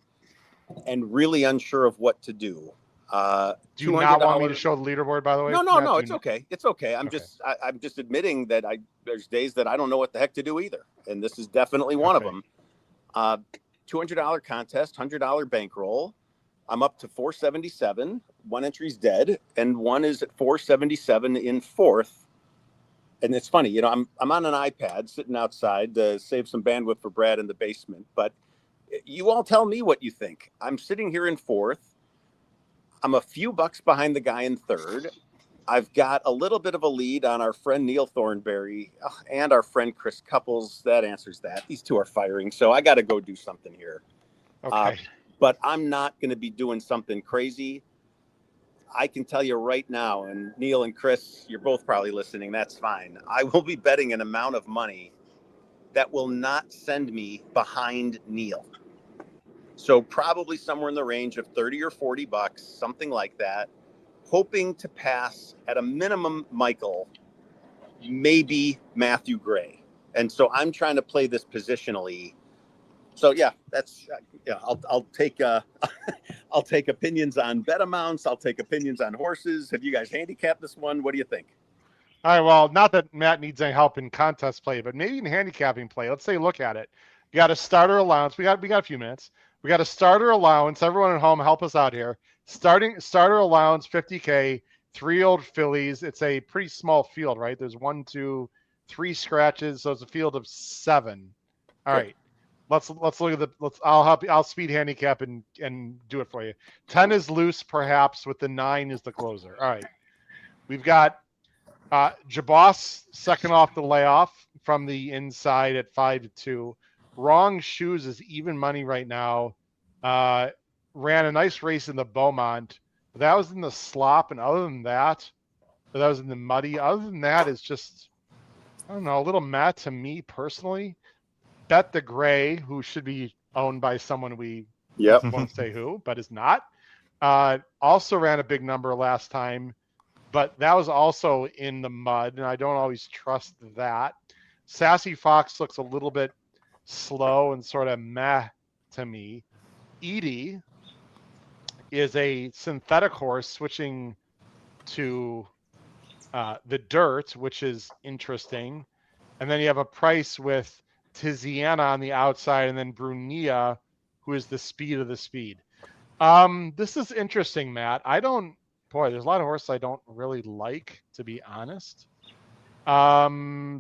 and really unsure of what to do. Do you not want me to show the leaderboard, by the way? No, it's okay. It's okay. I'm just admitting that there's days that I don't know what the heck to do either, and this is definitely one of them. $200 contest, $100 bankroll. I'm up to 477. One entry's dead, and one is at 477 in fourth. And it's funny, you know, I'm on an iPad sitting outside to save some bandwidth for Brad in the basement. But you all tell me what you think. I'm sitting here in fourth. I'm a few bucks behind the guy in third. I've got a little bit of a lead on our friend Neil Thornberry and our friend Chris Couples. That answers that. These two are firing, so I got to go do something here. Okay. But I'm not going to be doing something crazy. I can tell you right now, and Neil and Chris, you're both probably listening. That's fine. I will be betting an amount of money that will not send me behind Neil. So probably somewhere in the range of 30 or 40 bucks, something like that, hoping to pass at a minimum Michael, maybe Matthew Gray. And so I'm trying to play this positionally. So yeah, that's I'll take I'll take opinions on bet amounts. I'll take opinions on horses. Have you guys handicapped this one? What do you think? All right. Well, not that Matt needs any help in contest play, but maybe in handicapping play. Let's say look at it. You got a starter allowance. We got a few minutes. We got a starter allowance. Everyone at home, help us out here. Starter allowance 50K. 3 old fillies. It's a pretty small field, right? There's 1, 2, 3 scratches, so it's a field of 7. All right. Let's look at I'll help you. I'll speed handicap and do it for you. 10 is loose, perhaps, with the 9 is the closer. All right. We've got Jabos second off the layoff from the inside at 5-2. Wrong Shoes is even money right now. Ran a nice race in the Belmont. That was in the slop, and other than that, that was in the muddy. Other than that, it's just, I don't know, a little meh to me personally. Bet the Gray, who should be owned by someone we won't say who, but is not. Also ran a big number last time, but that was also in the mud, and I don't always trust that. Sassy Fox looks a little bit slow and sort of meh to me. Edie is a synthetic horse switching to the dirt, which is interesting. And then you have a price with Tiziana on the outside, and then Brunia, who is the speed of the speed. This is interesting, Matt. There's a lot of horses I don't really like, to be honest.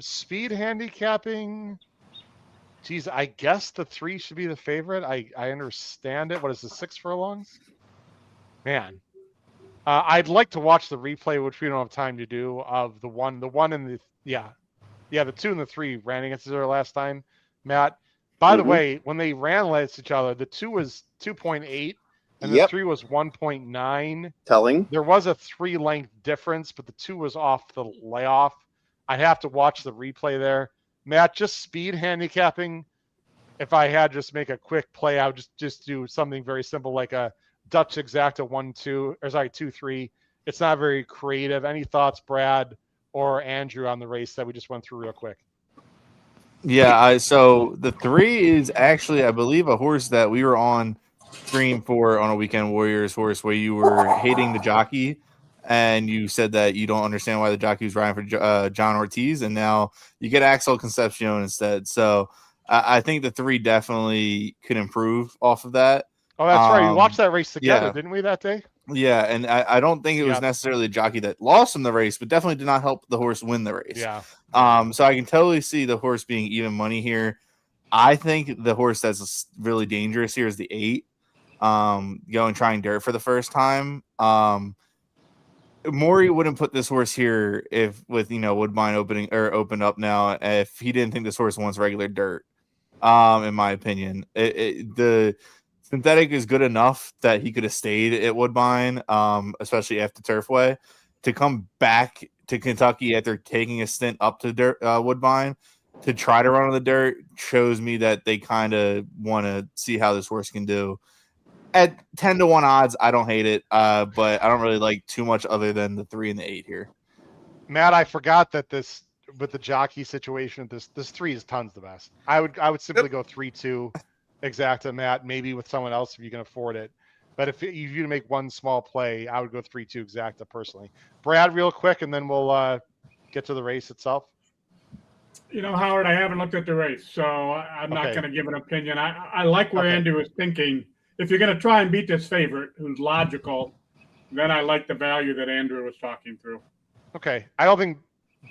Speed handicapping, geez, I guess the 3 should be the favorite. I understand it. What is the 6 furlongs? Man, I'd like to watch the replay, which we don't have time to do, of the one and the the 2 and the 3 ran against each other last time, Matt. By the way, when they ran against each other, the 2 was 2.8 and the 3 was 1.9. Telling. There was a 3 length difference, but the 2 was off the layoff. I'd have to watch the replay there. Matt, just speed handicapping. If I had just make a quick play, I would just do something very simple like a Dutch Exacta 2-3. It's not very creative. Any thoughts, Brad or Andrew, on the race that we just went through real quick? Yeah, so the 3 is actually, I believe, a horse that we were on stream for on a Weekend Warriors horse where you were hating the jockey and you said that you don't understand why the jockey was riding for John Ortiz, and now you get Axel Concepcion instead. So I think the 3 definitely could improve off of that. Oh, that's right. We watched that race together, didn't we, that day? Yeah, and I don't think it was necessarily a jockey that lost him the race, but definitely did not help the horse win the race. Yeah. So I can totally see the horse being even money here. I think the horse that's really dangerous here is the 8, going trying dirt for the first time. Maury wouldn't put this horse here if with Woodbine opened up now if he didn't think this horse wants regular dirt. In my opinion, the synthetic is good enough that he could have stayed at Woodbine, especially after Turfway, to come back to Kentucky after taking a stint up to Woodbine to try to run on the dirt shows me that they kind of want to see how this horse can do. At 10-1 odds, I don't hate it, but I don't really like too much other than the 3 and the 8 here. Matt, I forgot that this with the jockey situation, this 3 is tons the best. I would simply go 3-2 Exacta, Matt, maybe with someone else if you can afford it. But if you make one small play, I would go 3-2 Exacta personally. Brad, real quick, and then we'll get to the race itself. Howard, I haven't looked at the race, so I'm not going to give an opinion. I like where Andrew is thinking. If you're going to try and beat this favorite, who's logical, then I like the value that Andrew was talking through. Okay. I don't think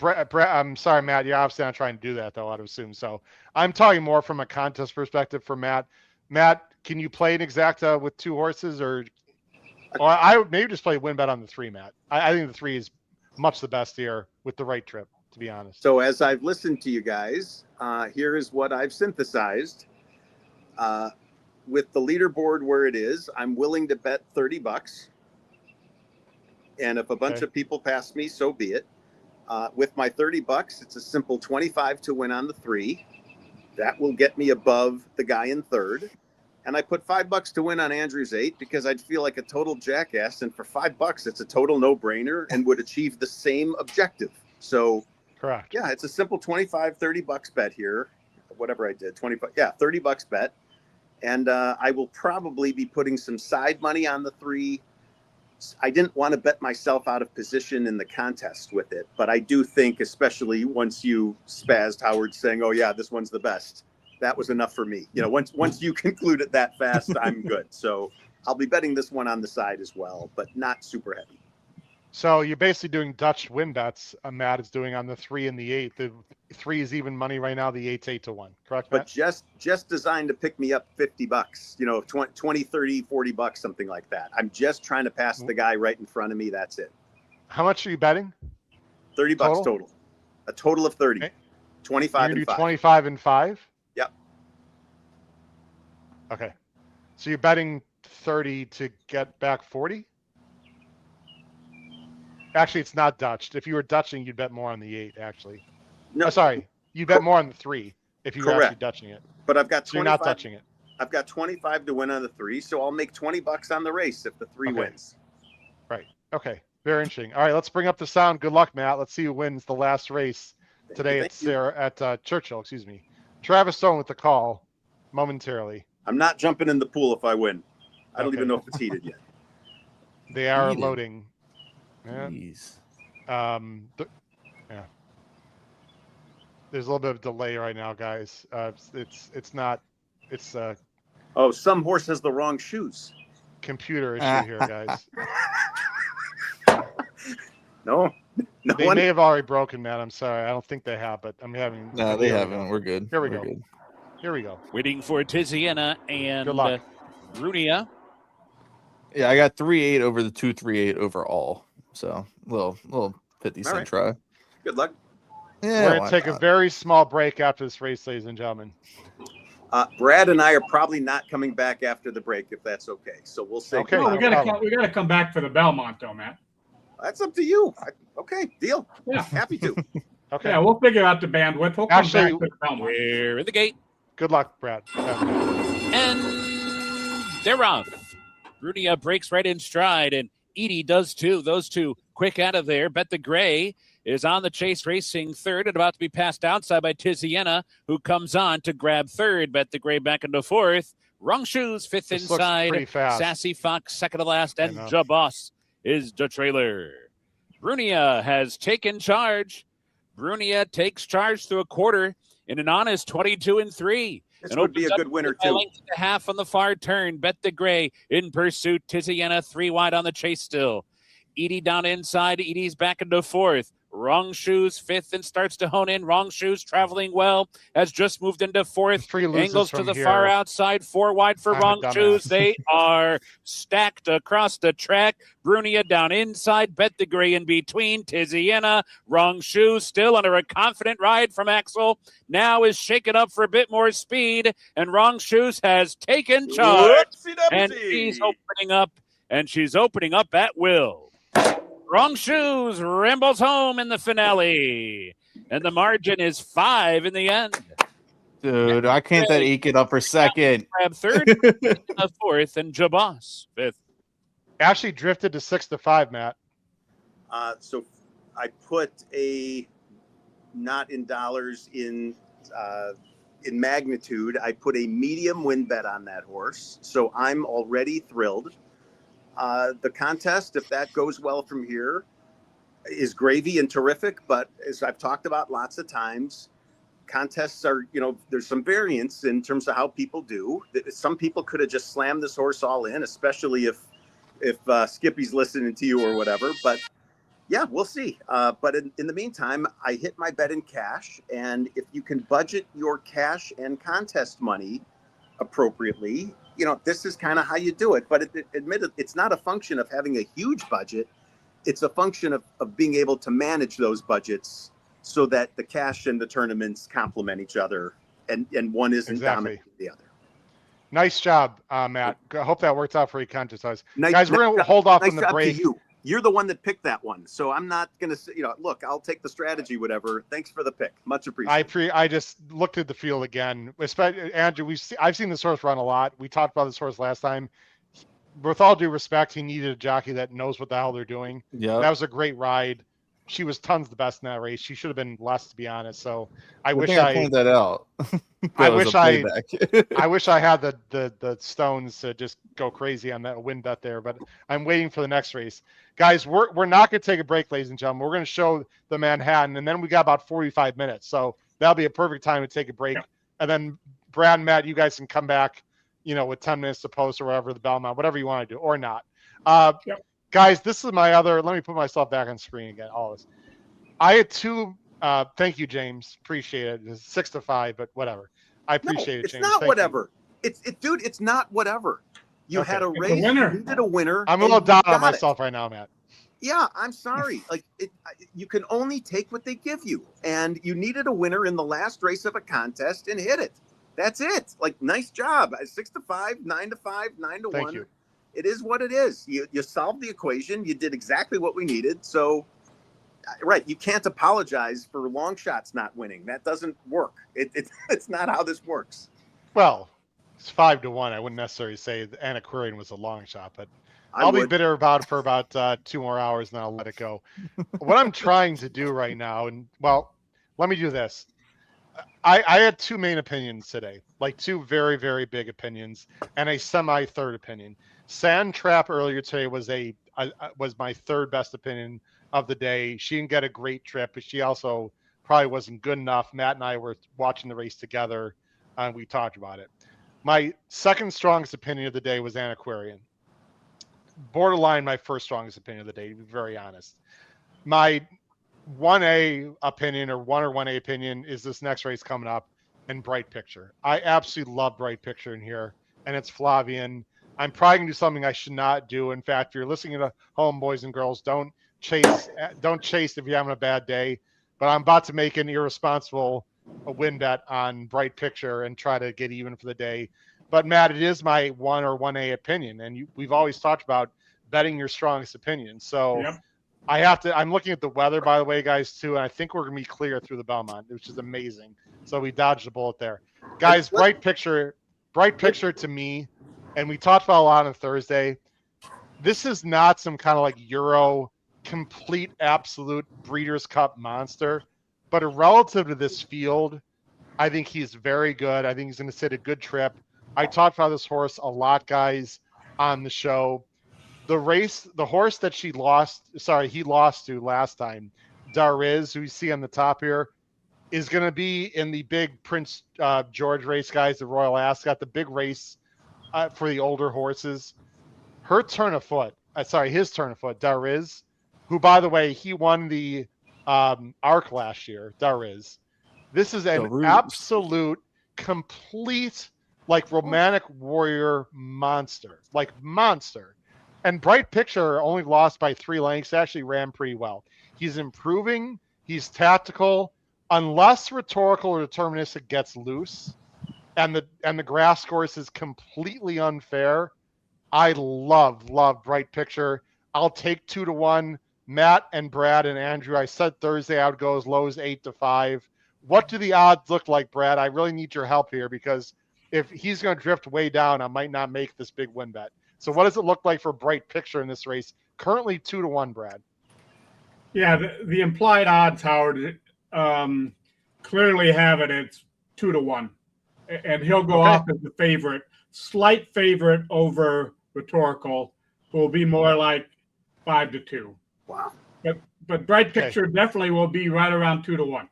Brett, I'm sorry, Matt. You're obviously not trying to do that, though, I'd assume. So I'm talking more from a contest perspective for Matt. Matt, can you play an Exacta with 2 horses, or I would maybe just play win bet on the 3, Matt. I think the 3 is much the best here with the right trip, to be honest. So as I've listened to you guys, here is what I've synthesized. With the leaderboard where it is, I'm willing to bet $30. And if a bunch of people pass me, so be it. With my $30, it's a simple 25 to win on the 3. That will get me above the guy in 3rd. And I put $5 to win on Andrew's 8 because I'd feel like a total jackass. And for $5, it's a total no-brainer and would achieve the same objective. So, correct. Yeah, it's a simple $25-$30 bet here. Whatever I did, $30 bet. And I will probably be putting some side money on the 3. I didn't want to bet myself out of position in the contest with it, but I do think, especially once you spazzed Howard saying, "Oh yeah, this one's the best," that was enough for me. You know, once you conclude it that fast, I'm good. So I'll be betting this one on the side as well, but not super heavy. So you're basically doing Dutch win bets. Matt is doing on the 3 and the 8. The 3 is even money right now. The 8's 8-1. Correct, Matt? But just designed to pick me up $50, you know, 20, 30, $40, something like that. I'm just trying to pass the guy right in front of me. That's it. How much are you betting? $30 total. A total of 30. Okay. 25 and 5. 25 and 5? Yep. Okay. So you're betting 30 to get back 40? Actually, it's not Dutched. If you were Dutching, you'd bet more on the 8, actually. No, sorry. You bet more on the 3 if you were actually Dutching it. But I've got 25. So you're not Dutching it. I've got 25 to win on the 3, so I'll make $20 on the race if the 3 wins. Right. Okay. Very interesting. All right, let's bring up the sound. Good luck, Matt. Let's see who wins the last race today at Churchill. Excuse me. Travis Stone with the call momentarily. I'm not jumping in the pool if I win. I don't even know if it's heated yet. They are loading. Yeah. Yeah. There's a little bit of delay right now, guys. It's not. Oh, some horse has the wrong shoes. Computer issue here, guys. No. They may have already broken, Matt. I'm sorry. I don't think they have, but I'm having. No, they haven't. We're good. Here we go. Here we go. Waiting for Tiziana and Runia. Yeah, I got 3-8 over the 2-3-8 overall. So little 50-cent try. Good luck. Yeah, we're gonna take a very small break after this race, ladies and gentlemen. Brad and I are probably not coming back after the break, if that's okay. So we'll say. Okay. We gotta come back for the Belmont, though, Matt. That's up to you. Okay, deal. Yeah, happy to. Okay. Yeah, we'll figure out the bandwidth. We'll come back to the Belmont. We're in the gate. Good luck, Brad. And they're off. Runia breaks right in stride, and Edie does too. Those two quick out of there. Bet the Gray is on the chase, racing third and about to be passed outside by Tiziana, who comes on to grab third. Bet the Gray back into fourth. Wrong Shoes, fifth inside. Sassy Fox, second to last. And Jabos is the trailer. Runia has taken charge. Runia takes charge through a quarter in an honest 22-3. This would be a good winner, too. Half on the far turn. Bet the Gray in pursuit. Tiziana 3 wide on the chase still. Edie down inside. Edie's back into fourth. Wrong Shoes fifth and starts to hone in. Wrong Shoes traveling well. Has just moved into fourth. Angles to the far outside. 4 wide for Wrong Shoes. They are stacked across the track. Runia down inside. Bet the Gray in between. Tiziana. Wrong Shoes still under a confident ride from Axel. Now is shaken up for a bit more speed. And Wrong Shoes has taken charge. And she's opening up. And she's opening up at will. Wrong Shoes rambles home in the finale. And the margin is 5 in the end. Dude, why can't that eke it up for second? Grab third, fourth, and Jabos fifth. Actually drifted to 6-5, Matt. So I put a, not in dollars, in magnitude, I put a medium win bet on that horse. So I'm already thrilled. The contest, if that goes well from here, is gravy and terrific. But as I've talked about lots of times, contests are, there's some variance in terms of how people do. Some people could have just slammed this horse all in, especially if Skippy's listening to you or whatever. But yeah, we'll see. But in the meantime, I hit my bet in cash. And if you can budget your cash and contest money appropriately, this is kind of how you do it. But admitted, it's not a function of having a huge budget. It's a function of being able to manage those budgets so that the cash and the tournaments complement each other and one isn't dominating the other. Nice job, Matt. I hope that worked out for you contest-wise. Guys, we're going to hold off on the break. you're the one that picked that one. So I'm not going to say, look, I'll take the strategy, whatever. Thanks for the pick. Much appreciated. I just looked at the field again. Especially, Andrew, I've seen this horse run a lot. We talked about this horse last time. With all due respect, he needed a jockey that knows what the hell they're doing. Yeah, that was a great ride. She was tons the best in that race. She should have been less, to be honest. So I wish I pointed that out. I wish I had the stones to just go crazy on that win bet there, but I'm waiting for the next race. Guys, we're not going to take a break, ladies and gentlemen. We're going to show the Manhattan, and then we got about 45 minutes. So that'll be a perfect time to take a break. And then Brad and Matt, you guys can come back, with 10 minutes to post or whatever, the Belmont, whatever you want to do, or not. Guys, this is my other, let me put myself back on screen again, all this. I had two, thank you, James. Appreciate it. It's 6-5, but whatever. I appreciate it, James. It's not whatever. Dude, it's not whatever. You had a race, you needed a winner. I'm a little down on myself right now, Matt. Yeah, I'm sorry. You can only take what they give you. And you needed a winner in the last race of a contest and hit it. That's it. Nice job. 6-5, 9-5, 9-1. Thank you. It is what it is. You solved the equation. You did exactly what we needed. So, right, you can't apologize for long shots not winning. That doesn't work. It's not how this works. Well, it's 5-1. I wouldn't necessarily say the Antiquarian was a long shot, but I'll be bitter about it for about 2 more hours, and then I'll let it go. What I'm trying to do right now, let me do this. I had two main opinions today, two very, very big opinions, and a semi-third opinion. Sand Trap earlier today was my third best opinion of the day. She didn't get a great trip, but she also probably wasn't good enough. Matt and I were watching the race together, and we talked about it. My second strongest opinion of the day was Antiquarian. Borderline my first strongest opinion of the day, to be very honest. My 1A opinion or 1A opinion is this next race coming up in Bright Picture. I absolutely love Bright Picture in here, and it's Flavian. I'm probably going to do something I should not do. In fact, if you're listening to home, boys and girls, don't chase if you're having a bad day. But I'm about to make an irresponsible win bet on Bright Picture and try to get even for the day. But Matt, it is my 1 or 1A opinion, and we've always talked about betting your strongest opinion. So I'm looking at the weather, by the way, guys, too, and I think we're going to be clear through the Belmont, which is amazing. So we dodged a bullet there. Guys, Bright Picture to me, and we talked about a lot on Thursday, this is not some kind of Euro complete absolute Breeders' Cup monster, but relative to this field, I think he's very good. I think he's going to sit a good trip. I talked about this horse a lot, guys, on the show. The horse that he lost to last time, Dariz, who you see on the top here, is going to be in the big Prince George race, guys, the Royal Ascot, the big race for the older horses. His turn of foot, Dariz, who, by the way, he won the ARC last year, Dariz. This is an absolute, complete, romantic warrior monster. And Bright Picture only lost by 3 lengths, actually ran pretty well. He's improving. He's tactical. Unless Rhetorical or Deterministic gets loose and the grass course is completely unfair, I love Bright Picture. I'll take 2-1. Matt and Brad and Andrew, I said Thursday I would go as low as 8-5. What do the odds look like, Brad? I really need your help here, because if he's going to drift way down, I might not make this big win bet. So what does it look like for Bright Picture in this race? Currently 2-1, Brad. Yeah, the implied odds, Howard, clearly have it. It's 2-1, and he'll go off as the favorite, slight favorite over Rhetorical, who will be more like 5-2. Wow. But Bright Picture definitely will be right around 2-1.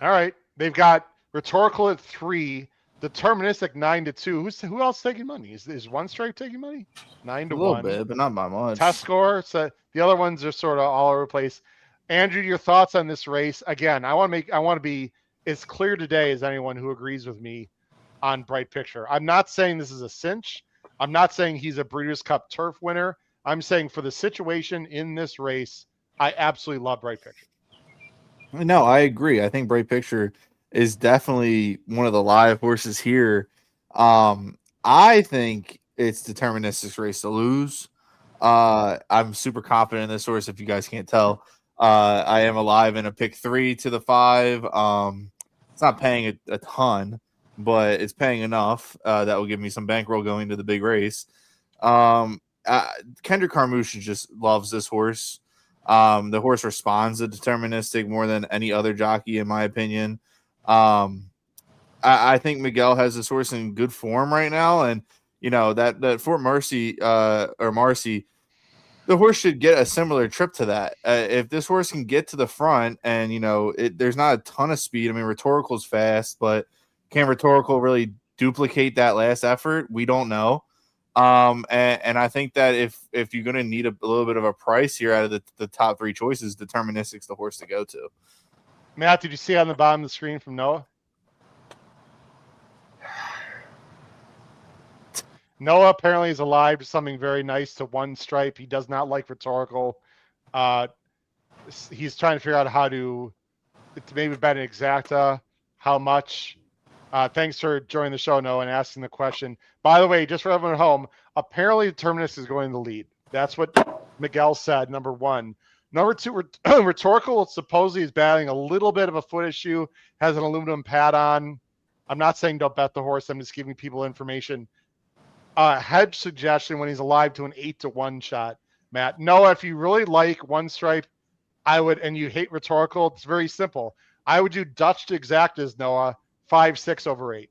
All right, they've got Rhetorical at 3. Deterministic 9-2. Who else taking money? Is One Stripe taking money? 9-1. A little bit, but not by much. Test score. So the other ones are sort of all over the place. Andrew, your thoughts on this race? Again, I want to be as clear today as anyone who agrees with me on Bright Picture. I'm not saying this is a cinch. I'm not saying he's a Breeders' Cup turf winner. I'm saying for the situation in this race, I absolutely love Bright Picture. No, I agree. I think Bright Picture is definitely one of the live horses here. I think it's Deterministic's race to lose. I'm super confident in this horse. If you guys can't tell, I am alive in a pick 3 to the 5. It's not paying a ton, but it's paying enough that will give me some bankroll going to the big race. Kendrick Carmouche just loves this horse. The horse responds to deterministic more than any other jockey, in my opinion. I think Miguel has this horse in good form right now, and that Fort Marcy Marcy, the horse should get a similar trip to that. If this horse can get to the front, and there's not a ton of speed. I mean, Rhetorical's fast, but can Rhetorical really duplicate that last effort? We don't know. And I think that if you're going to need a little bit of a price here out of the top 3 choices, Deterministic's the horse to go to. Matt, did you see on the bottom of the screen from Noah? Noah apparently is alive to something very nice to One Stripe. He does not like Rhetorical. He's trying to figure out how to maybe bet an exacta, how much. Thanks for joining the show, Noah, and asking the question. By the way, just for everyone at home, apparently Determinist is going to lead. That's what Miguel said, number 1. Number 2, Rhetorical supposedly is battling a little bit of a foot issue, has an aluminum pad on. I'm not saying don't bet the horse. I'm just giving people information. Hedge suggestion when he's alive to an 8-1 shot, Matt. Noah, if you really like One Stripe, I would, and you hate Rhetorical, it's very simple. I would do Dutch to exactas, Noah, 5-6 over 8.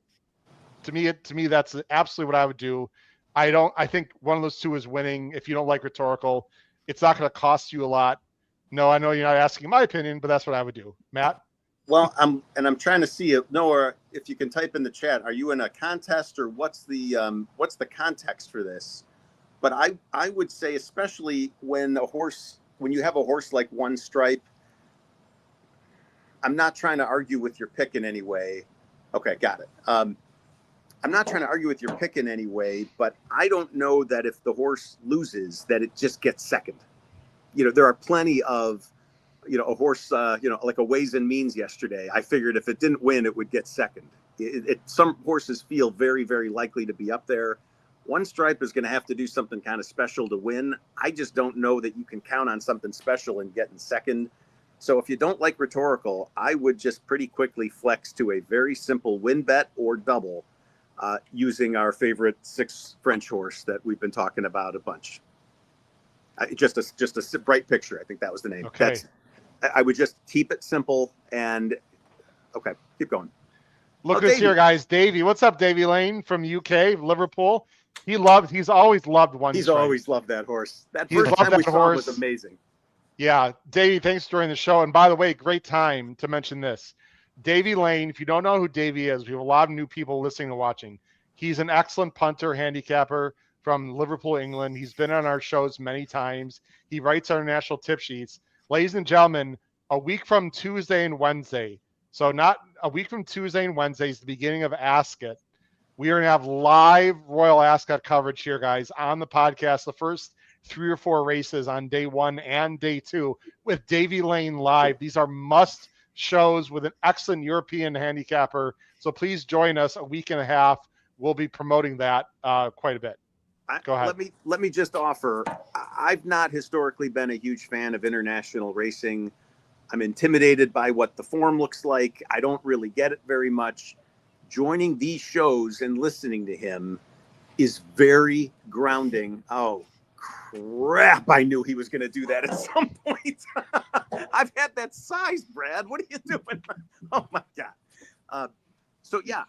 To me, that's absolutely what I would do. I think one of those 2 is winning. If you don't like Rhetorical, it's not going to cost you a lot. No, I know you're not asking my opinion, but that's what I would do. Matt? Well, I'm trying to see if Noah, if you can type in the chat, are you in a contest or what's the context for this? But I would say, especially when you have a horse like One Stripe, I'm not trying to argue with your pick in any way. Okay, got it. I'm not trying to argue with your pick in any way, but I don't know that if the horse loses, that it just gets second. There are plenty of, a horse, like a Ways and Means yesterday. I figured if it didn't win, it would get second. Some horses feel very, very likely to be up there. One Stripe is going to have to do something kind of special to win. I just don't know that you can count on something special and getting second. So if you don't like Rhetorical, I would just pretty quickly flex to a very simple win bet or double using our favorite 6 French horse that we've been talking about a bunch. Just a bright picture. I think that was the name. Okay. I would just keep it simple and okay, keep going. Look who's here, guys. Davey. What's up, Davey Lane from UK, Liverpool? He's always loved One Stripe. He's always loved that horse. That first time we saw him was amazing. Yeah, Davey, thanks for joining the show. And by the way, great time to mention this. Davey Lane, if you don't know who Davey is, we have a lot of new people listening and watching. He's an excellent punter, handicapper from Liverpool, England. He's been on our shows many times. He writes our national tip sheets. Ladies and gentlemen, a week from Tuesday and Wednesday, so not a week from Tuesday and Wednesday is the beginning of Ascot. We are going to have live Royal Ascot coverage here, guys, on the podcast, the first 3 or 4 races on day 1 and day 2 with Davey Lane live. These are must shows with an excellent European handicapper. So please join us a week and a half. We'll be promoting that quite a bit. Go ahead. Let me just offer, I've not historically been a huge fan of international racing. I'm intimidated by what the form looks like. I don't really get it very much. Joining these shows and listening to him is very grounding. Oh, crap. I knew he was going to do that at some point. I've had that size, Brad. What are you doing? Oh, my God. So, yeah,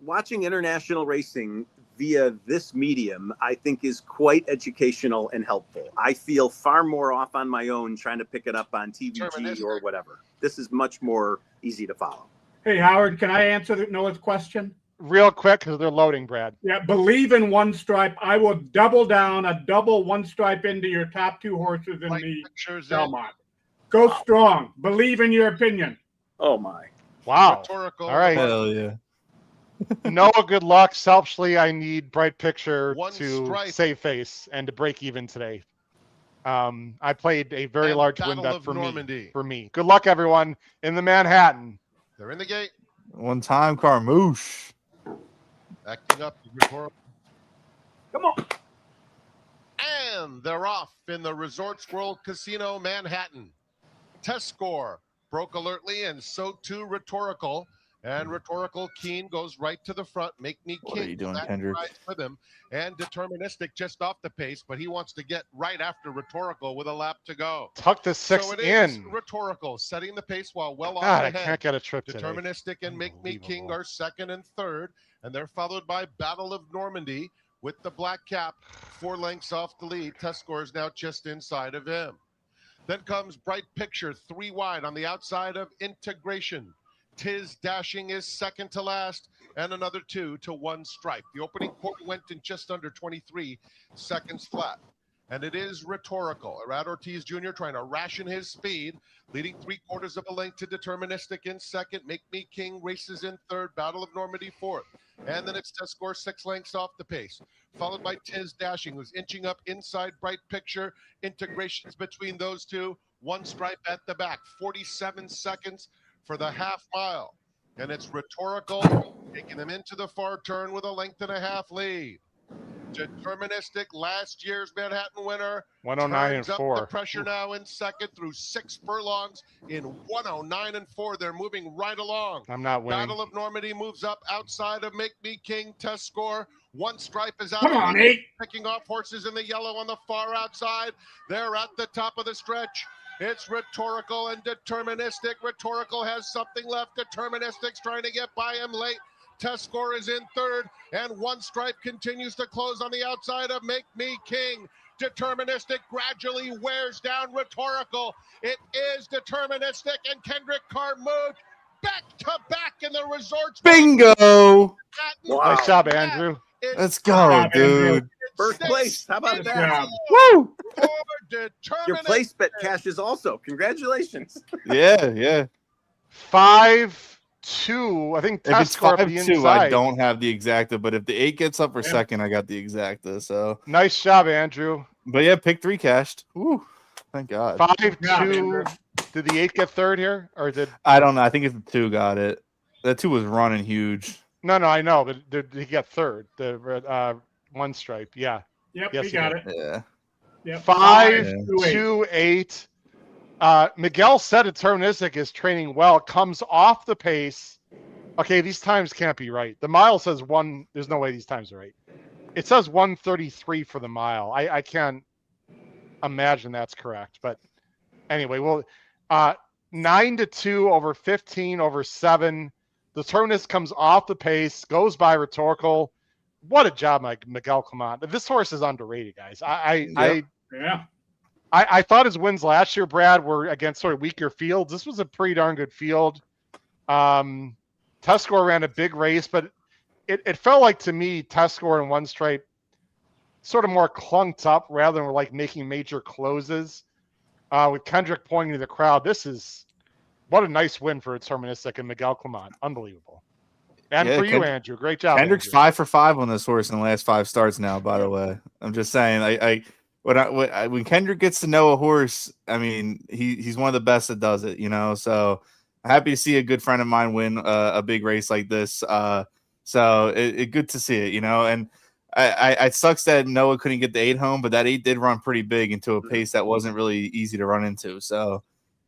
watching international racing via this medium, I think is quite educational and helpful. I feel far more off on my own trying to pick it up on TVG or whatever. This is much more easy to follow. Hey, Howard, can I answer Noah's question? Real quick, because they're loading, Brad. Yeah, believe in One Stripe. I will double down a double One Stripe into your top 2 horses in the Belmont. Go strong. Believe in your opinion. Oh, my. Wow. Rhetorical. All right. Hell yeah. Noah, good luck. Selfishly, I need bright picture One to Stripe. save face and to break even today. I played a very large win bet for me. Good luck, everyone, in the Manhattan. They're in the gate. One time, Carmouche. Acting up. Rhetorical. Come on. And they're off in the Resorts World Casino, Manhattan. Test score broke alertly, and so too Rhetorical. And Rhetorical Keen goes right to the front. Make Me King. What are you doing, Kendrick? With him. And Deterministic just off the pace, but he wants to get right after Rhetorical with a lap to go. Tuck the 6 so it in. Is Rhetorical setting the pace while well off God, I ahead. can't get a trip Deterministic today. and Make Me King are second and third, and they're followed by Battle of Normandy with the black cap 4 lengths off the lead. Test score is now just inside of him. Then comes Bright Picture 3 wide on the outside of Integration. Tiz Dashing is second to last, and another 2 to 1 stripe. The opening quarter went in just under 23 seconds flat. And it is Rhetorical. Arad Ortiz Jr. trying to ration his speed, leading 3/4 of a length to Deterministic in second. Make Me King races in third. Battle of Normandy fourth. And then it's test score 6 lengths off the pace, followed by Tiz Dashing, who's inching up inside Bright Picture. Integrations between those two. 1 stripe at the back. 47 seconds for the half mile. And it's Rhetorical taking them into the far turn with a 1.5 length lead. Deterministic, last year's Manhattan winner. 109 and turns 4. Up the pressure now in second through 6 furlongs in 109 and 4. They're moving right along. I'm not winning. Battle of Normandy moves up outside of Make Me King. Test score 1 stripe is out. Come on, 8. Picking off horses in the yellow on the far outside. They're at the top of the stretch. It's Rhetorical and Deterministic. Rhetorical has something left. Deterministic's trying to get by him late. Test score is in third, and 1 stripe continues to close on the outside of Make Me King. Deterministic gradually wears down Rhetorical. It is Deterministic and Kendrick Carmouche back to back in the Resorts. Bingo! Wow. Nice job, Andrew. Let's go, dude. First place. How about that? Woo! Your place bet cashes also. Congratulations. Yeah. 5-2. I think If test it's score up the 5-2, inside. I don't have the exacta, but if the 8 gets up for second, I got the exacta. So Nice job, Andrew. but yeah, pick 3 cashed. Woo. Thank God. 5-2. Did the 8 get third here? Or did I don't know. I think if the 2 got it. That 2 was running huge. No, I know, but did he get third? The 1 stripe. Yeah. Yep, Yes, he got did. it. Yeah. Yep. 5-2-8. Miguel said Deterministic is training well, comes off the pace. Okay, these times can't be right. The mile says 1. There's no way these times are right. It says 1:33 for the mile. I can't imagine that's correct. But anyway, well, 9-2 over 15 over 7. Determinist comes off the pace, goes by Rhetorical. What a job, Miguel Clement. This horse is underrated, guys. I thought his wins last year, Brad, were against sort of weaker fields. This was a pretty darn good field. Test score ran a big race, but it felt like to me test score and 1 stripe sort of more clunked up rather than like making major closes. With Kendrick pointing to the crowd, this is what a nice win for Deterministic and Miguel Clement. Unbelievable. And for you, Andrew. Great job. Kendrick's Andrew. 5 for 5 on this horse in the last 5 starts now, by the way. I'm just saying, when Kendrick gets to know a horse, I mean, he's one of the best that does it, you know. So happy to see a good friend of mine win a big race like this. So it good to see it, you know. And it sucks that Noah couldn't get the 8 home, but that 8 did run pretty big into a pace that wasn't really easy to run into. So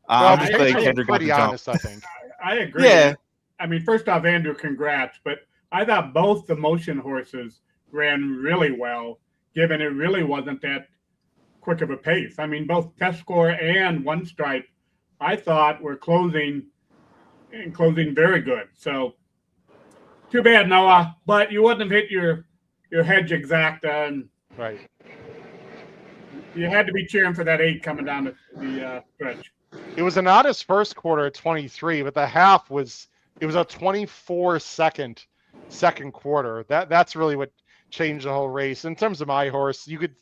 I'm just glad Kendrick got the jump. Honest, I think. I agree. Yeah. I mean, first off, Andrew, congrats. But I thought both the motion horses ran really well, given it really wasn't that quick of a pace. I mean, both test score and 1 stripe, I thought were closing very good. So too bad, Noah. But you wouldn't have hit your hedge exacta, and right. You had to be cheering for that 8 coming down the stretch. It was an honest first quarter at 23, but the half was a 24-second second quarter. That's really what changed the whole race. In terms of my horse, you could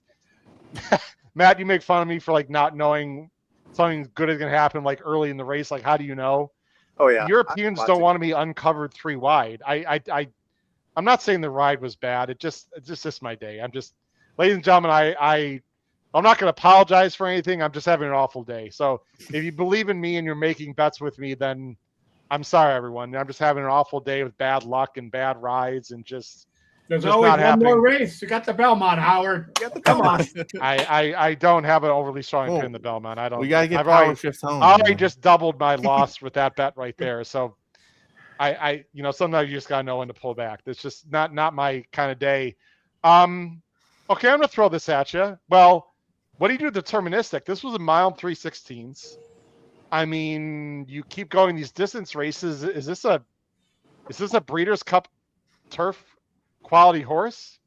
Matt, you make fun of me for like not knowing something good is going to happen like early in the race. Like, how do you know? Oh yeah. Europeans don't want to be uncovered 3 wide. I'm not saying the ride was bad. It's just my day. Ladies and gentlemen, I'm not going to apologize for anything. I'm just having an awful day. So if you believe in me and you're making bets with me, then I'm sorry, everyone. I'm just having an awful day with bad luck and bad rides and just There's Just always not one happening. more race. You got the Belmont, Howard. Come on. I don't have an overly strong opinion in the Belmont. I don't. We gotta get I've power already, shift home. I already just doubled my loss with that bet right there. So I sometimes you just gotta know when to pull back. That's just not my kind of day. Okay, I'm gonna throw this at you. Well, what do you do deterministic? This was a mile and 3/16. I mean, you keep going these distance races. Is this a Breeders' Cup turf quality horse?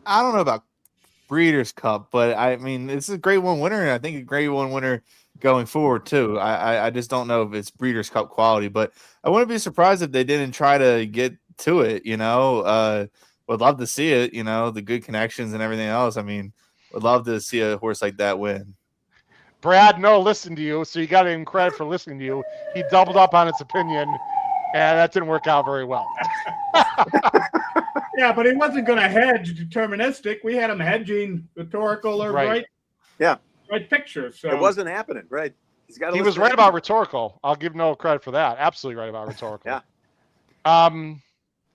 I don't know about Breeders' Cup, but I mean, it's a Grade 1 winner, and I think a Grade 1 winner going forward too. I just don't know if it's Breeders' Cup quality, but I wouldn't be surprised if they didn't try to get to it. Would love to see it. The good connections and everything else. I mean, would love to see a horse like that win. Brad, no, listen to you, so you got to give him credit for listening to you. He doubled up on his opinion, and that didn't work out very well. Yeah, but he wasn't going to hedge deterministic. We had him hedging rhetorical or right pictures. So it wasn't happening, right? He was right about rhetorical. I'll give no credit for that. Absolutely right about rhetorical. Yeah.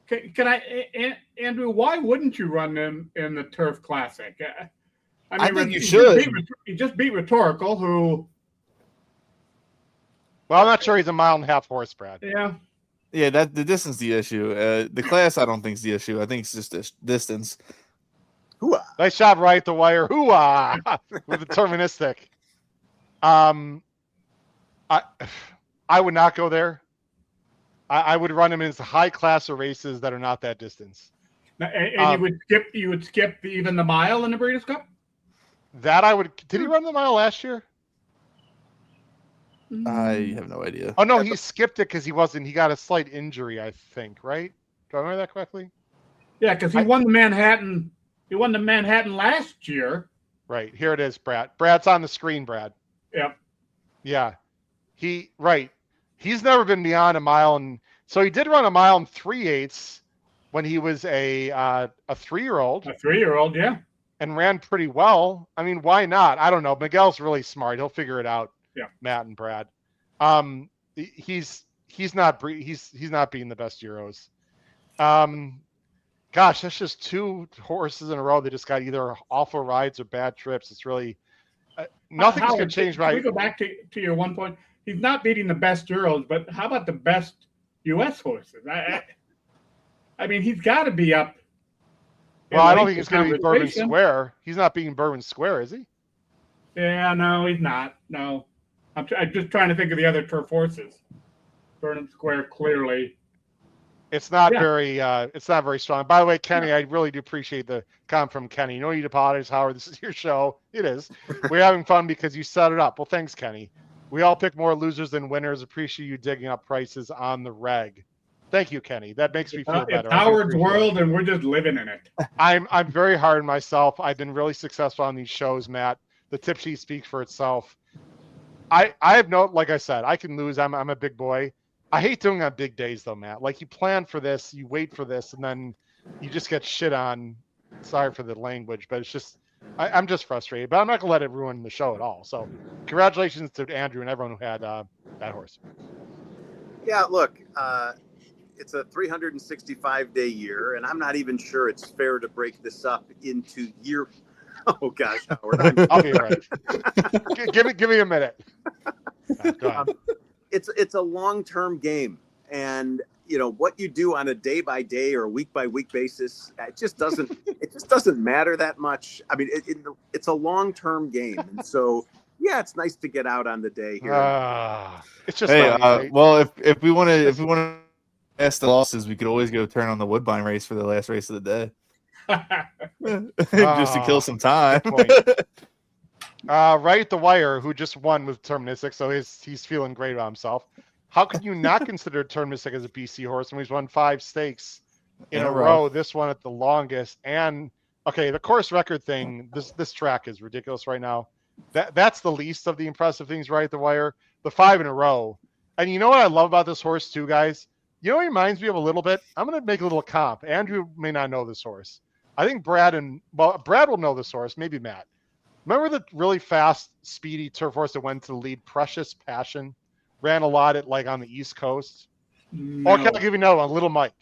Can I, Andrew? Why wouldn't you run them in the Turf Classic? I think you should. He just beat rhetorical, who. Well, I'm not sure he's a mile and a half horse, Brad. Yeah. Yeah, the distance is the issue. The class, I don't think is the issue. I think it's just the distance. Hoo-ah. Nice shot right the wire. Hoo-ah! With the deterministic. I would not go there. I would run him in high class of races that are not that distance. And you would skip even the mile in the Breeders' Cup? That I would. Did he run the mile last year? I have no idea. Oh no, he skipped it because he got a slight injury, I think, right? Do I remember that correctly? Yeah, because he won the Manhattan. He won the Manhattan last year. Right. Here it is, Brad. Brad's on the screen, Brad. Yep. Yeah. He's never been beyond a mile, and so he did run a mile and 3/8 when he was a 3-year-old. A 3-year-old, yeah. And ran pretty well. I mean, why not? I don't know. Miguel's really smart. He'll figure it out. Yeah. Matt and Brad. He's not being the best Euros. Gosh, that's just 2 horses in a row that just got either awful rides or bad trips. It's really nothing's going to change. Can we go back to your one point? He's not beating the best Euros, but how about the best U.S. horses? I mean, he's got to be up. Well, I don't think he's going to be Bourbon Square. He's not beating Bourbon Square, is he? Yeah, no, he's not. No. I'm just trying to think of the other turf horses. Burnham Square, clearly. It's not very strong. By the way, Kenny, I really do appreciate the comment from Kenny. You know, you apologize, Howard. This is your show. It is. We're having fun because you set it up. Well, thanks, Kenny. We all pick more losers than winners. Appreciate you digging up prices on the reg. Thank you, Kenny. That makes me feel better. It's Howard's world, and we're just living in it. I'm very hard on myself. I've been really successful on these shows, Matt. The tip sheet speaks for itself. I have no, like I said, I can lose. I'm a big boy. I hate doing on big days though, Matt. Like you plan for this, you wait for this, and then you just get shit on. Sorry for the language, but it's just I'm just frustrated. But I'm not gonna let it ruin the show at all. So congratulations to Andrew and everyone who had that horse. Yeah, look, it's a 365-day year, and I'm not even sure it's fair to break this up into year. Oh gosh, Howard, I'll be right. give me a minute. Go ahead. It's a long-term game, and what you do on a day-by-day or week-by-week basis, it just doesn't matter that much. I mean, it's a long-term game, and so yeah, it's nice to get out on the day here. It's just well, if we want to pass the losses, we could always go turn on the Woodbine race for the last race of the day. Just to kill some time. Right, the wire, who just won with deterministic, so he's feeling great about himself. How can you not consider deterministic as a BC horse when he's won 5 stakes in a row? This one at the longest, and okay, the course record thing. This track is ridiculous right now. That's the least of the impressive things, right? The wire, the 5 in a row, and you know what I love about this horse too, guys. You know, it reminds me of a little bit. I'm going to make a little comp. Andrew may not know this horse. I think Brad will know this horse, maybe Matt. Remember the really fast, speedy turf horse that went to the lead, Precious Passion? Ran a lot at on the East Coast. No. Or can I give you another one? Little Mike.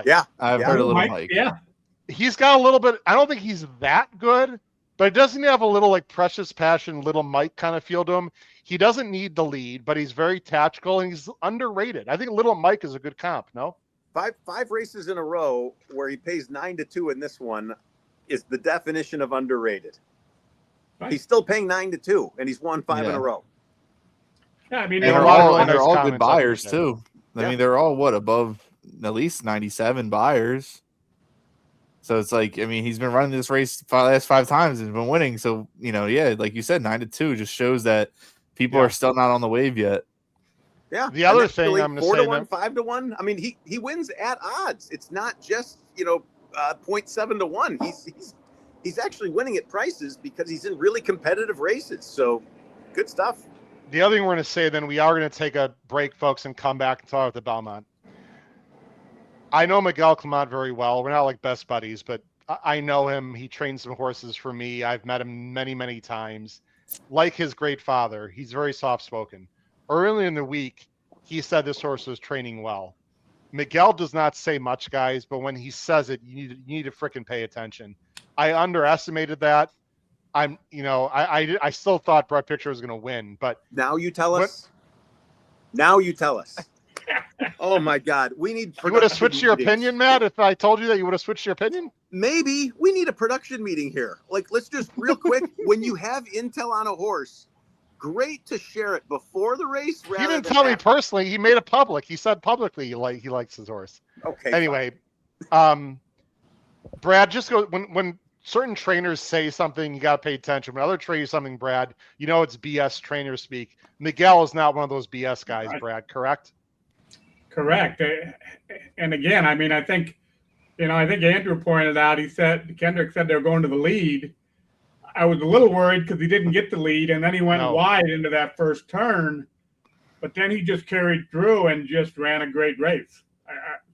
Yeah. I've heard of Little Mike. Yeah. he's got a little bit. I don't think he's that good, but doesn't he have a little like Precious Passion, Little Mike kind of feel to him? He doesn't need the lead, but he's very tactical and he's underrated. I think Little Mike is a good comp. No, five races in a row where he pays 9-2 in this one is the definition of underrated. Right. He's still paying 9-2, and he's won 5 in a row. Yeah, I mean, they're all good buyers too. I mean, they're all above at least 97 buyers. So it's like, I mean, he's been running this race the last 5 times and been winning. So, like you said, 9-2 just shows that people are still not on the wave yet. Yeah. The other thing I'm going to say, 4-1, 5-1. I mean, he wins at odds. It's not just 0.7 to 1. He's actually winning at prices because he's in really competitive races. So, good stuff. The other thing we're going to say, then we are going to take a break, folks, and come back and talk about the Belmont. I know Miguel Clement very well. We're not like best buddies, but I know him. He trains some horses for me. I've met him many, many times. Like his great father, he's very soft-spoken. Early in the week, he said this horse was training well. Miguel does not say much, guys, but when he says it, you need to frickin' pay attention. I underestimated that. I still thought Brett Picture was going to win, but now you tell us. Now you tell us. Oh my God, we need. You would have switched your opinion, Matt. If I told you that, you would have switched your opinion. Maybe we need a production meeting here. Like, let's just real quick. When you have intel on a horse, great to share it before the race. He didn't tell me personally. He made it public. He said publicly he likes his horse. Okay. Anyway, Brad, just go when certain trainers say something, you got to pay attention. When other trainers something, Brad, it's BS trainer speak. Miguel is not one of those BS guys, Brad, correct? Correct. And again, I mean, I think Andrew pointed out, Kendrick said they were going to the lead. I was a little worried because he didn't get the lead, and then he went wide into that first turn, but then he just carried through and just ran a great race.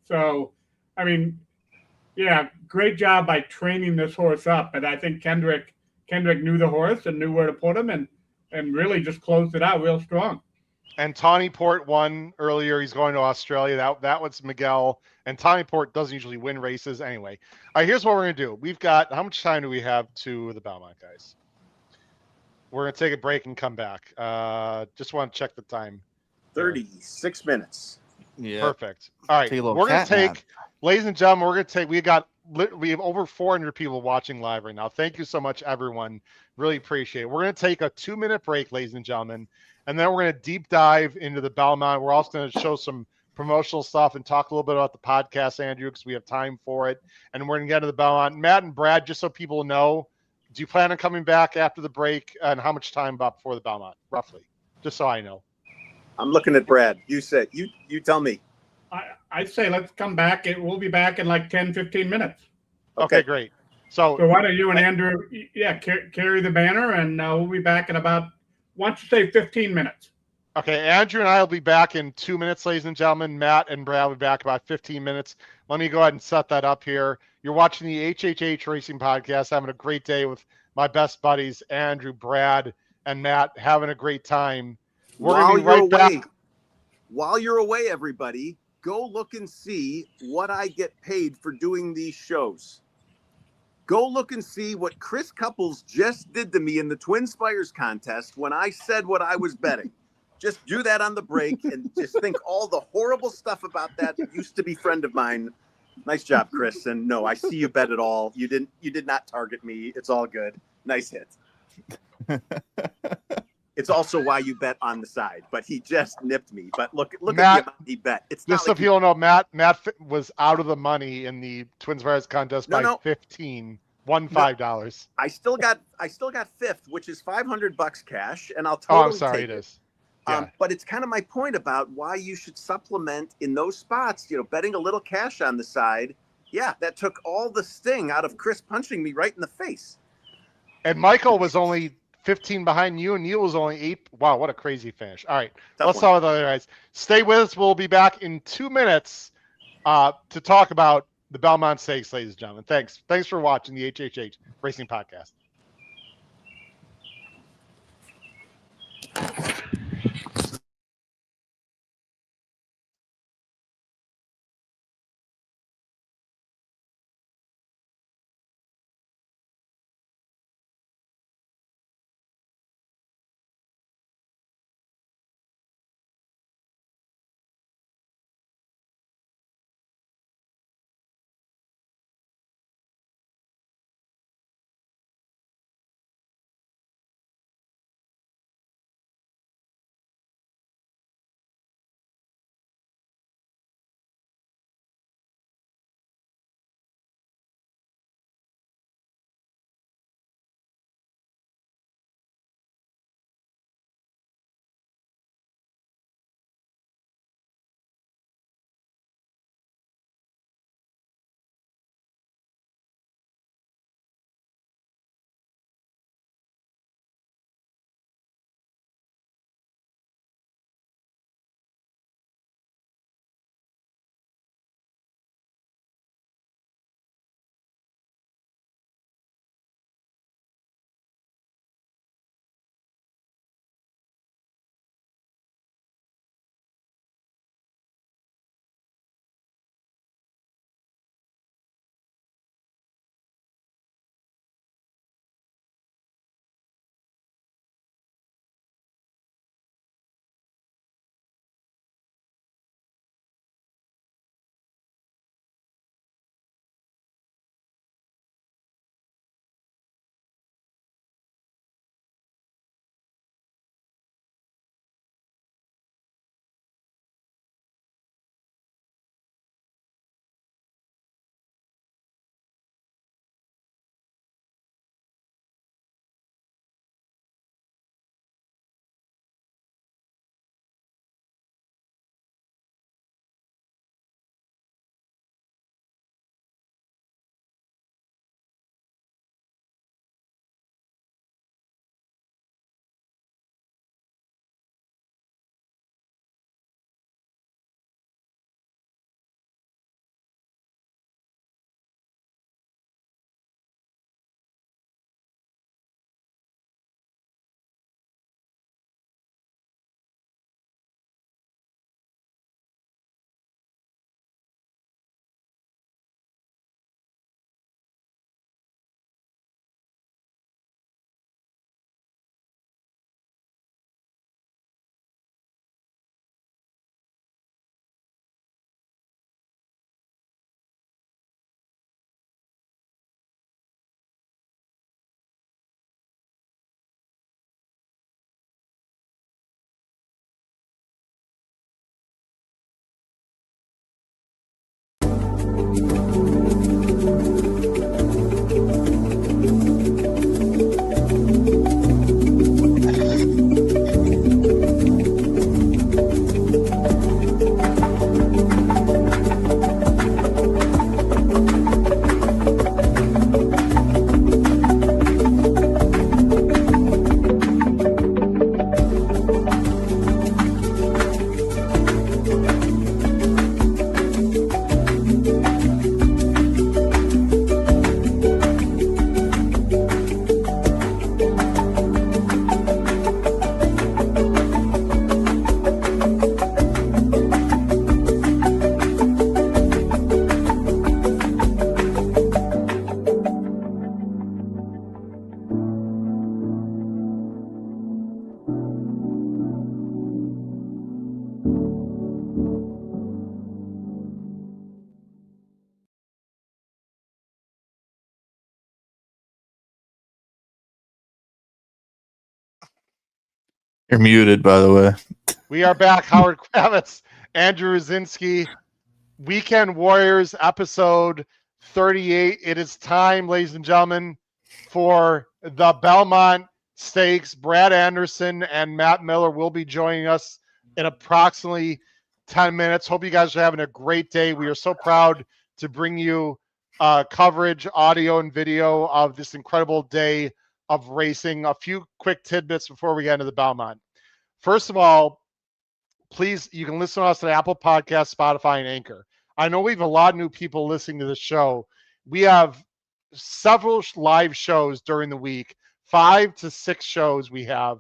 So, I mean, yeah, great job by training this horse up. And I think Kendrick knew the horse and knew where to put him and really just closed it out real strong. And Tawny Port won earlier. He's going to Australia. That was Miguel. And Tawny Port doesn't usually win races anyway. All right, here's what we're going to do. We've got, how much time do we have to the Belmont, guys? We're going to take a break and come back. Just want to check the time. 36 minutes. Yeah. Perfect. All right. We're going to take, ladies and gentlemen, we have over 400 people watching live right now. Thank you so much, everyone. Really appreciate it. We're going to take a 2-minute break, ladies and gentlemen. And then we're going to deep dive into the Belmont. We're also going to show some promotional stuff and talk a little bit about the podcast, Andrew, because we have time for it. And we're going to get to the Belmont. Matt and Brad, just so people know, do you plan on coming back after the break? And how much time about before the Belmont, roughly? Just so I know. I'm looking at Brad. You say, you tell me. I say let's come back. We'll be back in like 10, 15 minutes. Okay, great. So why don't you and Andrew, carry the banner, and we'll be back in about, once you say 15 minutes. Okay, Andrew and I will be back in 2 minutes, ladies and gentlemen. Matt and Brad will be back about 15 minutes. Let me go ahead and set that up here. You're watching the HHH Racing Podcast, having a great day with my best buddies, Andrew, Brad, and Matt, having a great time. We're going to be right back. While you're away, everybody, go look and see what I get paid for doing these shows. Go look and see what Chris Couples just did to me in the Twin Spires contest when I said what I was betting. Just do that on the break and just think all the horrible stuff about that used to be friend of mine. Nice job, Chris. And no, I see you bet it all. You did not target me. It's all good. Nice hit. It's also why you bet on the side, but he just nipped me. But look Matt, at the amount he bet. It's just so people know, Matt was out of the money in the Twins Virus contest by 15. Won $5. I still got fifth, which is $500 cash, and I'll totally. Oh, I'm sorry, it is. Yeah. But it's kind of my point about why you should supplement in those spots. Betting a little cash on the side. Yeah, that took all the sting out of Chris punching me right in the face. And Michael was only 15 behind you, and Neil was only 8. Wow, what a crazy finish. All right, let's talk about the other guys. Stay with us. We'll be back in 2 minutes to talk about the Belmont Stakes, ladies and gentlemen. Thanks for watching the HHH Racing Podcast. You're muted, by the way. We are back. Howard Kravets, Andrew Rdesinski, Weekend Warriors, episode 38. It is time, ladies and gentlemen, for the Belmont Stakes. Brad Anderson and Matt Miller will be joining us in approximately 10 minutes. Hope you guys are having a great day. We are so proud to bring you coverage, audio and video of this incredible day of racing. A few quick tidbits before we get into the Belmont. First of all, please, you can listen to us at Apple Podcasts, Spotify, and Anchor. I know we have a lot of new people listening to the show. We have several live shows during the week, 5 to 6 shows we have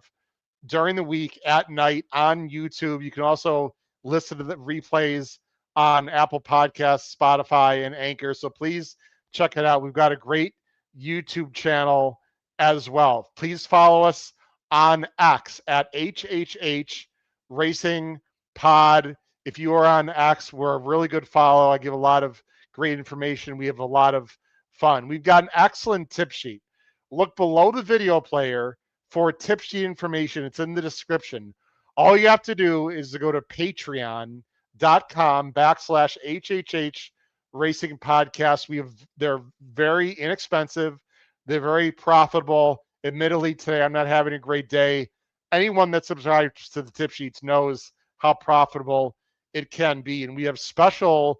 during the week at night on YouTube. You can also listen to the replays on Apple Podcasts, Spotify, and Anchor. So please check it out. We've got a great YouTube channel as well. Please follow us on X at HHH Racing Pod. If you are on X, we're a really good follow. I give a lot of great information. We have a lot of fun. We've got an excellent tip sheet. Look below the video player for tip sheet information. It's in the description. All you have to do is to go to patreon.com/HHH Racing Podcast. They're very inexpensive. They're very profitable. Admittedly, today I'm not having a great day. Anyone that subscribes to the tip sheets knows how profitable it can be. And we have special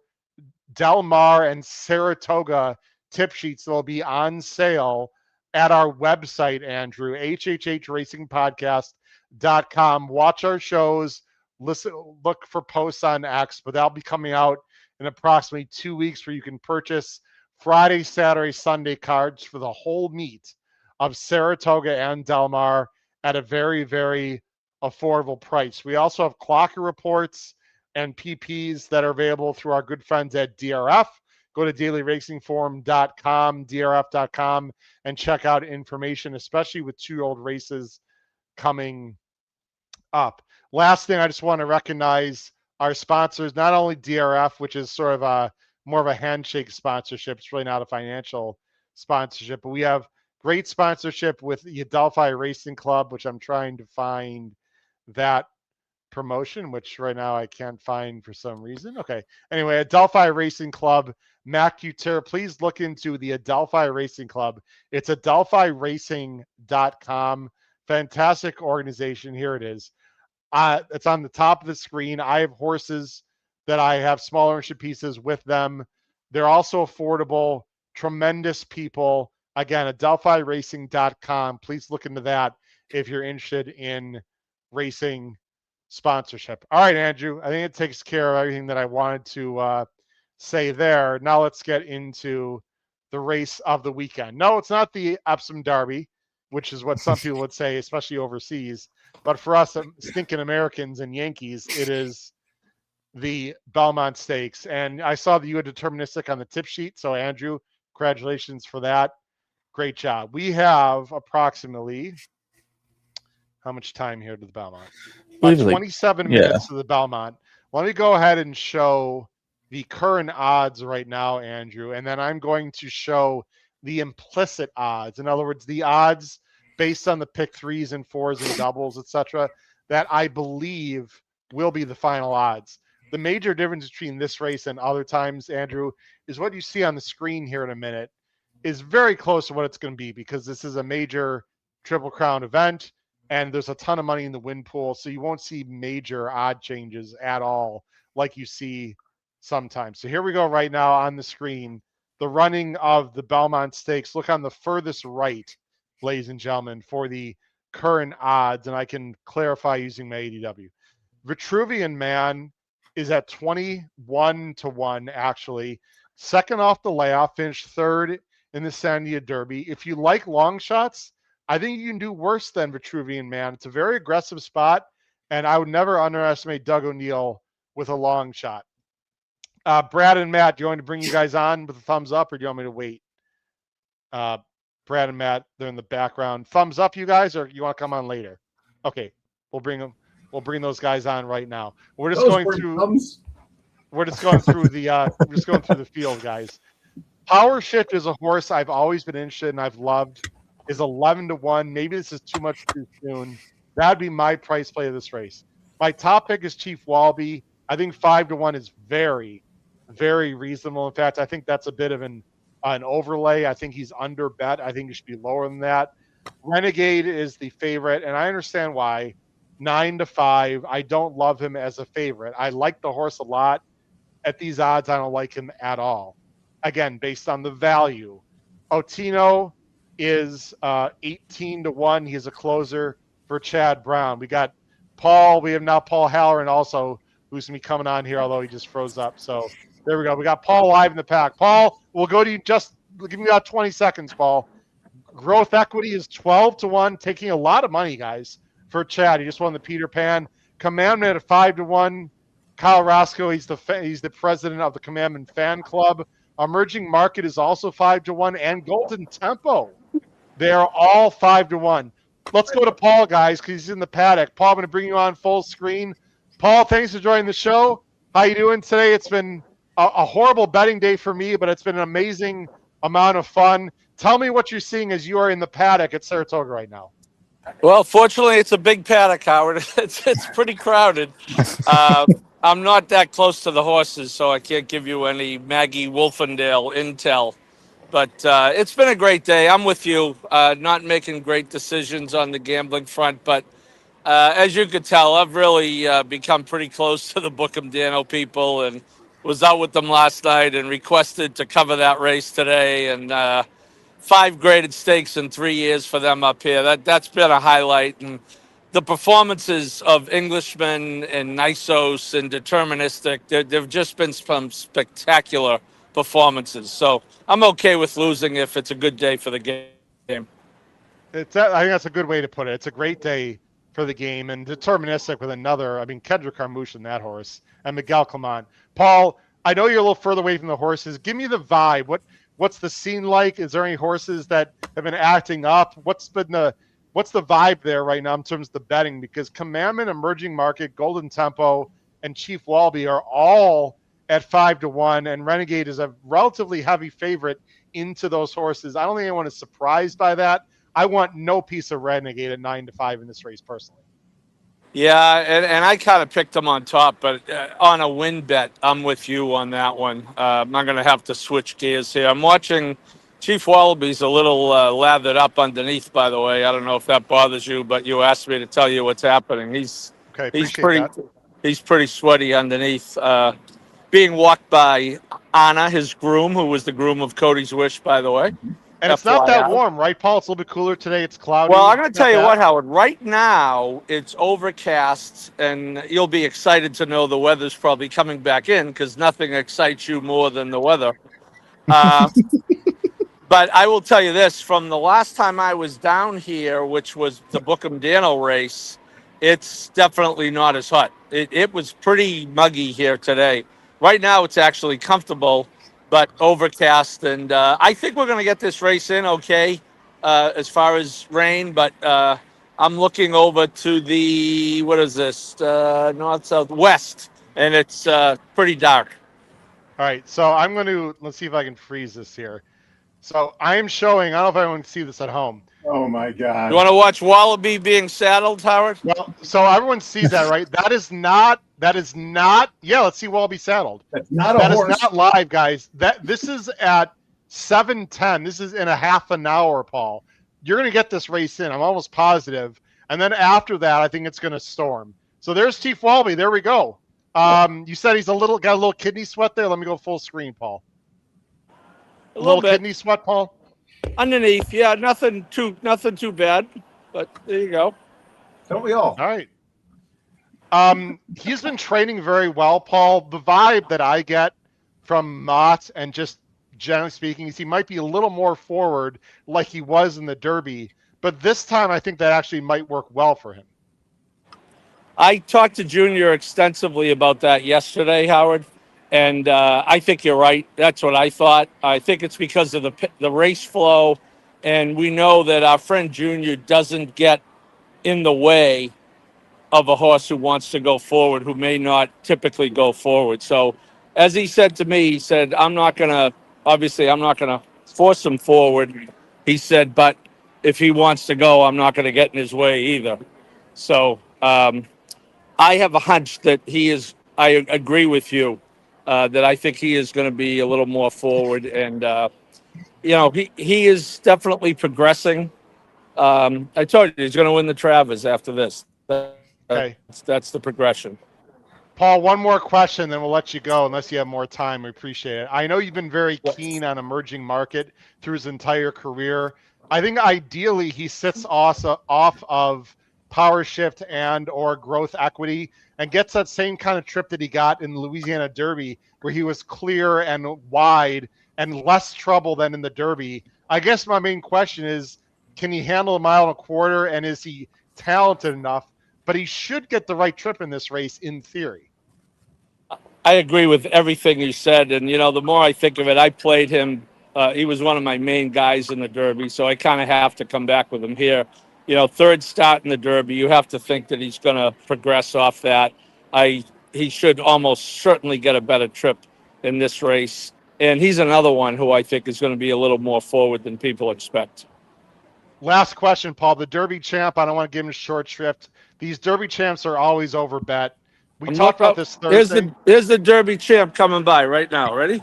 Del Mar and Saratoga tip sheets that will be on sale at our website, Andrew, hhhracingpodcast.com. Watch our shows, look for posts on X, but that'll be coming out in approximately 2 weeks, where you can purchase Friday, Saturday, Sunday cards for the whole meet of Saratoga and Del Mar at a very, very affordable price. We also have clocker reports and PPs that are available through our good friends at DRF. Go to dailyracingforum.com, drf.com, and check out information, especially with 2-year-old races coming up. Last thing, I just want to recognize our sponsors, not only DRF, which is sort of more of a handshake sponsorship. It's really not a financial sponsorship, but we have great sponsorship with the Adelphi Racing Club, which I'm trying to find that promotion, which right now I can't find for some reason. Okay. Anyway, Adelphi Racing Club, Mac Utera, please look into the Adelphi Racing Club. It's adelphiracing.com. Fantastic organization. Here it is. It's on the top of the screen. I have horses that I have small ownership pieces with them. They're also affordable, tremendous people. Again, adelphiracing.com. Please look into that if you're interested in racing sponsorship. All right, Andrew, I think it takes care of everything that I wanted to say there. Now let's get into the race of the weekend. No, it's not the Epsom Derby, which is what some people would say, especially overseas. But for us stinking Americans and Yankees, it is the Belmont Stakes. And I saw that you had deterministic on the tip sheet. So, Andrew, congratulations for that. Great job. We have approximately how much time here to the Belmont? About 27 minutes to the Belmont. Let me go ahead and show the current odds right now, Andrew, and then I'm going to show the implicit odds. In other words, the odds based on the pick 3s and 4s and doubles, etc., that I believe will be the final odds. The major difference between this race and other times, Andrew, is what you see on the screen here in a minute is very close to what it's going to be, because this is a major Triple Crown event and there's a ton of money in the win pool. So you won't see major odd changes at all like you see sometimes. So here we go right now on the screen, the running of the Belmont Stakes. Look on the furthest right, ladies and gentlemen, for the current odds. And I can clarify using my ADW. Vitruvian Man is at 21-1, actually. Second off the layoff, finished third in the Sandia Derby. If you like long shots, I think you can do worse than Vitruvian Man. It's a very aggressive spot, and I would never underestimate Doug O'Neill with a long shot. Brad and Matt, do you want me to bring you guys on with a thumbs up, or do you want me to wait? Brad and Matt, they're in the background. Thumbs up, you guys, or you want to come on later? Okay, we'll bring them. We'll bring those guys on right now. We're just going through. We're just going through the. We're just going through the field, guys. Power Shift is a horse I've always been interested in. I've loved. Is 11-1. Maybe this is too much too soon. That'd be my price play of this race. My top pick is Chief Walby. I think 5-1 is very, very reasonable. In fact, I think that's a bit of an overlay. I think he's under bet. I think he should be lower than that. Renegade is the favorite, and I understand why. 9-5. I don't love him as a favorite. I like the horse a lot. At these odds, I don't like him at all. Again, based on the value. Otino is 18-1. He's a closer for Chad Brown. We got Paul. We have now Paul Halloran also, who's going to be coming on here, although he just froze up. So there we go. We got Paul live in the pack. Paul, we'll go to you. Just give me about 20 seconds, Paul. Growth equity is 12-1, taking a lot of money, guys, for Chad. He just won the Peter Pan. Commandment at 5-1. Kyle Roscoe, he's the president of the Commandment Fan Club. Emerging Market is also 5-1, and Golden Tempo. They are all 5-1. Let's go to Paul, guys, because he's in the paddock. Paul, I'm going to bring you on full screen. Paul, thanks for joining the show. How you doing today? It's been a horrible betting day for me, but it's been an amazing amount of fun. Tell me what you're seeing as you are in the paddock at Saratoga right now. Well, fortunately, it's a big paddock, Howard. It's pretty crowded. I'm not that close to the horses, so I can't give you any Maggie Wolfendale intel. But it's been a great day. I'm with you. Not making great decisions on the gambling front, but as you could tell, I've really become pretty close to the Bookham Dano people, and was out with them last night and requested to cover that race today. And 5 graded stakes in 3 years for them up here. That's been a highlight. And the performances of Englishman and Nisos and Deterministic, there've just been some spectacular performances. So I'm okay with losing if it's a good day for the game. I think that's a good way to put it. It's a great day for the game, and Deterministic with another. I mean, Kendrick Carmouche and that horse, and Miguel Clement. Paul, I know you're a little further away from the horses. Give me the vibe. What's the scene like? Is there any horses that have been acting up? What's the vibe there right now in terms of the betting? Because Commandment, Emerging Market, Golden Tempo, and Chief Walby are all at 5-1, and Renegade is a relatively heavy favorite into those horses. I don't think anyone is surprised by that. I want no piece of Renegade at 9-5 in this race personally. Yeah, and I kind of picked them on top, but on a win bet, I'm with you on that one. I'm not going to have to switch gears here. I'm watching Chief Wallaby's a little lathered up underneath, by the way. I don't know if that bothers you, but you asked me to tell you what's happening. He's pretty sweaty underneath. Being walked by Anna, his groom, who was the groom of Cody's Wish, by the way. And it's not that warm, right, Paul? It's a little bit cooler today. It's cloudy. Well, I'm going to tell you what, Howard. Right now, it's overcast, and you'll be excited to know the weather's probably coming back in because nothing excites you more than the weather. But I will tell you this. From the last time I was down here, which was the Bookham Dano race, it's definitely not as hot. It was pretty muggy here today. Right now, it's actually comfortable, but overcast, and I think we're going to get this race in okay as far as rain, but I'm looking over to the, what is this, north, south, west, and it's pretty dark. All right, so I'm going to, let's see if I can freeze this here. So I am showing, I don't know if everyone can see this at home. Oh, my God. You want to watch Wallaby being saddled, Howard? Well, so everyone sees that, right? That is not, yeah, let's see Wallaby saddled. That's not a horse. That is not live, guys. This is at 7:10. This is in a half an hour, Paul. You're going to get this race in. I'm almost positive. And then after that, I think it's going to storm. So there's Chief Wallaby. There we go. You said he's got a little kidney sweat there. Let me go full screen, Paul. A little bit. Kidney sweat, Paul? Underneath, yeah, nothing too bad, but there you go. Don't we all? All right. He's been training very well, Paul. The vibe that I get from Mott, and just generally speaking, is he might be a little more forward like he was in the Derby, but this time I think that actually might work well for him. I talked to Junior extensively about that yesterday, Howard, and I think you're right. That's what I thought. I think it's because of the race flow, and we know that our friend Junior doesn't get in the way of a horse who wants to go forward, who may not typically go forward. So as he said to me, he said, I'm not going to force him forward. He said, but if he wants to go, I'm not going to get in his way either. So I have a hunch that he is. I agree with you that I think he is going to be a little more forward, and he is definitely progressing. I told you he's going to win the Travers after this. Okay. That's the progression. Paul, one more question, then we'll let you go unless you have more time. We appreciate it. I know you've been very keen on emerging market through his entire career. I think ideally he sits also off of power shift and or growth equity and gets that same kind of trip that he got in the Louisiana Derby, where he was clear and wide and less trouble than in the Derby. I guess my main question is, can he handle a mile and a quarter, and is he talented enough? But he should get the right trip in this race in theory. I agree with everything you said. And, the more I think of it, I played him. He was one of my main guys in the Derby, so I kind of have to come back with him here. Third start in the Derby, you have to think that he's going to progress off that. He should almost certainly get a better trip in this race. And he's another one who I think is going to be a little more forward than people expect. Last question, Paul. The Derby champ, I don't want to give him short shrift. These Derby champs are always over bet. We talked about this Thursday. Here's the Derby champ coming by right now. Ready?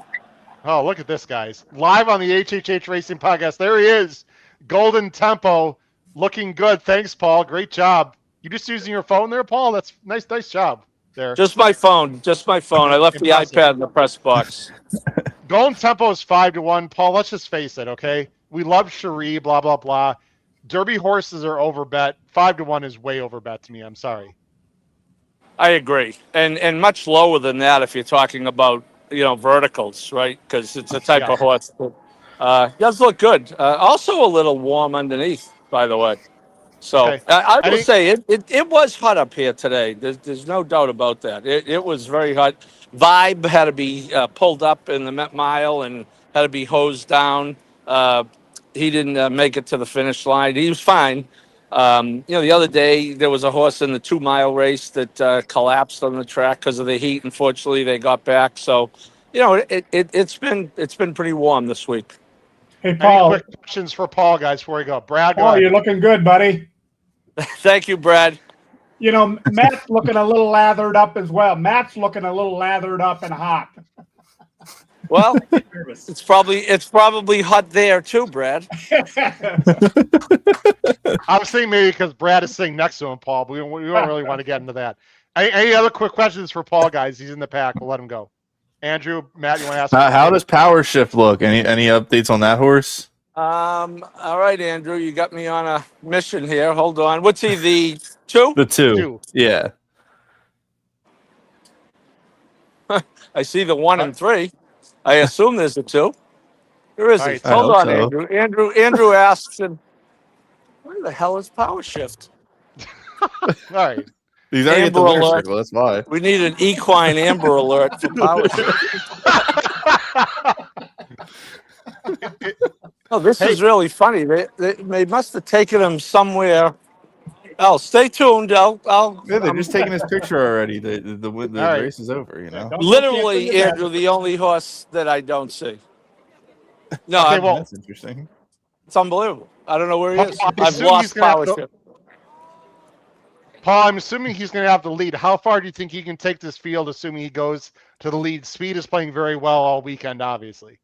Oh, look at this, guys. Live on the HHH Racing Podcast. There he is. Golden Tempo. Looking good. Thanks, Paul. Great job. You just using your phone there, Paul? That's nice job there. Just my phone. I left the iPad in the press box. Golden Tempo is 5-1. Paul, let's just face it, okay? We love Cherie, blah, blah, blah. Derby horses are over bet. 5-1 is way over bet to me. I'm sorry. I agree. And much lower than that if you're talking about, verticals, right? Because it's a type of horse that does look good. Also a little warm underneath, by the way. So Okay. I will say it was hot up here today. There's no doubt about that. It was very hot. Vibe had to be pulled up in the Met Mile and had to be hosed down. He didn't make it to the finish line. He was fine. The other day there was a horse in the 2-mile race that collapsed on the track because of the heat. Unfortunately, they got back. So, it's been pretty warm this week. Hey, Paul. Any quick questions for Paul, guys, before we go? Brad, Paul, you're looking good, buddy. Thank you, Brad. Matt's looking a little lathered up as well. Matt's looking a little lathered up and hot. Well, it's probably hot there too, Brad. I was thinking maybe because Brad is sitting next to him, Paul, but we don't really want to get into that. Any other quick questions for Paul, guys? He's in the pack. We'll let him go. Andrew, Matt, you want to ask? How does Power Shift look? Any updates on that horse? All right, Andrew, you got me on a mission here. Hold on. What's he, the 2? The 2. Yeah. I see the 1 and 3. I assume there's a 2. There is. Right, Hold on, so. Andrew. Andrew asks, and where the hell is Power Shift? All right. He's already at the winner's circle. That's why. We need an equine Amber Alert for Power Shift. Oh, this is really funny. They must have taken him somewhere else. Stay tuned. Yeah, they're just taking his picture already. The race is over. Literally, Andrew, the only horse that I don't see. No, Okay, that's interesting. it's unbelievable. I don't know where he is. I'm I've assuming lost he's gonna have Power to- Shift. Paul, I'm assuming he's going to have the lead. How far do you think he can take this field, assuming he goes to the lead? Speed is playing very well all weekend, obviously.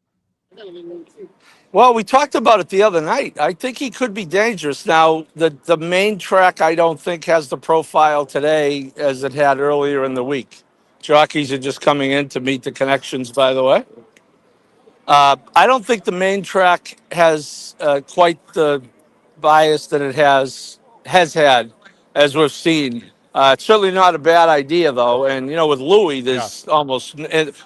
Well, we talked about it the other night. I think he could be dangerous. Now, the main track I don't think has the profile today as it had earlier in the week. Jockeys are just coming in to meet the connections, by the way. I don't think the main track has quite the bias that it has had, as we've seen. It's certainly not a bad idea, though. And, with Louis, there's almost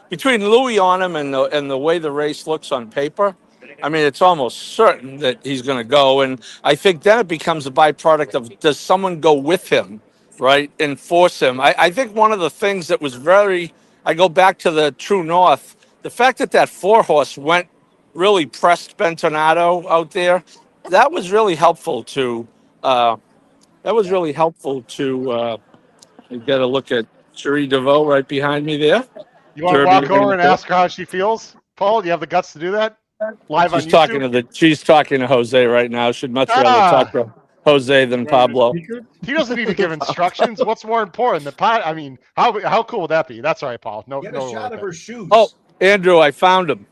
between Louis on him and the way the race looks on paper, I mean, it's almost certain that he's going to go. And I think then it becomes a byproduct of, does someone go with him, right, and force him? I think one of the things that was I go back to the True North, the fact that 4-horse really pressed Bentonato out there, that was really helpful to you get a look at Cherie DeVoe right behind me there. You want to walk over and ask her how she feels? Paul, do you have the guts to do that? Live on YouTube? She's talking to Jose right now. She'd much rather talk to Jose than Pablo. He doesn't need to give instructions. What's more important, the pot? I mean, how cool would that be? That's all right, Paul. No, Get no a shot of her her shoes. Oh, Andrew, I found him.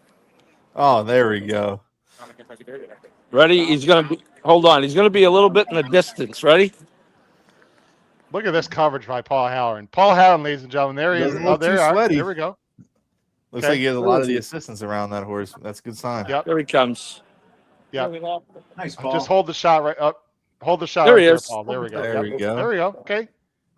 Oh, there we go. Ready? He's gonna be. Hold on. He's gonna be a little bit in the distance. Ready? Look at this coverage by Paul Halloran. Paul Halloran, ladies and gentlemen. There he is. Doesn't Oh, look there too you are. sweaty. There we go. Looks Okay. like he has a lot of the assistants around that horse. That's a good sign. Yep. There he comes. Yep. Nice, Paul. Just hold the shot right up. Hold the shot There right he there, is. Paul. There we go. There Yep. we go. There we go. Okay.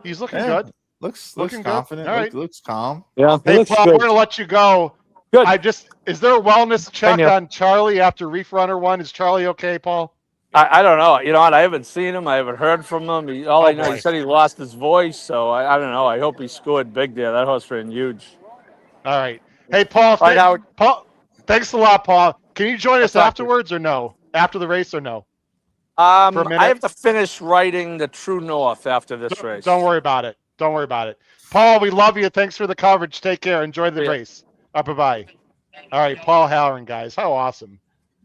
He's looking Yeah, good. Looks Looking good. confident. All right. Looks calm. Yeah. Hey, looks Paul, good. we're going to let you go. Good. Is there a wellness check Neil. on Charlie after Reef Runner 1? Is Charlie okay, Paul? I don't know. You know what? I haven't seen him. I haven't heard from him. All I know, boy. he said he lost his voice. So I don't know. I hope he scored big there. That horse ran huge. All right. Hey, Paul. Right, Howard. Paul, thanks a lot, Paul. Can you join us talk to you. afterwards or no? After the race or no? I minute? have to finish writing the True North after this race. Don't worry about it. Don't worry about it. Paul, we love you. Thanks for the coverage. Take care. Enjoy the Yeah. race. Bye-bye. All right, Paul Halloran, guys. How awesome.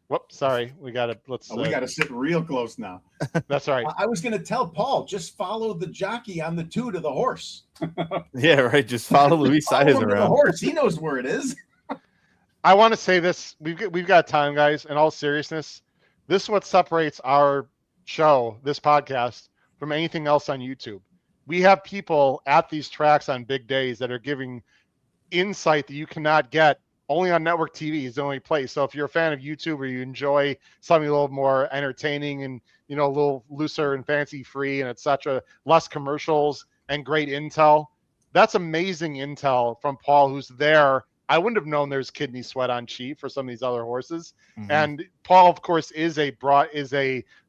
Whoops, sorry. We got to sit real close now. That's all right. I was going to tell Paul, just follow the jockey on the 2 to the horse. Yeah, right. Just follow Luis Follow Saez him to the around. horse. He knows where it is. I want to say this. We've got time, guys. In all seriousness, this is what separates our show, this podcast, from anything else on YouTube. We have people at these tracks on big days that are giving insight that you cannot get only on network TV. Is the only place. So if you're a fan of YouTube or you enjoy something a little more entertaining and a little looser and fancy free and etc., less commercials and great intel, that's amazing intel from Paul, who's there. I wouldn't have known there's kidney sweat on Chief for some of these other horses. Mhm. And Paul, of course, is a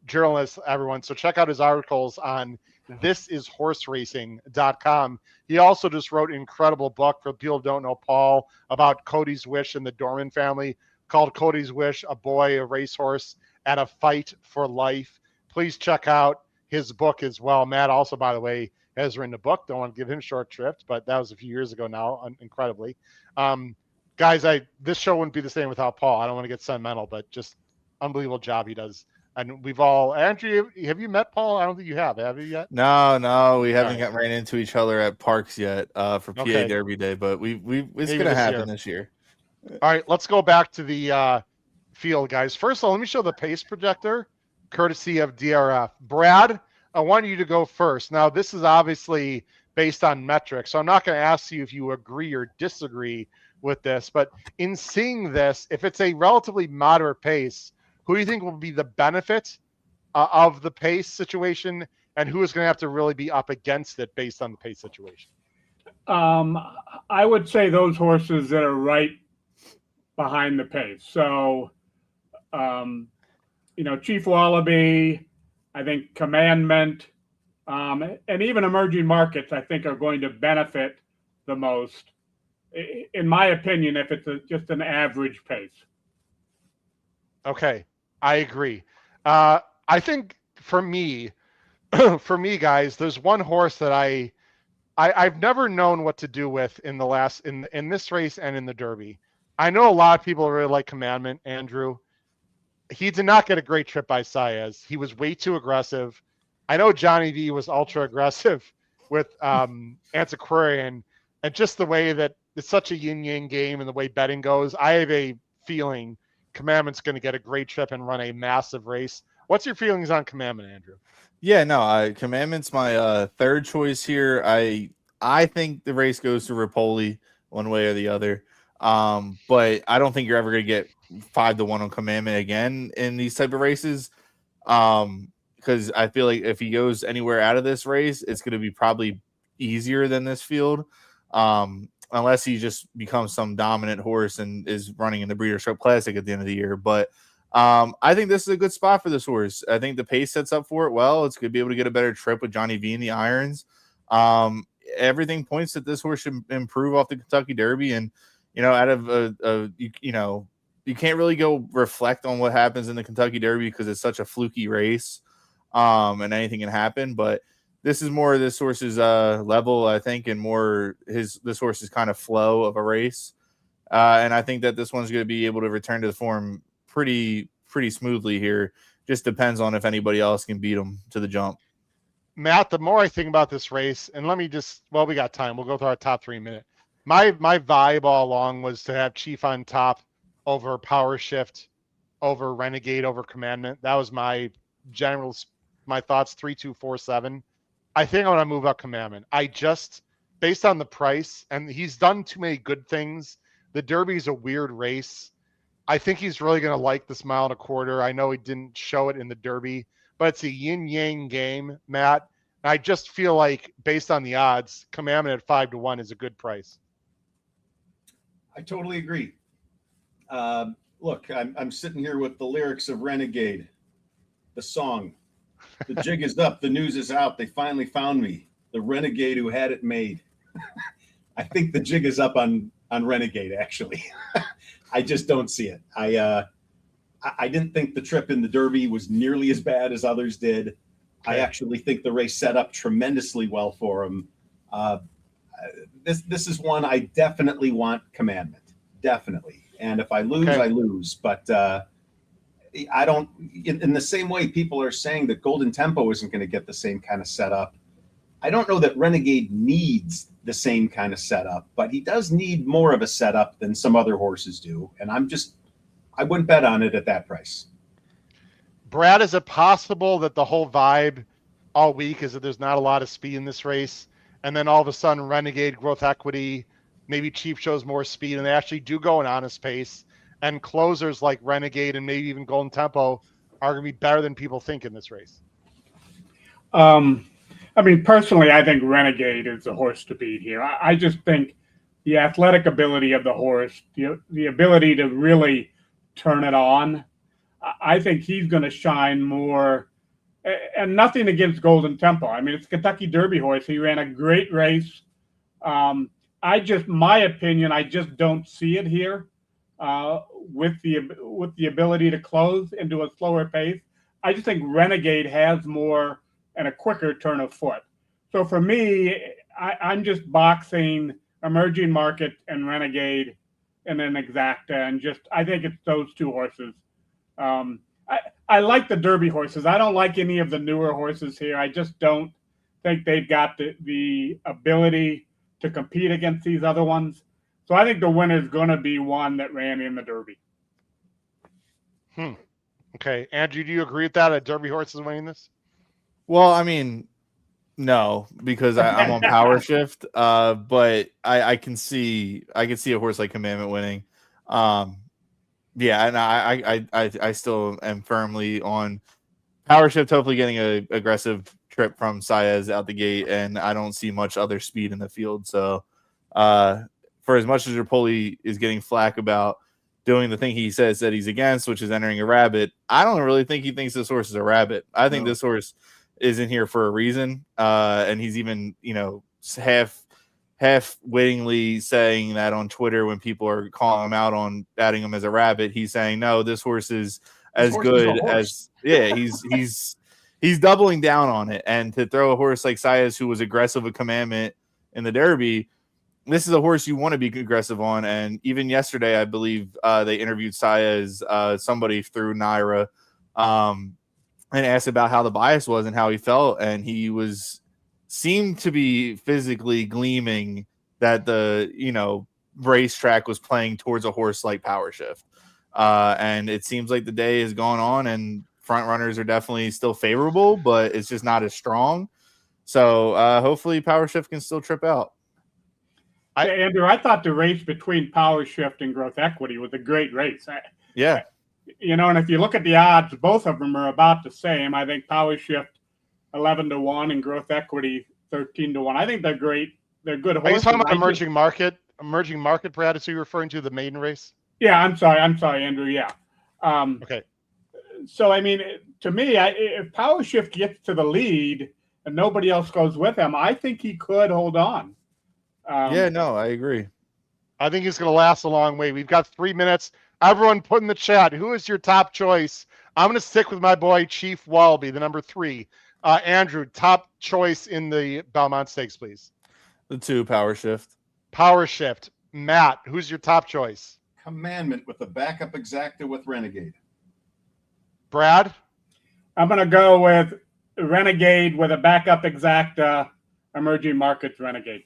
journalist, everyone. So check out his articles on thisishorseracing.com. He also just wrote an incredible book for people who don't know Paul about Cody's Wish and the Dorman family, called Cody's Wish, a boy, a racehorse at a fight for life. Please check out his book as well. Matt also, by the way, has written a book. Don't want to give him short shrift, but that was a few years ago now, incredibly. Guys, this show wouldn't be the same without Paul. I don't want to get sentimental, but just unbelievable job he does. And we've all, Andrew, have you met Paul? I don't think you have you yet? No, we haven't right. ran into each other at parks yet for PA Okay. Derby Day, but it's Maybe going to this happen year. this year. All right, let's go back to the field, guys. First of all, let me show the pace projector, courtesy of DRF. Brad, I want you to go first. Now, this is obviously based on metrics, so I'm not going to ask you if you agree or disagree with this, but in seeing this, if it's a relatively moderate pace, who do you think will be the benefit of the pace situation, and who is going to have to really be up against it based on the pace situation? I would say those horses that are right behind the pace. So, Chief Wallaby, I think Commandment, and even emerging markets, I think are going to benefit the most, in my opinion, if it's just an average pace. Okay, I agree. I think for me, guys, there's one horse that I've never known what to do with in this race and in the Derby. I know a lot of people really like Commandment, Andrew. He did not get a great trip by Saez. He was way too aggressive. I know Johnny V was ultra aggressive with Antiquarian, and just the way that it's such a yin-yang game and the way betting goes, I have a feeling Commandment's going to get a great trip and run a massive race. What's your feelings on Commandment, Andrew? Yeah, no, Commandment's my third choice here. I think the race goes to Rapoli one way or the other. But I don't think you're ever going to get 5-1 on Commandment again in these type of races. Because I feel like if he goes anywhere out of this race, it's going to be probably easier than this field. Unless he just becomes some dominant horse and is running in the Breeders' Cup Classic at the end of the year. But I think this is a good spot for this horse. I think the pace sets up for it well. It's going to be able to get a better trip with Johnny V in the irons. Everything points that this horse should improve off the Kentucky Derby. And, out of you can't really go reflect on what happens in the Kentucky Derby because it's such a fluky race and anything can happen. But this is more this horse's level, I think, and more this horse's kind of flow of a race. And I think that this one's going to be able to return to the form pretty smoothly here, just depends on if anybody else can beat him to the jump. Matt, the more I think about this race, and let me just, well, we got time. We'll go through our top 3 minute. My vibe all along was to have Chief on top over Power Shift, over Renegade, over Commandment. That was my thoughts, 3, 2, 4, 7. I think I want to move up Commandment. Based on the price, and he's done too many good things. The Derby is a weird race. I think he's really going to like this 1.25 miles. I know he didn't show it in the Derby, but it's a yin-yang game, Matt. I just feel like, based on the odds, Commandment at 5-1 is a good price. I totally agree. Look, I'm sitting here with the lyrics of Renegade, the song. The jig is up, the news is out, they finally found me, the renegade who had it made. I think the jig is up on Renegade, actually. I just don't see it. I didn't think the trip in the Derby was nearly as bad as others did. I actually think the race set up tremendously well for him. This is one I definitely want Commandment, definitely. And if I lose, I lose. But I don't. In the same way, people are saying that Golden Tempo isn't going to get the same kind of setup. I don't know that Renegade needs the same kind of setup, but he does need more of a setup than some other horses do. And I wouldn't bet on it at that price. Brad, is it possible that the whole vibe all week is that there's not a lot of speed in this race, and then all of a sudden Renegade, Growth Equity, maybe Chief shows more speed, and they actually do go an honest pace, and closers like Renegade and maybe even Golden Tempo are going to be better than people think in this race? I mean, personally, I think Renegade is the horse to beat here. I just think the athletic ability of the horse, the ability to really turn it on, I think he's going to shine more. And nothing against Golden Tempo. I mean, it's a Kentucky Derby horse. He ran a great race. My opinion, I just don't see it here with the ability to close into a slower pace. I just think Renegade has more and a quicker turn of foot. So for me, I'm just boxing Emerging Market and Renegade and then Exacta, and I think it's those two horses. I like the Derby horses. I don't like any of the newer horses here. I just don't think they've got the ability to compete against these other ones. So I think the winner is going to be one that ran in the Derby. Okay. Andrew, do you agree with that? A Derby horse is winning this? Well, I mean, no, because I'm on Power Shift, but I can see a horse like Commandment winning. Yeah, and I still am firmly on Power Shift, hopefully getting a aggressive trip from Saez out the gate, and I don't see much other speed in the field. So for as much as Rapoli is getting flack about doing the thing he says that he's against, which is entering a rabbit, I don't really think he thinks this horse is a rabbit. I think this horse is in here for a reason, and he's even, half wittingly saying that on Twitter when people are calling him out on batting him as a rabbit. He's saying, no, this horse is as good as, he's doubling down on it. And to throw a horse like Saez, who was aggressive with Commandment in the Derby, this is a horse you want to be aggressive on. And even yesterday, I believe they interviewed Saez, somebody through Naira, and asked about how the bias was and how he felt. And he seemed to be physically gleaming that the, racetrack was playing towards a horse like Power Shift. And it seems like the day has gone on and front runners are definitely still favorable, but it's just not as strong. So hopefully Power Shift can still trip out. Andrew, I thought the race between Power Shift and Growth Equity was a great race. Yeah. And if you look at the odds, both of them are about the same. I think Power Shift 11-1 and Growth Equity 13-1. I think they're great. They're good horses. Are you talking about Emerging Market? Emerging Market, Brad, is who you're referring to, the maiden race? Yeah, I'm sorry, Andrew. Yeah. Okay. So, I mean, to me, if Power Shift gets to the lead and nobody else goes with him, I think he could hold on. I agree. I think he's going to last a long way. We've got 3 minutes. Everyone put in the chat, who is your top choice? I'm going to stick with my boy, Chief Walby, the number 3. Andrew, top choice in the Belmont Stakes, please. The 2, Power Shift. Power Shift. Matt, who's your top choice? Commandment with the backup Exacta with Renegade. Brad? I'm going to go with Renegade with a backup exacta, Emerging Markets Renegade.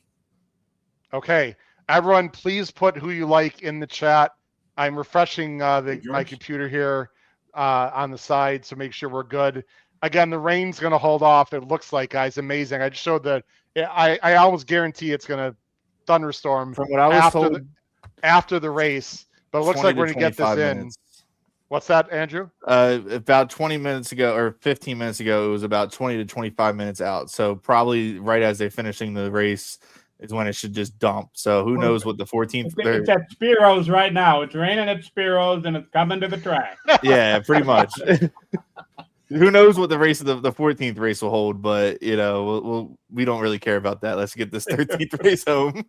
Okay. Everyone, please put who you like in the chat. I'm refreshing my computer here on the side, so make sure we're good. Again, the rain's going to hold off. It looks like, guys, amazing. I just showed that. I almost guarantee it's going to thunderstorm From what I was told, after the race. But it looks like we're going to get this minutes. in. What's that, Andrew? About 20 minutes ago or 15 minutes ago, it was about 20 to 25 minutes out. So probably right as they're finishing the race is when it should just dump. So who knows what the 14th. It's at Spiro's right now. It's raining at Spiro's and it's coming to the track. Yeah, pretty much. Who knows what the 14th race will hold, but we don't really care about that. Let's get this 13th race home.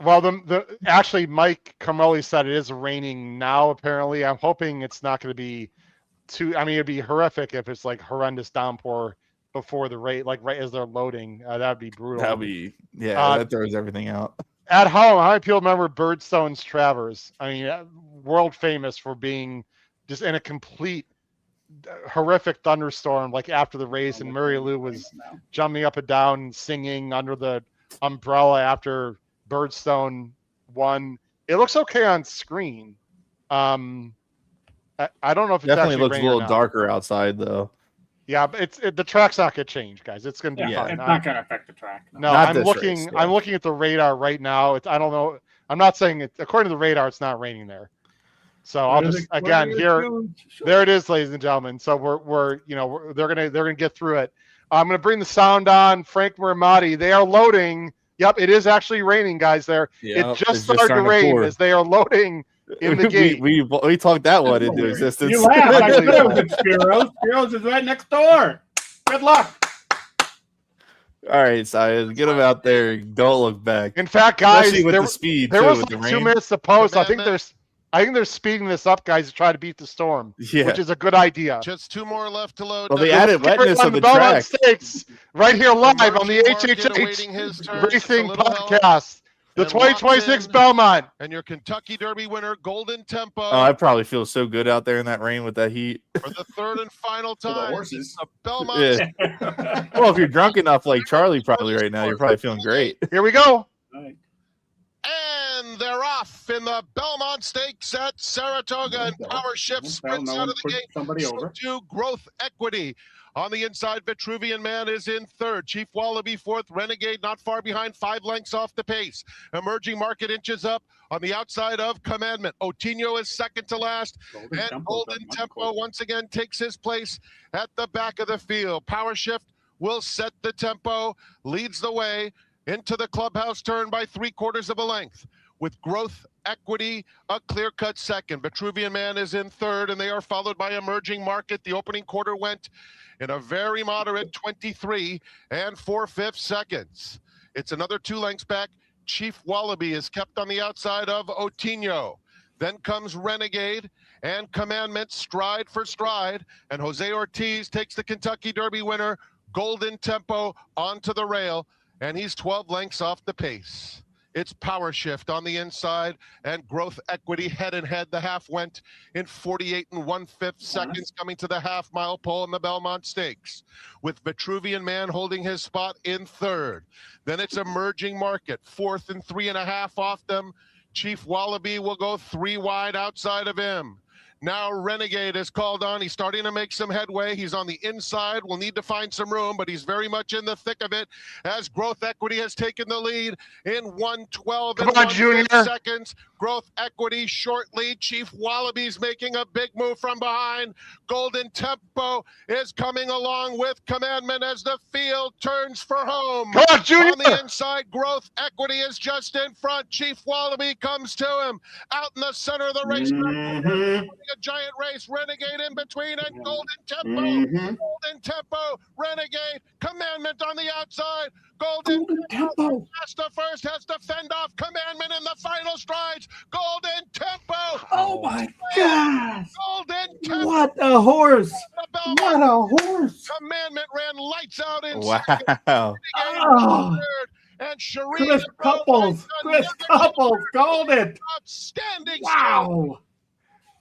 Well, actually Mike Carmelli said it is raining now. Apparently, I'm hoping it's not going to be too. I mean, it'd be horrific if it's like horrendous downpour before the race, like right as they're loading. That'd be brutal. That'd be that throws everything out. At home, how many people remember Birdstone's Travers? I mean, world famous for being just in a complete horrific thunderstorm like after the race, and Murray Lou was jumping up and down singing under the umbrella after Birdstone won. It looks okay on screen. I don't know if it definitely looks a little darker outside though. Yeah, but the track's not gonna change, guys. It's gonna be fine. It's not gonna affect the track. No, I'm looking at the radar right now. I don't know. I'm not saying it. According to the radar, it's not raining there. So I'll just again here. There it is, ladies and gentlemen. So they're gonna get through it. I'm gonna bring the sound on. Frank Muramati. They are loading. Yep, it is actually raining, guys. There. It just started to rain as they are loading in the gate. We talked that one into existence. You laughed. I said it was at Spiro's. Spiro's is right next door. Good luck. All right, Sion, get them out there. Don't look back. In fact, guys, especially with the speed. There was with the 2 rain. minutes to post. I think they're speeding this up, guys, to try to beat the storm, which is a good idea. Just 2 more left to load. Well, the added wetness of the Belmont track. Stakes, right here live on the HHH Racing Podcast. The 2026 Belmont. And your Kentucky Derby winner, Golden Tempo. Oh, I probably feel so good out there in that rain with that heat. For the third and final time. horses. The Belmont. Yeah. Well, if you're drunk enough like Charlie probably right now, you're probably feeling great. Here we go. And they're off in the Belmont Stakes at Saratoga, and Power Shift sprints out of the gate. So to Growth Equity. On the inside, Vitruvian Man is in third. Chief Wallaby fourth. Renegade not far behind, 5 lengths off the pace. Emerging Market inches up on the outside of Commandment. Otinho is second to last. Golden Tempo once again takes his place at the back of the field. Power Shift will set the tempo, leads the way into the clubhouse turn by 3/4 of a length. With Growth Equity a clear-cut second. Vitruvian Man is in third, and they are followed by Emerging Market. The opening quarter went in a very moderate 23 4/5 seconds. It's another 2 lengths back. Chief Wallaby is kept on the outside of Otinho. Then comes Renegade and Commandment stride for stride, and Jose Ortiz takes the Kentucky Derby winner, Golden Tempo, onto the rail, and he's 12 lengths off the pace. It's Power Shift on the inside and Growth Equity head and head. The half went in 48 1/5 seconds, coming to the half-mile pole in the Belmont Stakes, with Vitruvian Man holding his spot in third. Then it's Emerging Market, fourth and 3.5 off them. Chief Wallaby will go 3 wide outside of him. Now Renegade is called on. He's starting to make some headway. He's on the inside. We'll need to find some room, but he's very much in the thick of it as Growth Equity has taken the lead in 1:12 and 1/5 seconds. Growth Equity short lead. Chief Wallaby's making a big move from behind. Golden Tempo is coming along with Commandment as the field turns for home. Come on, Junior! On the inside, Growth Equity is just in front. Chief Wallaby comes to him. Out in the center of the race. A giant race. Renegade in between, and Golden Tempo. Golden Tempo. Renegade. Commandment on the outside. Golden Tempo. Has to first, has to fend off Commandment in the final strides. Golden Tempo. Oh my God. Golden Tempo. What a horse. What a horse. Commandment ran lights out in Wow. And Chris Couples. Golden. Outstanding. Wow.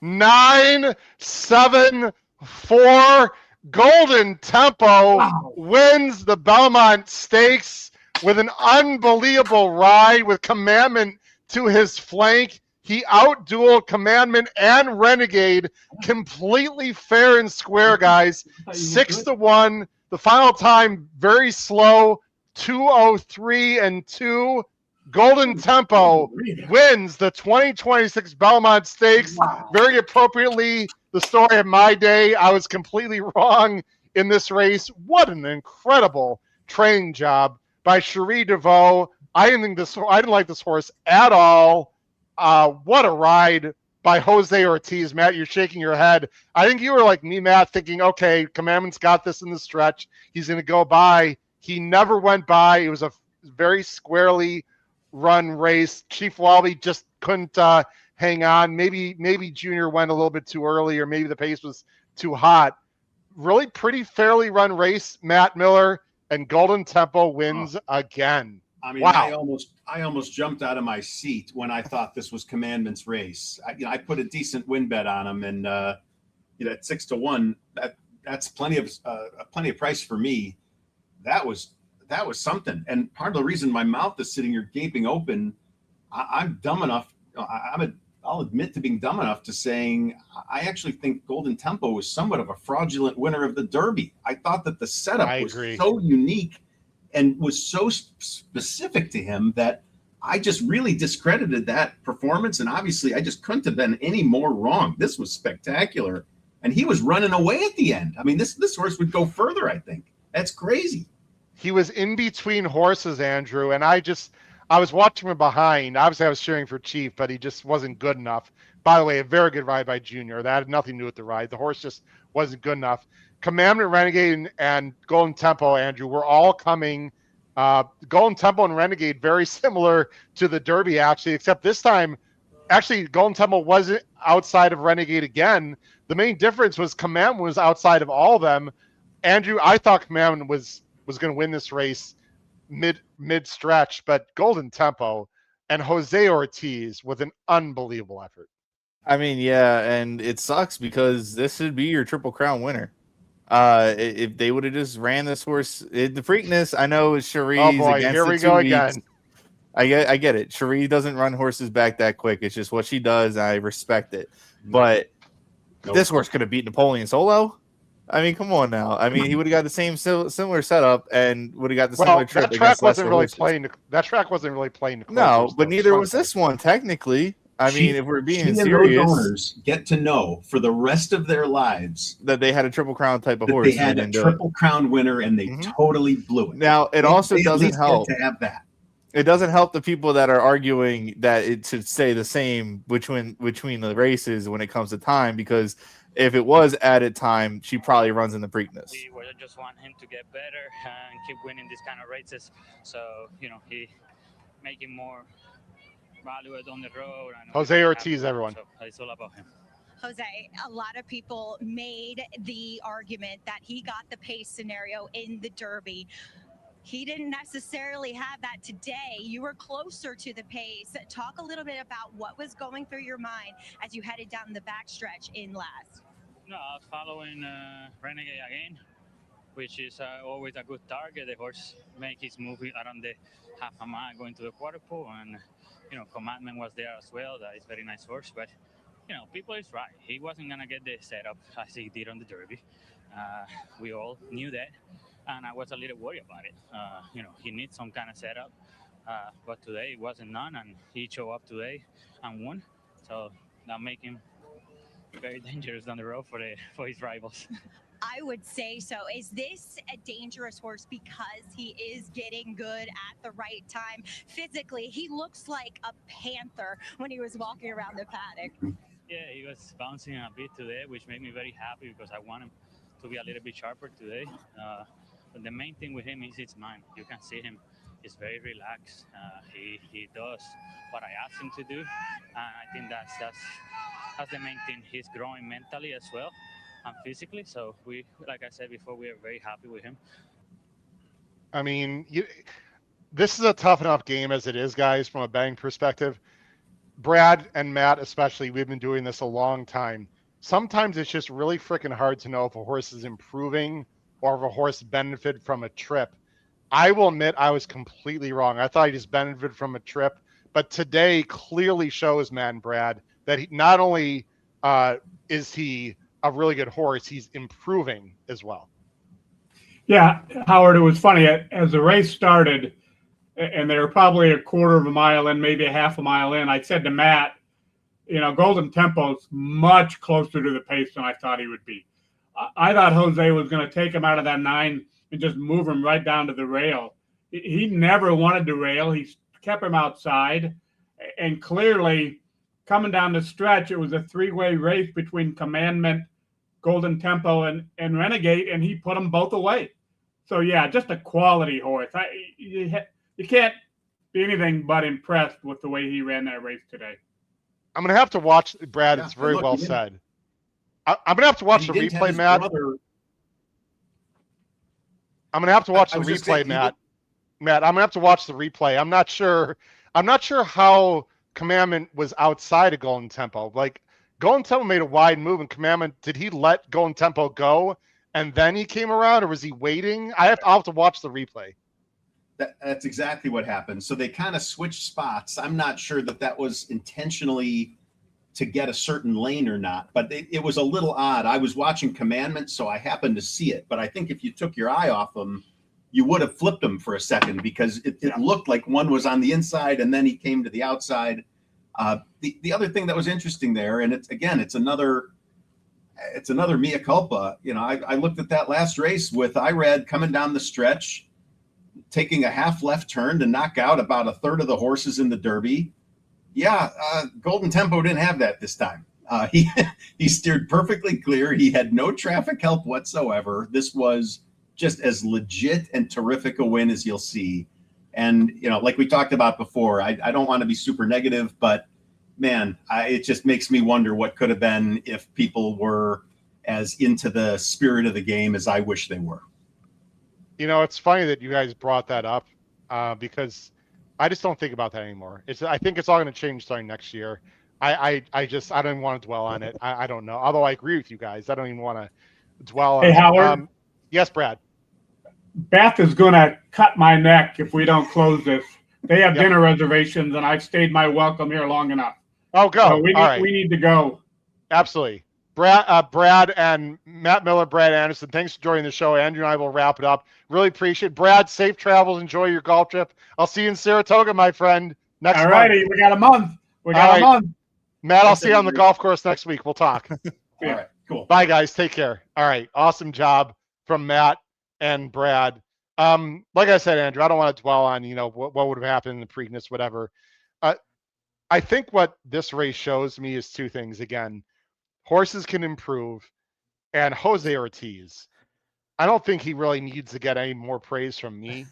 9, 7, 4. Golden Tempo wins the Belmont Stakes with an unbelievable ride with Commandment to his flank. He outdueled Commandment and Renegade completely fair and square, guys. 6-1. The final time, very slow, 2:03 and 2. Golden Tempo wins the 2026 Belmont Stakes. Very appropriately, the story of my day. I was completely wrong in this race. What an incredible training job by Cherie DeVoe. I didn't like this horse at all. What a ride by Jose Ortiz. Matt, you're shaking your head. I think you were like me, Matt, thinking, okay, Commandment's got this in the stretch. He's going to go by. He never went by. It was a very squarely run race. Chief Walby just couldn't hang on. Maybe Junior went a little bit too early, or maybe the pace was too hot. Really pretty fairly run race, Matt Miller, and Golden Tempo wins again. I mean, wow. I almost jumped out of my seat when I thought this was Commandment's race. I put a decent win bet on him, and at 6-1, that's plenty of price for me. That was something. And part of the reason my mouth is sitting here gaping open, I'm dumb enough. I'll admit to being dumb enough to saying I actually think Golden Tempo was somewhat of a fraudulent winner of the Derby. I thought that the setup was so unique and was so specific to him that I just really discredited that performance. And obviously, I just couldn't have been any more wrong. This was spectacular. And he was running away at the end. I mean, this horse would go further, I think. That's crazy. He was in between horses, Andrew, and I was watching him behind. Obviously, I was cheering for Chief, but he just wasn't good enough. By the way, a very good ride by Junior. That had nothing to do with the ride. The horse just wasn't good enough. Commandment, Renegade, and Golden Tempo, Andrew, were all coming. Golden Tempo and Renegade, very similar to the Derby, actually, except this time, actually, Golden Tempo wasn't outside of Renegade again. The main difference was Commandment was outside of all of them. Andrew, I thought Commandment was going to win this race mid stretch, but Golden Tempo and Jose Ortiz with an unbelievable effort. I mean, yeah, and it sucks because this should be your Triple Crown winner. If they would have just ran this horse, the Preakness, I know Cherie's against here we go again. I get it. Cherie doesn't run horses back that quick. It's just what she does. I respect it. But this horse could have beat Napoleon Solo. I mean, come on now. I mean, he would have got the same similar setup and would have got the similar trip. That track wasn't really playing. That track wasn't really playing. No, but neither was this one technically. I mean, if we're being serious, those owners get to know for the rest of their lives that they had a Triple Crown type of horse. They had a Triple Crown winner, and they totally blew it. Now, it also doesn't help to have that. It doesn't help the people that are arguing that it should stay the same between the races when it comes to time, because if it was added time, she probably runs in the Preakness. We just want him to get better and keep winning these kind of races. So, he making more value on the road. And Jose Ortiz, everyone. So it's all about him. Jose, a lot of people made the argument that he got the pace scenario in the Derby. He didn't necessarily have that today. You were closer to the pace. Talk a little bit about what was going through your mind as you headed down the backstretch in last. No, I was following Renegade again, which is always a good target. The horse make his move around the half a mile going to the quarter pole, and Commandment was there as well. That is a very nice horse, but people is right. He wasn't gonna get the setup as he did on the Derby. We all knew that, and I was a little worried about it. He needs some kind of setup, but today it wasn't none, and he showed up today and won. So that make him very dangerous down the road for his rivals. I would say so. Is this a dangerous horse because he is getting good at the right time? Physically, he looks like a panther when he was walking around the paddock. Yeah, he was bouncing a bit today, which made me very happy because I want him to be a little bit sharper today. But the main thing with him is his mind. You can see him. He's very relaxed. He does what I asked him to do. And I think that's the main thing. He's growing mentally as well and physically. So we, like I said before, we are very happy with him. I mean, this is a tough enough game as it is, guys, from a betting perspective. Brad and Matt especially, we've been doing this a long time. sometimes it's just really freaking hard to know if a horse is improving or if a horse benefited from a trip. I will admit I was completely wrong. I thought he just benefited from a trip, but today clearly shows, Matt and Brad, that he not only is he a really good horse, he's improving as well. Yeah, Howard, it was funny. As the race started, and they were probably a quarter of a mile in, maybe a half a mile in, I said to Matt, Golden Tempo's much closer to the pace than I thought he would be. I thought Jose was going to take him out of that 9 and just move him right down to the rail. He never wanted to rail. He kept him outside. And clearly, coming down the stretch, it was a 3-way race between Commandment, Golden Tempo, and Renegade, and he put them both away. So, yeah, just a quality horse. You can't be anything but impressed with the way he ran that race today. I'm going to have to watch, Brad. It's very well said. I'm going to have to watch the replay, Matt. I'm going to have to watch the replay, Matt. Matt, I'm going to have to watch the replay. I'm not sure how Commandment was outside of Golden Tempo. Like, Golden Tempo made a wide move, and Commandment, did he let Golden Tempo go and then he came around, or was he waiting? I'll have to watch the replay. That's exactly what happened. So they kind of switched spots. I'm not sure that was intentionally to get a certain lane or not, but it was a little odd. I was watching Commandment, so I happened to see it. But I think if you took your eye off him, you would have flipped him for a second, because it looked like one was on the inside and then he came to the outside. The other thing that was interesting there, and it's another mea culpa. I looked at that last race with Irad coming down the stretch, taking a half left turn to knock out about a third of the horses in the Derby. Yeah, Golden Tempo didn't have that this time. He steered perfectly clear. He had no traffic help whatsoever. This was just as legit and terrific a win as you'll see. And, like we talked about before, I don't want to be super negative, but man, it just makes me wonder what could have been if people were as into the spirit of the game as I wish they were. It's funny that you guys brought that up because I just don't think about that anymore. I think it's all going to change starting next year. I don't even want to dwell on it. I don't know. Although I agree with you guys, I don't even want to dwell on it. Hey, Howard. Yes, Brad. Beth is going to cut my neck if we don't close this. They have dinner reservations, and I've stayed my welcome here long enough. Oh, go. So we need to go. Absolutely. Brad and Matt Miller, Brad Anderson, thanks for joining the show. Andrew and I will wrap it up. Really appreciate it. Brad, safe travels. Enjoy your golf trip. I'll see you in Saratoga, my friend, next month. All righty. We got a month. Matt, I'll see you on the golf course next week. We'll talk. All right, cool. Bye, guys. Take care. All right. Awesome job from Matt and Brad. Like I said, Andrew, I don't want to dwell on, what would have happened in the Preakness, whatever. I think what this race shows me is two things. Again, horses can improve, and Jose Ortiz, I don't think he really needs to get any more praise from me,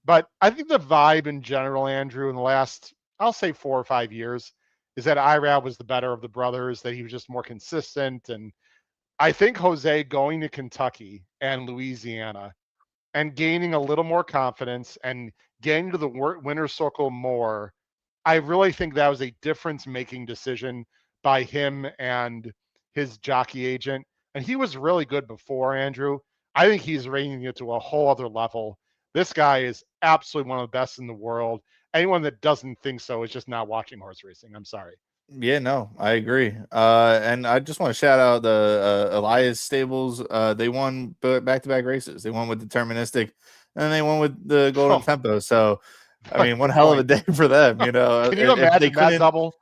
but I think the vibe in general, Andrew, in the last, I'll say 4 or 5 years, is that Irad was the better of the brothers, that he was just more consistent. And I think Jose going to Kentucky and Louisiana and gaining a little more confidence and getting to the winner's circle more, I really think that was a difference-making decision by him and his jockey agent. And he was really good before, Andrew. I think he's raising it to a whole other level. This guy is absolutely one of the best in the world. Anyone that doesn't think so is just not watching horse racing. I'm sorry. Yeah, no, I agree. And I just want to shout out the Elias stables. They won back-to-back races. They won with Deterministic, and they won with the Golden Tempo. So, I mean, one hell of a day for them. Can you imagine that double?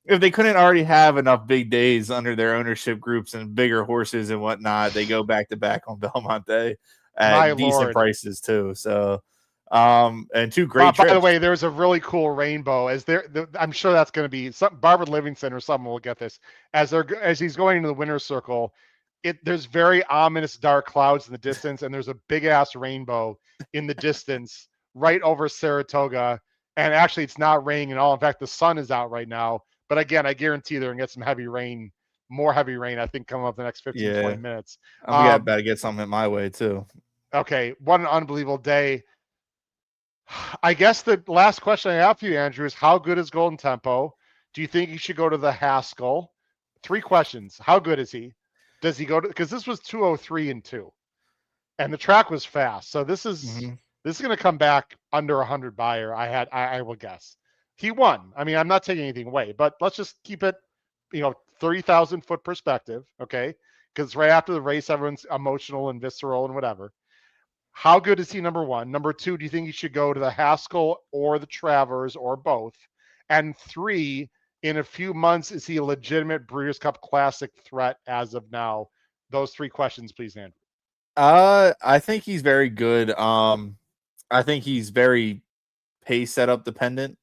If they couldn't already have enough big days under their ownership groups and bigger horses and whatnot, they go back-to-back on Belmont Day at decent prices too. So, and two great trips. By the way, there's a really cool rainbow. I'm sure that's going to be Barbara Livingston or someone will get this as he's going into the winner's circle. There's very ominous dark clouds in the distance, and there's a big ass rainbow in the distance right over Saratoga. And actually, it's not raining at all. In fact, the sun is out right now. But again, I guarantee they're going to get some heavy rain, more heavy rain, I think, coming up the next 15, 20 minutes. I'm about to get something my way too. Okay, what an unbelievable day. I guess the last question I have for you, Andrew, is how good is Golden Tempo? Do you think he should go to the Haskell 3 questions. How good is he? Does he go to, because this was 203 and 2, and the track was fast. So this is going to come back under 100 buyer. I will guess. He won. I mean, I'm not taking anything away, but let's just keep it, 30,000 foot perspective, okay? Because right after the race, everyone's emotional and visceral and whatever. How good is he, number one? Number two, do you think he should go to the Haskell or the Travers or both? And 3, in a few months, is he a legitimate Breeders' Cup Classic threat as of now? Those 3 questions, please, Andrew. I think he's very good. I think he's very pace setup dependent.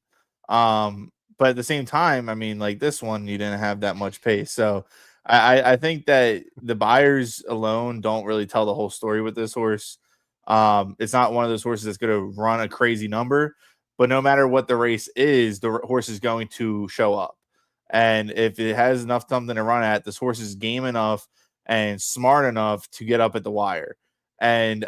But at the same time, I mean, like this one, you didn't have that much pace. So I think that the buyers alone don't really tell the whole story with this horse. It's not one of those horses that's going to run a crazy number, but no matter what the race is, the horse is going to show up. And if it has enough something to run at, this horse is game enough and smart enough to get up at the wire. And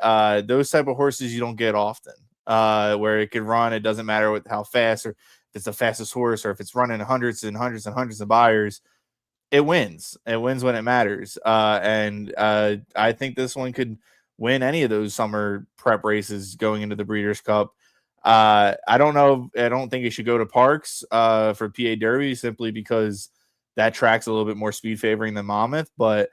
those type of horses you don't get often, where it could run. It doesn't matter how fast, or if it's the fastest horse, or if it's running hundreds and hundreds and hundreds of buyers, it wins. It wins when it matters. And I think this one could win any of those summer prep races going into the Breeders' Cup. I don't know. I don't think it should go to Parks for PA Derby, simply because that track's a little bit more speed favoring than Monmouth. But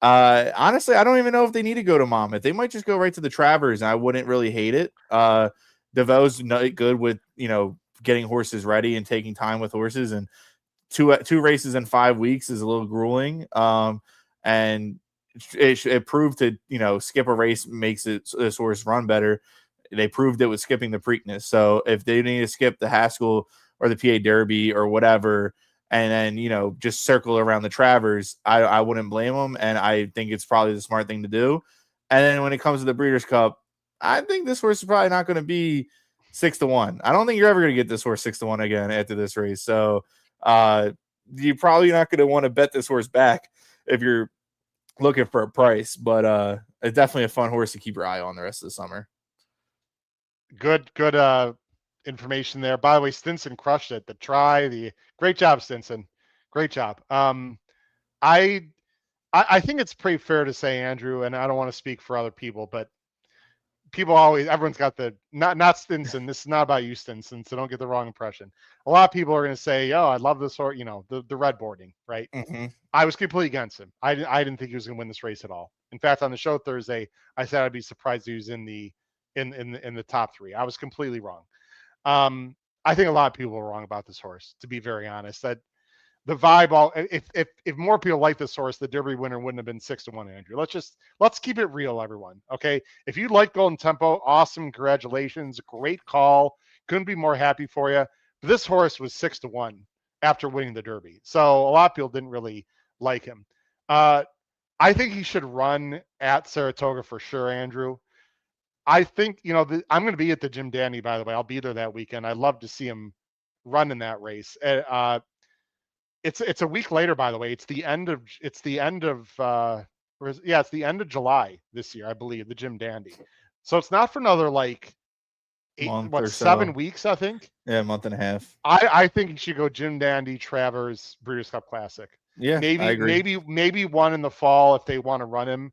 honestly, I don't even know if they need to go to Monmouth. They might just go right to the Travers, and I wouldn't really hate it. DeVoe's good with, getting horses ready and taking time with horses, and two races in 5 weeks is a little grueling. And it proved to, skip a race makes this horse run better. They proved it with skipping the Preakness. So if they need to skip the Haskell or the PA Derby or whatever, and then, just circle around the Travers, I wouldn't blame them. And I think it's probably the smart thing to do. And then when it comes to the Breeders' Cup, I think this horse is probably not going to be 6-1. I don't think you're ever going to get this horse 6-1 again after this race. So you're probably not going to want to bet this horse back if you're looking for a price. But it's definitely a fun horse to keep your eye on the rest of the summer. Good information there. By the way, Stinson crushed it. Great job, Stinson. Great job. I think it's pretty fair to say, Andrew, and I don't want to speak for other people, but everyone's got not Stinson. This is not about you, Stinson, so don't get the wrong impression. A lot of people are going to say, "Oh, I love this horse," the red boarding, right? Mm-hmm. I was completely against him. I didn't think he was going to win this race at all. In fact, on the show Thursday, I said I'd be surprised he was in the top 3. I was completely wrong. I think a lot of people are wrong about this horse, to be very honest. That the vibe, if more people like this horse, the Derby winner wouldn't have been 6-1, Andrew. Let's keep it real, everyone. Okay. If you like Golden Tempo, awesome. Congratulations. Great call. Couldn't be more happy for you. But this horse was 6-1 after winning the Derby. So a lot of people didn't really like him. I think he should run at Saratoga for sure, Andrew. I think, I'm going to be at the Jim Dandy, by the way. I'll be there that weekend. I'd love to see him run in that race. It's a week later, by the way. It's the end of July this year, I believe, the Jim Dandy. So it's not for another 7 weeks, I think. Yeah, a month and a half. I think you should go Jim Dandy, Travers, Breeders' Cup Classic. Yeah, I agree. Maybe one in the fall if they want to run him,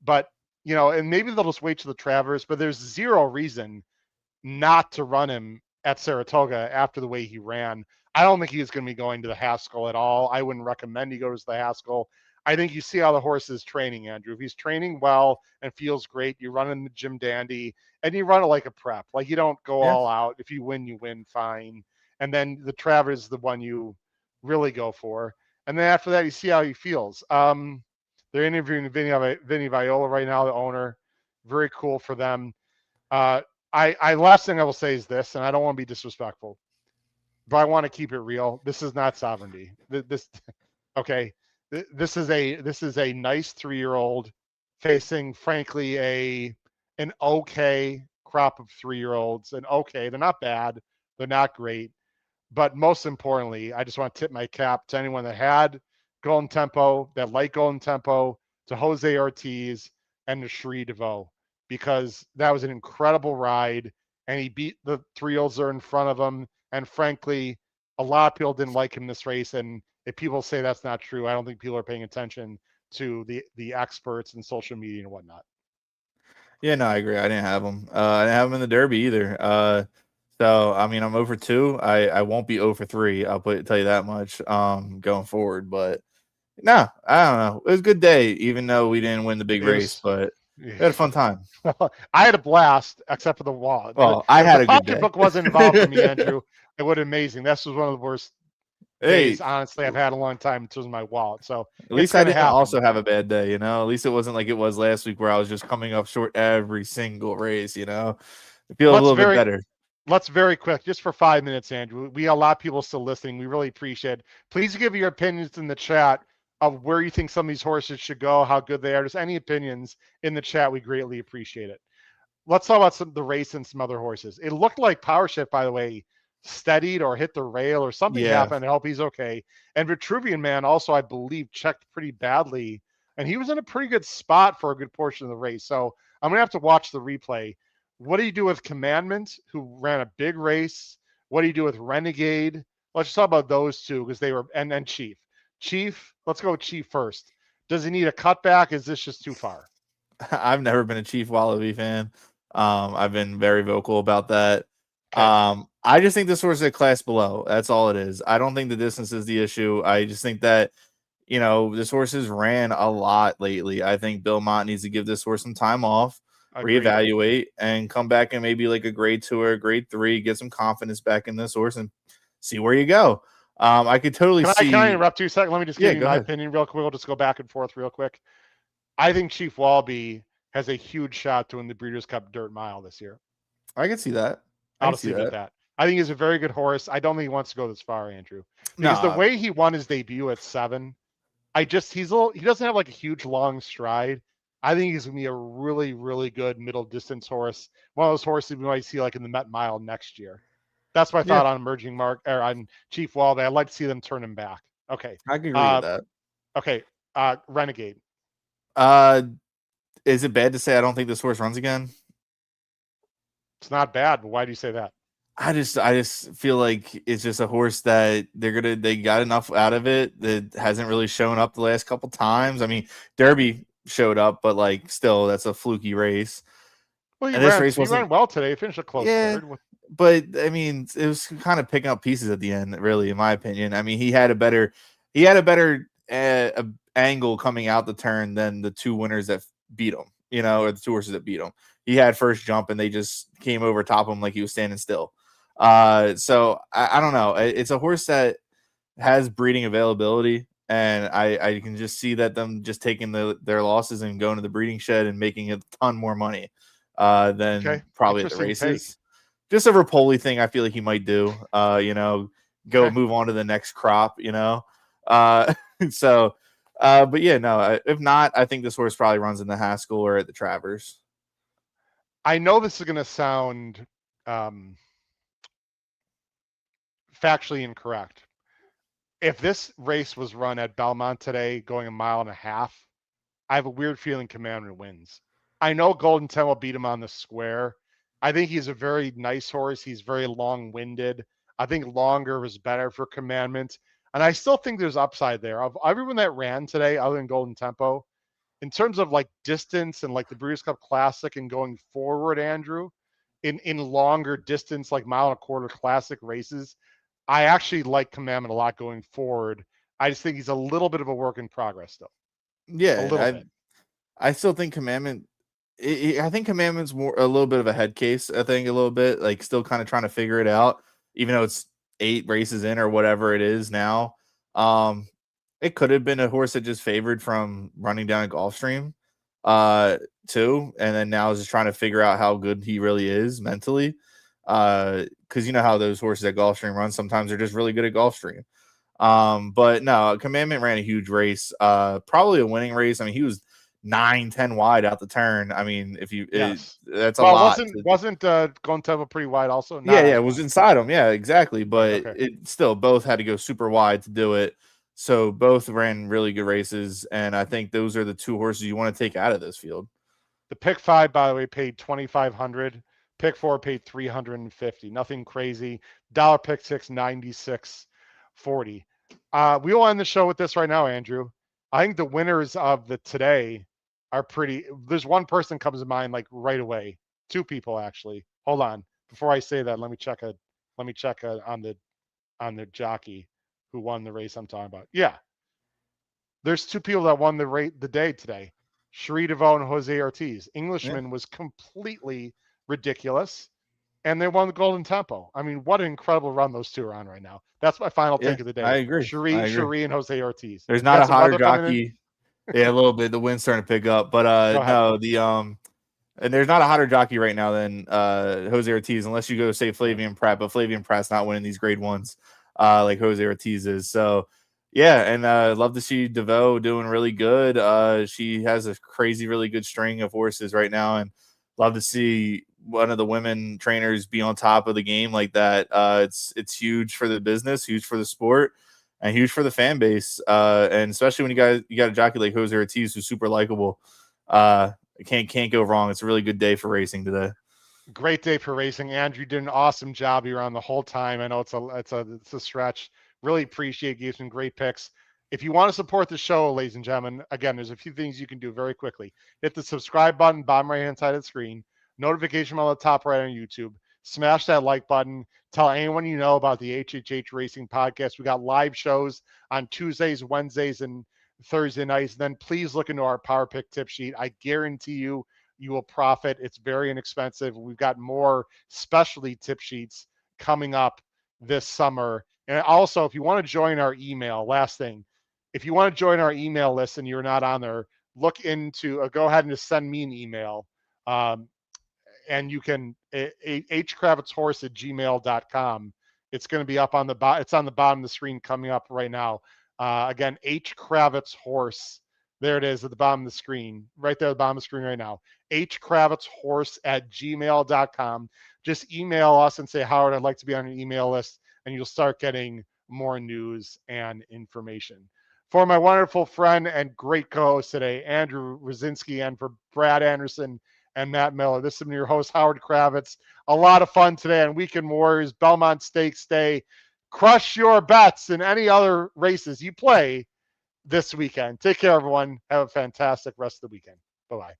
but and maybe they'll just wait to the Travers. But there's zero reason not to run him at Saratoga after the way he ran. I don't think he's going to be going to the Haskell at all. I wouldn't recommend he goes to the Haskell. I think you see how the horse is training, Andrew. If he's training well and feels great, you run in the Jim Dandy and you run it like a prep. Like you don't go all out. If you win, you win, fine. And then the Travers is the one you really go for. And then after that, you see how he feels. They're interviewing Vinny Viola right now, the owner. Very cool for them. Last thing I will say is this, and I don't want to be disrespectful, but I want to keep it real. This is not sovereignty. This is a nice 3-year-old facing, frankly, an okay crop of 3-year-olds. And okay, they're not bad, they're not great, but most importantly, I just want to tip my cap to anyone that had Golden Tempo, that like Golden Tempo, to Jose Ortiz and to Cherie DeVoe, because that was an incredible ride, and he beat the 3-year-olds that are in front of him. And frankly, a lot of people didn't like him this race, and If people say that's not true, I don't think people are paying attention to the experts and social media and whatnot. Yeah, no, I agree. I didn't have him. I didn't have him in the Derby either. So I mean, I'm over 2. I won't be over 3. I'll tell you that much. Going forward, but no, I don't know. It was a good day, even though we didn't win the big race, but we had a fun time. I had a blast, except for the wall. Well, I had a good day. pocketbook wasn't involved for me, Andrew. It would have been amazing. This was one of the worst days, honestly, I've had a long time in terms of my wallet. So at least I didn't also have a bad day, you know. At least it wasn't like it was last week where I was just coming up short every single race, you know. It feels a little bit better. Let's very quick, just for 5 minutes, Andrew. We have a lot of people still listening. We really appreciate it. Please give your opinions in the chat of where you think some of these horses should go, how good they are. Just any opinions in the chat. We greatly appreciate it. Let's talk about the race and some other horses. It looked like Power Shift, by the way, steadied or hit the rail or something happened. I hope he's okay. And Vitruvian Man also, I believe, checked pretty badly. And he was in a pretty good spot for a good portion of the race. So I'm going to have to watch the replay. What do you do with Commandment, who ran a big race? What do you do with Renegade? Let's talk about those two because they were, and then Chief. Chief, let's go with Chief first. Does he need a cutback? Is this just too far? I've never been a Chief Wallaby fan. I've been very vocal about that. Okay. I just think this horse is a class below. That's all it is. I don't think the distance is the issue. I just think that, you know, this horse has ran a lot lately. I think Belmont needs to give this horse some time off, reevaluate, and come back and maybe like a grade 2 or a grade 3, get some confidence back in this horse and see where you go. I could totally see. Can I interrupt you a second? Let me just give you my opinion real quick. We'll just go back and forth real quick. I think Chief Wallaby has a huge shot to win the Breeders' Cup Dirt Mile this year. I can see that. I'll see that. I think he's a very good horse. I don't think he wants to go this far, Andrew. Because the way he won his debut at 7, he doesn't have like a huge long stride. I think he's gonna be a really, really good middle distance horse. One of those horses we might see like in the Met Mile next year. That's my thought on Emerging Mark or on Chief Wallaby. I'd like to see them turn him back. Okay. I can agree with that. Okay. Renegade. Is it bad to say I don't think this horse runs again? It's not bad, but why do you say that? I just feel like it's just a horse that they got enough out of it that hasn't really shown up the last couple times. I mean, Derby showed up, but like still, that's a fluky race. Well, he ran well today. He finished a close third. But I mean, it was kind of picking up pieces at the end, really, in my opinion. I mean, he had a better angle coming out the turn than the 2 winners that beat him, you know, or the 2 horses that beat him. He had first jump and they just came over top of him like he was standing still. So I don't know. It's a horse that has breeding availability, and I can just see that them just taking their losses and going to the breeding shed and making a ton more money than probably at the races. Just a Rapoli thing I feel like he might do, you know, move on to the next crop, you know. But yeah, no, if not, I think this horse probably runs in the Haskell or at the Travers. I know this is going to sound factually incorrect. If this race was run at Belmont today, going 1.5 miles, I have a weird feeling Commandment wins. I know Golden Temple beat him on the square. I think he's a very nice horse. He's very long-winded. I think longer was better for Commandment. And I still think there's upside there. Of everyone that ran today, other than Golden Tempo, in terms of like distance and like the Breeders' Cup Classic and going forward, Andrew, in longer distance, like 1.25 mile classic races, I actually like Commandment a lot going forward. I just think he's a little bit of a work in progress still. Yeah, a little bit. I still think Commandment. I think Commandment's a little bit of a head case. I think a little bit like still kind of trying to figure it out, even though it's 8 races in or whatever it is now. It could have been a horse that just favored from running down a Gulfstream, too, and then now is just trying to figure out how good he really is mentally. Because you know how those horses at Gulfstream run, sometimes they're just really good at Gulfstream. But no, Commandment ran a huge race, probably a winning race. I mean, he was 9-10 wide out the turn. I mean, that's a lot. Wasn't Golden Temple pretty wide also? It was inside him. Yeah, exactly. But it still both had to go super wide to do it. So both ran really good races, and I think those are the 2 horses you want to take out of this field. The pick 5, by the way, paid $2,500. Pick 4 paid $350. Nothing crazy. Dollar pick 6, $96.40. We will end the show with this right now, Andrew. I think the winners of the today are pretty. There's one person comes to mind like right away. Two people actually. Hold on. Before I say that, let me check on the jockey who won the race I'm talking about. Yeah. There's two people that won the day today. Cherie DeVoe and Jose Ortiz. Englishman was completely ridiculous. And they won the Golden Tempo. I mean, what an incredible run those two are on right now. That's my final take of the day. I agree. Cherie and Jose Ortiz. There's not a hotter jockey. Yeah, a little bit. The wind's starting to pick up, but no, and there's not a hotter jockey right now than Jose Ortiz, unless you go say Flavian Pratt. But Flavian Pratt's not winning these grade ones like Jose Ortiz is. So yeah, and love to see DeVoe doing really good. She has a crazy, really good string of horses right now, and love to see one of the women trainers be on top of the game like that. It's huge for the business, huge for the sport, and huge for the fan base. And especially when you got a jockey like Jose Ortiz who's super likable. Can't go wrong. It's a really good day for racing today. Great day for racing. Andrew did an awesome job. You were on the whole time. I know it's a stretch. Really appreciate you. Some great picks. If you want to support the show, ladies and gentlemen, again, there's a few things you can do very quickly. Hit the subscribe button, bottom right-hand side of the screen. Notification on the top right on YouTube. Smash that like button. Tell anyone you know about the HHH Racing Podcast. We got live shows on Tuesdays, Wednesdays, and Thursday nights. Then please look into our Power Pick tip sheet. I guarantee you will profit. It's very inexpensive. We've got more specialty tip sheets coming up this summer. And also, if you want to join our email, last thing, if you want to join our email list and you're not on there, look into, go ahead and just send me an email. And you can hkravetshorse@gmail.com. It's going to be up on the bottom. It's on the bottom of the screen coming up right now. Again, hkravetshorse. There it is at the bottom of the screen, right there at the bottom of the screen right now. hkravetshorse@gmail.com. Just email us and say, Howard, I'd like to be on your email list, and you'll start getting more news and information. For my wonderful friend and great co-host today, Andrew Rdesinski, and for Brad Anderson and Matt Miller, this is your host, Howard Kravets. A lot of fun today on Weekend Warriors, Belmont Stakes Day. Crush your bets in any other races you play this weekend. Take care, everyone. Have a fantastic rest of the weekend. Bye-bye.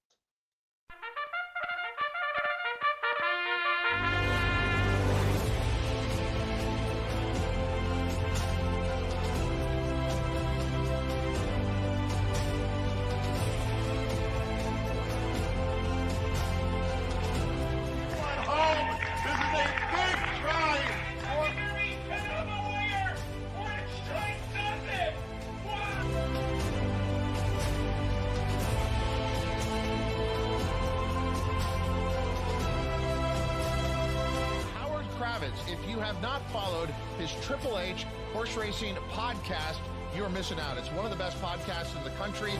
If you have not followed his Triple H Horse Racing Podcast, you're missing out. It's one of the best podcasts in the country.